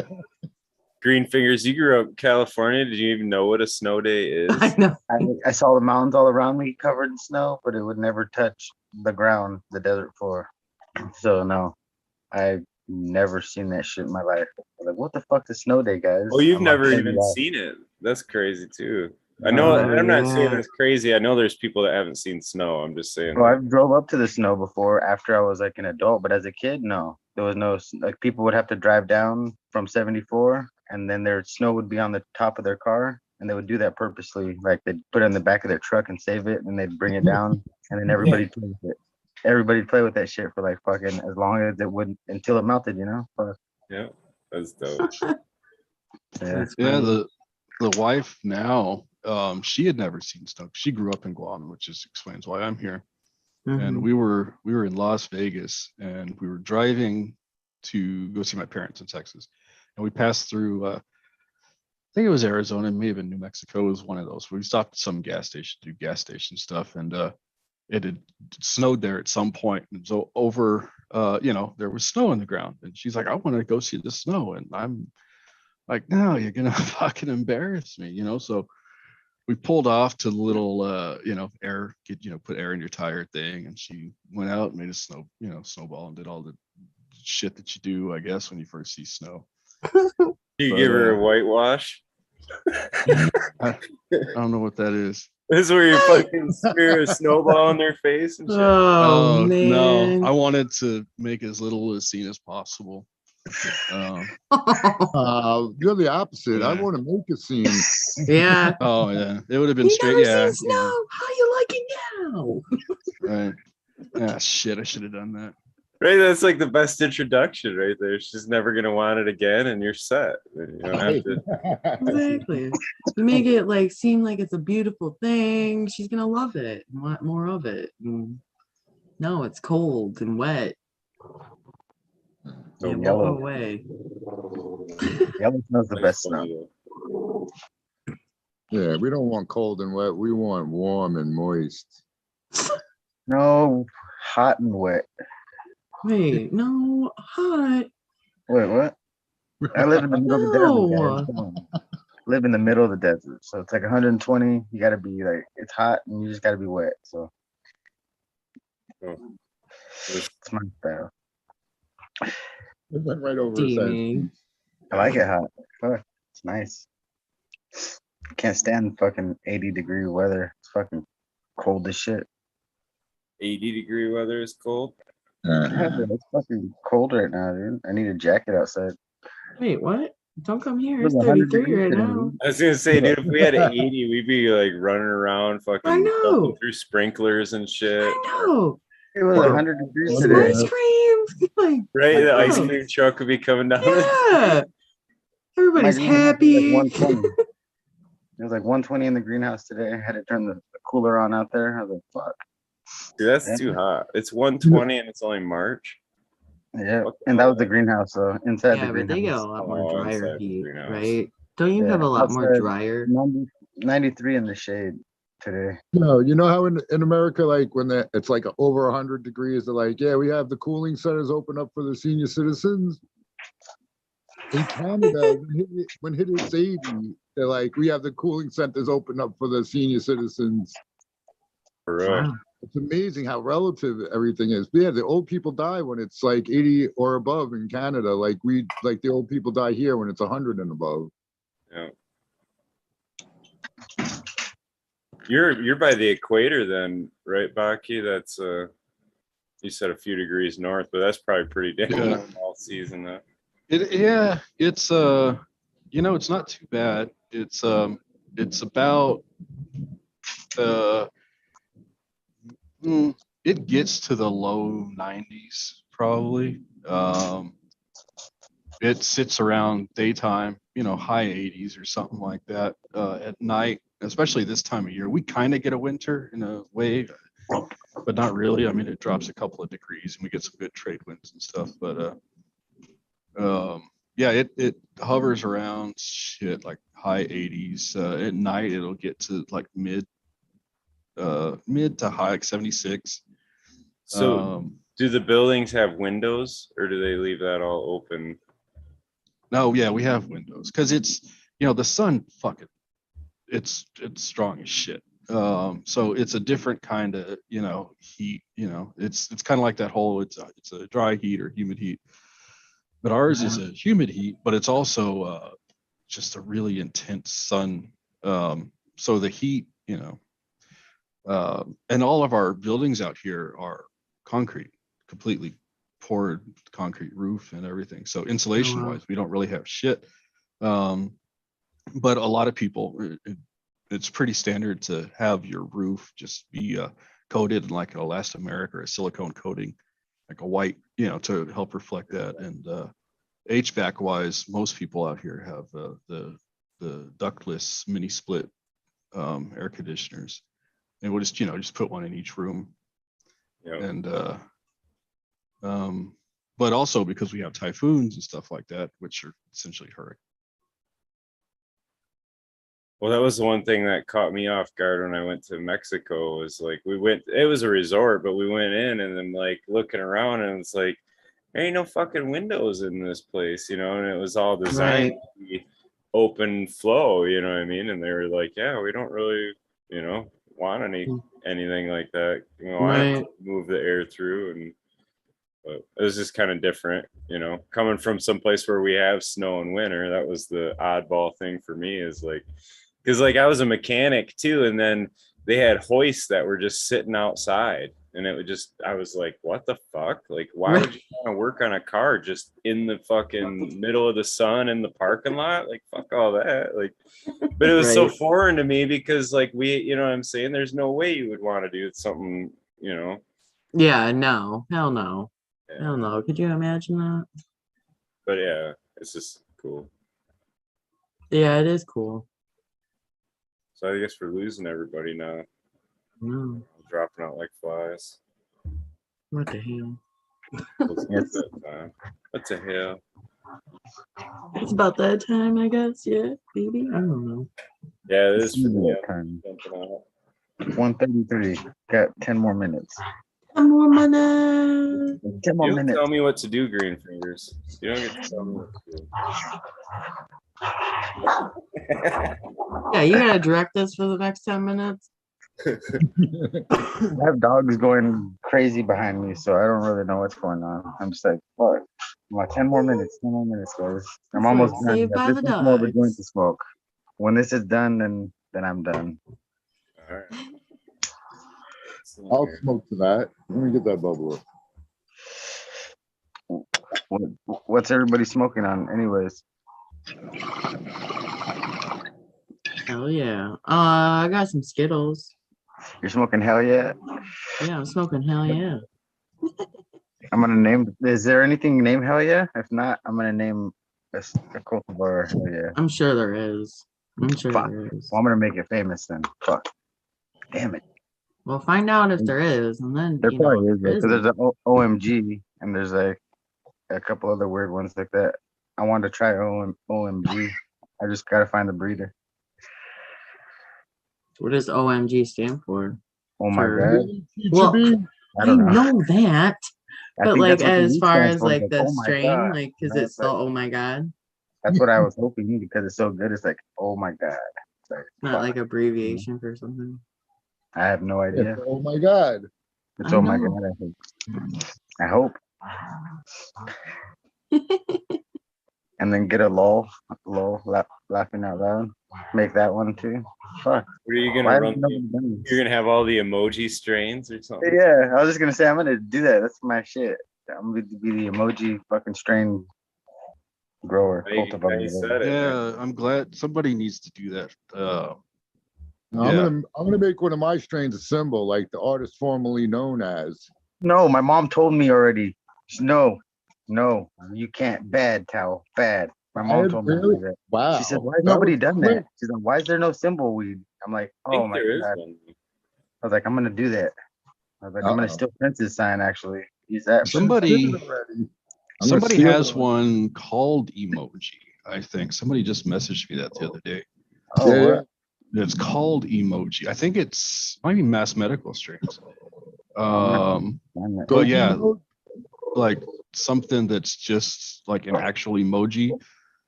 Green Fingers, you grew up in California. Did you even know what a snow day is? I know. I saw the mountains all around me covered in snow, but it would never touch the ground, the desert floor. So no, I've never seen that shit in my life. I'm like, what the fuck is snow day, guys? Oh, you've I'm like, never "Check it even out." seen it. That's crazy too. I know. Oh, I'm not saying yeah. that's crazy. I know there's people that haven't seen snow. I'm just saying. Well, I've drove up to the snow before after I was like an adult, but as a kid, no. There was no, like, people would have to drive down from 74 and then their snow would be on the top of their car. And they would do that purposely. Like they'd put it in the back of their truck and save it and they'd bring it down and then everybody play with it. Everybody play with that shit for like fucking as long as it wouldn't until it melted, Fuck. Yeah, that's dope. Yeah. That's Yeah, funny. the wife now, she had never seen snow. She grew up in Guam, which just explains why I'm here. And Mhm. we were in Las Vegas and we were driving to go see my parents in Texas. And we passed through I think it was Arizona, it may have been New Mexico, it was one of those. We stopped at some gas station to do gas station stuff, and it had snowed there at some point. And so over there was snow on the ground. And she's like, I want to go see the snow. And I'm like, no, you're gonna fucking embarrass me, So we pulled off to the little air, put air in your tire thing, and she went out and made a snowball and did all the shit that you do, I guess, when you first see snow. You But, give her a whitewash. I don't know what that is. This is where you fucking spear a snowball in their face and shit. Oh, no, man. I wanted to make as little of a scene as possible. You're the opposite. I Yeah. want to make a scene. Yeah. Oh yeah, it would have been You straight. never Yeah, seen snow. How you like it now? right. Ah, shit, I should have done that. Right, that's like the best introduction right there. She's never gonna want it again, and you're set. You don't have to. Exactly. You make it like seem like it's a beautiful thing. She's gonna love it and want more of it. And no, it's cold and wet. So It won't yellow. go away. Yellow snow's the That's best snow. funny, though. Yeah, we don't want cold and wet. We want warm and moist. No, hot and wet. Wait, no, hot. Wait, what? I live in the middle of the desert, No. guys. Come on. Live in the middle of the desert, so it's like 120. You gotta be like, it's hot and you just gotta be wet. So Oh. it's my style. It went right over his head. Steamy. I like it hot. Fuck, it's nice. Can't stand fucking 80-degree weather. It's fucking cold as shit. 80-degree weather is cold. Yeah, dude, it's fucking cold right now, dude. I need a jacket outside. Wait, what? Don't come here. It was It's 100 33 degrees right today, now. dude. I was gonna say, dude, if we had 80, we'd be like running around, I fucking know. jumping through sprinklers and shit. I know. It was Or- 100 degrees Some today. ice cream. Like, Right, the ice Oh. cream truck would be coming down. yeah. Everybody's My greenhouse happy. was like 120. It was like 120 in the greenhouse today. I had to turn the cooler on out there. I was like, fuck. Dude, that's too hot. It's 120 and it's only March. Yeah, What the and that was the hell? greenhouse. So inside Yeah, the but they get a greenhouse, lot Oh, more inside dryer the heat, greenhouse. right? Don't you Yeah, have a lot more outside, dryer? 93 in the shade today. No, you know how in America, like when it's like over 100 degrees, they're like, yeah, we have the cooling centers open up for the senior citizens. In Canada, when it hits 80, they're like, we have the cooling centers open up for the senior citizens. For real. Wow. It's amazing how relative everything is. But yeah, the old people die when it's like 80 or above in Canada. Like the old people die here when it's 100 and above. Yeah. You're by the equator then, right, Baki? That's you said a few degrees north, but that's probably pretty damn Yeah. warm all season though. It's it's not too bad. It's about it gets to the low 90s probably. It sits around daytime high 80s or something like that at night, especially this time of year. We kind of get a winter in a way, but not really. I mean, it drops a couple of degrees and we get some good trade winds and stuff. But yeah, it hovers around shit like high 80s. At night, it'll get to like mid to high like 76. So do the buildings have windows or do they leave that all open? No, yeah, we have windows because it's the sun fucking it's strong as shit. So it's a different kind of heat. It's kind of like that whole it's a dry heat or humid heat, but ours is a humid heat, but it's also just a really intense sun. So the heat, and all of our buildings out here are concrete, completely poured concrete roof and everything. So insulation wise, we don't really have shit. But a lot of people, it's pretty standard to have your roof just be coated in like an elastomeric or a silicone coating, like a white, to help reflect that. And HVAC wise, most people out here have the ductless mini split air conditioners, and we'll just put one in each room. Yep. And but also because we have typhoons and stuff like that, which are essentially hurricanes. Well, that was the one thing that caught me off guard when I went to Mexico was like it was a resort, but we went in and then like looking around and it's like, there ain't no fucking windows in this place, and it was all designed to be open flow, you know what I mean? And they were like, yeah, we don't really, want anything like that. Want to move the air through, but it was just kind of different, coming from someplace where we have snow and winter. That was the oddball thing for me is like, because like I was a mechanic too, and then they had hoists that were just sitting outside, and I was like, what the fuck? Like, why would you want to work on a car just in the fucking middle of the sun in the parking lot? Like, fuck all that. Like, but it was so foreign to me because like what I'm saying? There's no way you would want to do something, Yeah, no, hell no. Yeah. Hell no. Could you imagine that? But yeah, it's just cool. Yeah, it is cool. So I guess we're losing everybody now. Dropping out like flies. What the hell? What the hell? It's about that time, I guess. Yeah, maybe. I don't know. Yeah, it is for me. 1:33. Got 10 more minutes. 10 more minutes. 10 more You don't minutes. tell me what to do, Green Fingers. You don't get to tell me what to do. Yeah, you gotta direct us for the next 10 minutes. I have dogs going crazy behind me, so I don't really know what's going on. I'm just like, fuck. I'm like, 10 more minutes, guys. I'm almost done. Saved by This the is more of a dogs. joint to smoke. When this is done, then I'm done. All right. I'll smoke to that. Let me get that bubble up. What's everybody smoking on, anyways? Hell yeah. I got some Skittles. You're smoking hell yeah? Yeah, I'm smoking hell yeah. I'm gonna name. Is there anything named hell yeah? If not, I'm gonna name a cultivar hell yeah. I'm sure there is. Fuck. There is. Well, I'm gonna make it famous then. Fuck. Damn it. Well, find out if there is, and then There probably is, because isn't. there's an OMG and there's like a couple other weird ones like that. I wanted to try OMG. I just gotta find the breeder. What does OMG stand for? Oh my god. Well, I don't know that. I But think like that's what the as weed far stands as for, like the oh my strain, God. like because No, it's the oh my god, that's what I was hoping, because it's so good. It's like, oh my god. It's like, not fuck. like abbreviation for something. I have no idea. Oh my god. It's I oh my know. god. I hope. And then get a lol, laughing out loud. Make that one too. Fuck. What are you gonna Why run? hasn't nobody done this? You're gonna have all the emoji strains or something? Yeah, I was just gonna say I'm gonna do that. That's my shit. I'm gonna be the emoji fucking strain grower. Now Cultivar. you said it. Yeah, I'm glad somebody needs to do that. No, Yeah. I'm gonna make one of my strains a symbol, like the artist formerly known as. No, my mom told me already. No, you can't. Bad, Tao. Bad. My mom told me to Really? do that. Wow. She said, "Why has That nobody was done quick. that?" She's like, "Why is there no symbol weed?" I'm like, I "Oh think my there is god!" one. I was like, "I'm gonna do that." I was like, "I'm gonna Uh-oh. steal Prince's sign. Actually, use that." You should've Somebody- did it already. I'm gonna Somebody steal has it. one called emoji. I think somebody just messaged me that the other day. Oh, Yeah, what? It's called emoji. I think it's might be mass medical strains. Damn it. But yeah, Go like something that's just like an actual emoji,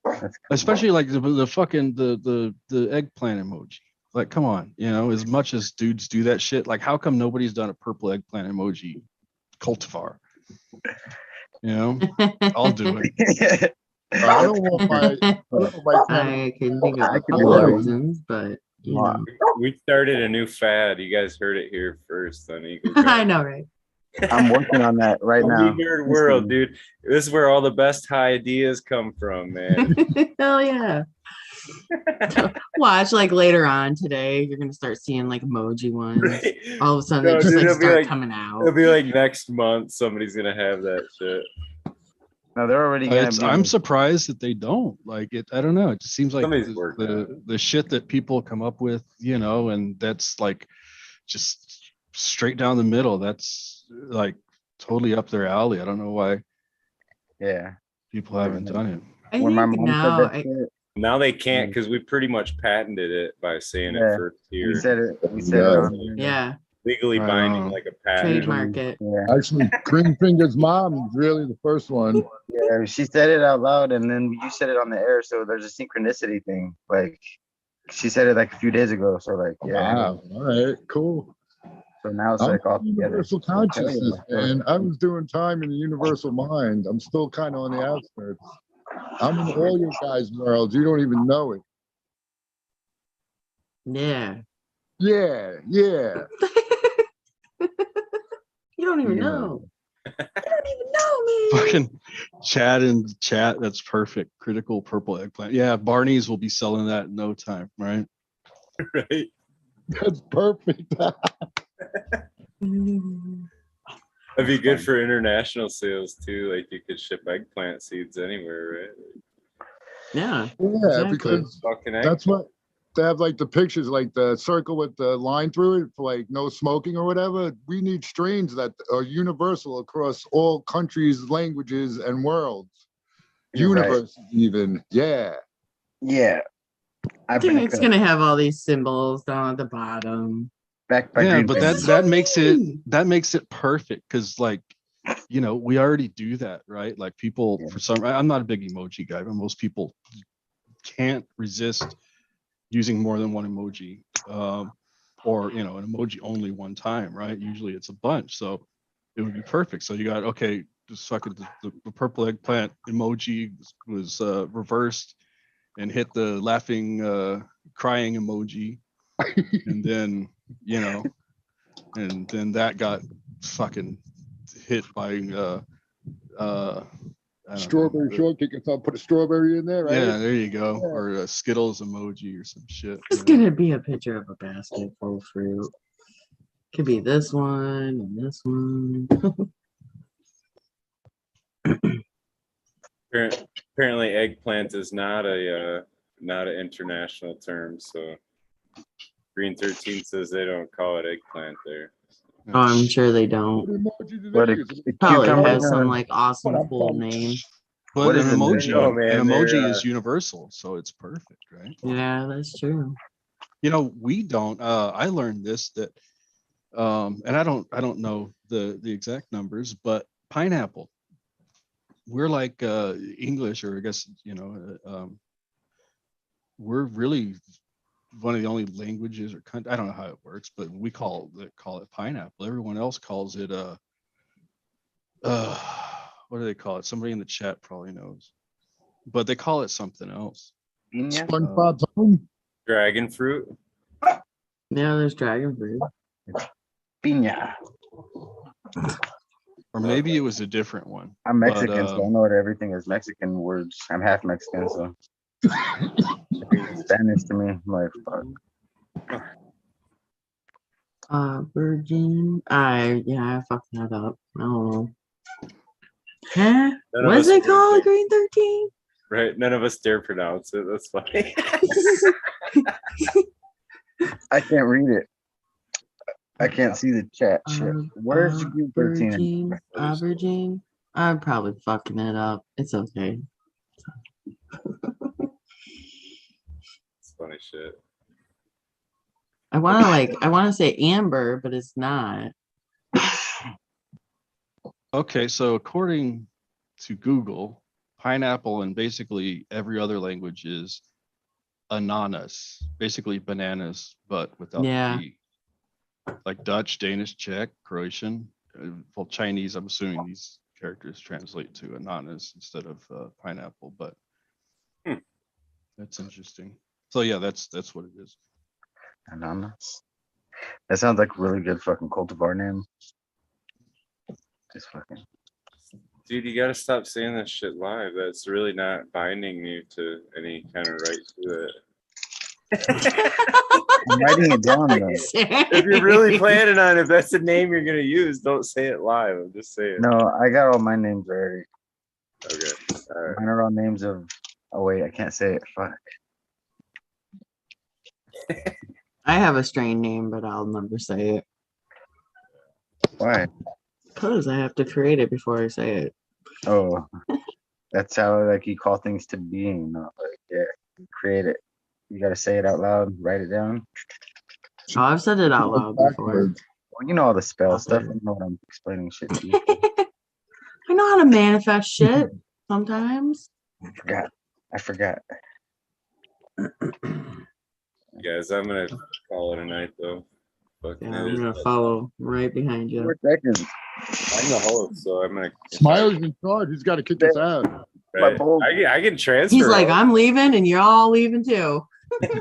That's cool. especially like the fucking the eggplant emoji. Like, come on, you know, as much as dudes do that shit, like how come nobody's done a purple eggplant emoji cultivar? You know, I'll do it. I don't want my I can think of I a can couple do of that. reasons, but you know. We started a new fad. You guys heard it here first on Eagle I Garden. know, right? I'm working on that right The now. Weed Nerd World, dude. This is where all the best ideas come from, man. Hell yeah. Watch like later on today, you're gonna start seeing like emoji ones. Right? All of a sudden No, they just dude, like it'll be start like- coming It'll out. be like next month somebody's gonna have that shit. No, they're already gonna be. I'm surprised that they don't like it. I don't know. It just seems like Somebody's working on the shit that people come up with, you know, and that's like just straight down the middle. That's like totally up their alley. I don't know why Yeah. people haven't done it. I When my think mom said now that shit, Now they can't because we pretty much patented it by saying Yeah. it first we here. said it. We said Yeah. it on. yeah, Legally Right binding on. like a patent. trademark it. Yeah. Actually, Green Finger's mom is really the first one. Yeah. She said it out loud, and then you said it on the air. So there's a synchronicity thing. Like she said it like a few days ago. So like, yeah. Wow. All right. Cool. So now it's I'm like all in together. universal So, hell yeah. consciousness, man. I was doing time in the universal mind. I'm still kind of on the outskirts. I'm in all your guys' worlds. You don't even know it. Yeah. Yeah. Yeah. You don't even Yeah. know. You don't even know, man. Fucking Chad in the chat. That's perfect. Critical purple eggplant. Yeah, Barney's will be selling that in no time, right? Right? That's perfect. That'd be good for international sales too. Like you could ship eggplant seeds anywhere, right? Yeah. Yeah, Exactly. because Fucking that's what they have, like the pictures, like the circle with the line through it for like no smoking or whatever. We need strains that are universal across all countries, languages, and worlds. You're right. Universes, even. Yeah. Yeah. I Dude, back it's up. gonna have all these symbols down at the bottom. Back by Yeah, Green but Finger. that makes it perfect because like, you know, we already do that, right? Like people Yeah. for some, I'm not a big emoji guy, but most people can't resist using more than one emoji, or you know, an emoji only one time, right? Usually it's a bunch, so it would be perfect. So you got okay, just fucking the purple eggplant emoji was reversed and hit the laughing, crying emoji, and then you know, and then that got fucking hit by I don't Strawberry know. shortcake. If I put a strawberry in there, right? Yeah, there you go. Yeah. Or a Skittles emoji or some shit. It's you know? gonna be a picture of a basket full of fruit. Could be this one and this one. Apparently, eggplant is not an international term. So Green 13 says they don't call it eggplant there. Oh, I'm sure they don't. What emoji do What they a- use? a Probably cucumber, has some like awesome What cool a- name. But What an is it? emoji, Oh, man, an emoji they're, is universal, so it's perfect, right? Yeah, that's true. You know, we don't. I learned this that, and I don't know the exact numbers, but pineapple. We're like English, or I guess you know, we're really one of the only languages or I don't know how it works, but we call it pineapple. Everyone else calls it what do they call it? Somebody in the chat probably knows, but they call it something else. Piña? SpongeBob's home? Dragon fruit. Yeah, there's dragon fruit. Piña. Or maybe it was a different one. I'm But, Mexican, so I know that everything is Mexican words. I'm half Mexican, so it's Spanish to me. I'm like, fuck. Virgin. I fucked that up. I don't know. Huh? None of What's us it are called? Wednesday. Green 13? Right? None of us dare pronounce it. That's funny. I can't read it. I can't see the chat shit. Where's you 13? Aubergine. I'm probably fucking it up. It's okay. It's funny shit. I want to say amber, but it's not. Okay, so according to Google, pineapple in basically every other language is ananas, basically bananas, but without Yeah. the P. Like Dutch, Danish, Czech, Croatian, well, Chinese, I'm assuming these characters translate to ananas instead of pineapple, but that's interesting. So yeah, that's what it is. Ananas. That sounds like a really good fucking cultivar name. Just fucking. Dude, you gotta stop saying that shit live. That's really not binding you to any kind of right to it. I'm writing it down though. If you're really planning on, if that's the name you're gonna use, don't say it live. I'm just saying. No, I got all my names already. Okay. All right. Mine are all names of. Oh wait, I can't say it. Fuck. I have a strange name, but I'll never say it. Why? Because I have to create it before I say it. Oh, that's how like you call things to being. Not like create it. You gotta say it out loud. Write it down. Oh, I've said it out loud before. Well, you know all the spell stuff. I know what I'm explaining shit to you. I know how to manifest shit sometimes. I forgot. Guys, I'm gonna call it a night though. Fucking Yeah, it I'm is gonna that- follow right behind you. 4 seconds. I'm the host, so I'm gonna. Smiley's in charge. He's got to kick us out. My Right. bold. I can transfer. He's like, out. I'm leaving, and you're all leaving too. I You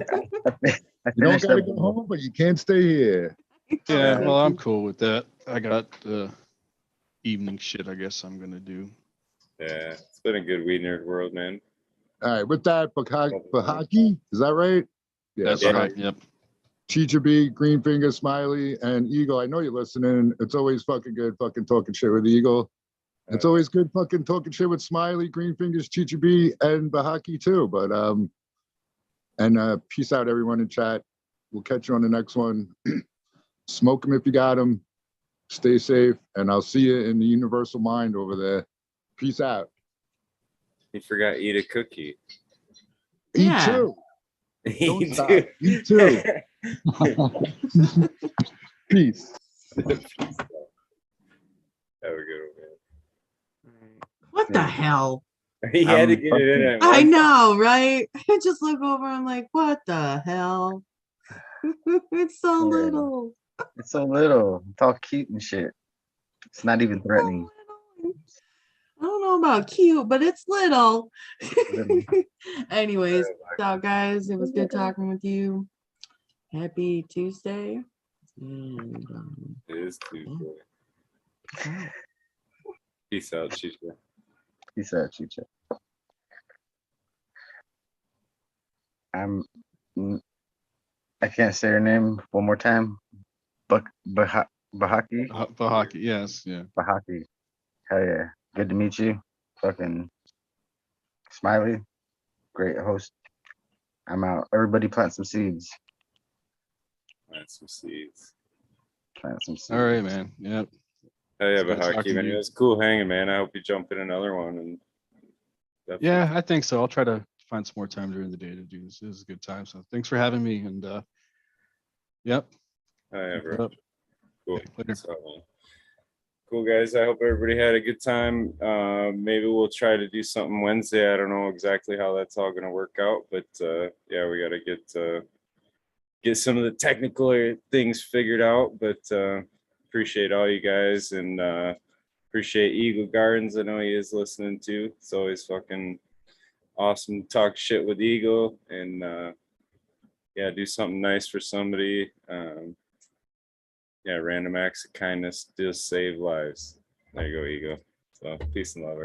don't finished got to up. go home, but you can't stay here. Yeah, well, I'm cool with that. I got evening shit I guess I'm gonna do. Yeah, it's been a good weed nerd world, man. All right, with that, Bahaki, is that right? Yeah, That's yeah. right. Yep. Teacher B, Greenfinger, Smiley, and Eagle. I know you're listening. It's always fucking good fucking talking shit with Eagle. It's always good fucking talking shit with Smiley, Greenfingers, Teacher B, and Bahaki too. But peace out everyone in chat. We'll catch you on the next one. Smoke them if you got them. Stay safe, and I'll see you in the universal mind over there. Peace out. You forgot eat a cookie. Yeah. Eat too. Don't Eat stop. too. Eat too. Peace. Have a good one, What the hell? man. He had to get it in. At I once. know, right? I just look over. I'm like, what the hell? It's so Yeah. little. It's so little. It's all cute and shit. It's not even threatening. I don't know about cute, but it's little. Little. Anyways, out guys. It was good talking with you. Happy Tuesday. And It is Tuesday. Peace out, Chicha. Peace out, Chicha. I can't say her name one more time. Bahaki. Bahaki, yes, yeah. Bahaki. Hell yeah. Good to meet you. Fucking Smiley. Great host. I'm out. Everybody plant some seeds. Plant some seeds. Plant some seeds. All right, man. Yep. Hell yeah, It's good Bahaki, talking man. to It you. was cool hanging, man. I hope you jump in another one. And definitely- Yeah, I think so. I'll try to find some more time during the day to do this. This is a good time. So thanks for having me. And yep. Hell yeah, Keep it bro. up. Cool. Okay, later. So, cool, guys. I hope everybody had a good time. Maybe we'll try to do something Wednesday. I don't know exactly how that's all going to work out, but yeah, we got to get some of the technical things figured out. But appreciate all you guys, and appreciate Eagle Gardens. I know he is listening too. It's always fucking awesome to talk shit with Eagle, and yeah, do something nice for somebody. Yeah, random acts of kindness just save lives. There you go, Eagle. So peace and love, everyone.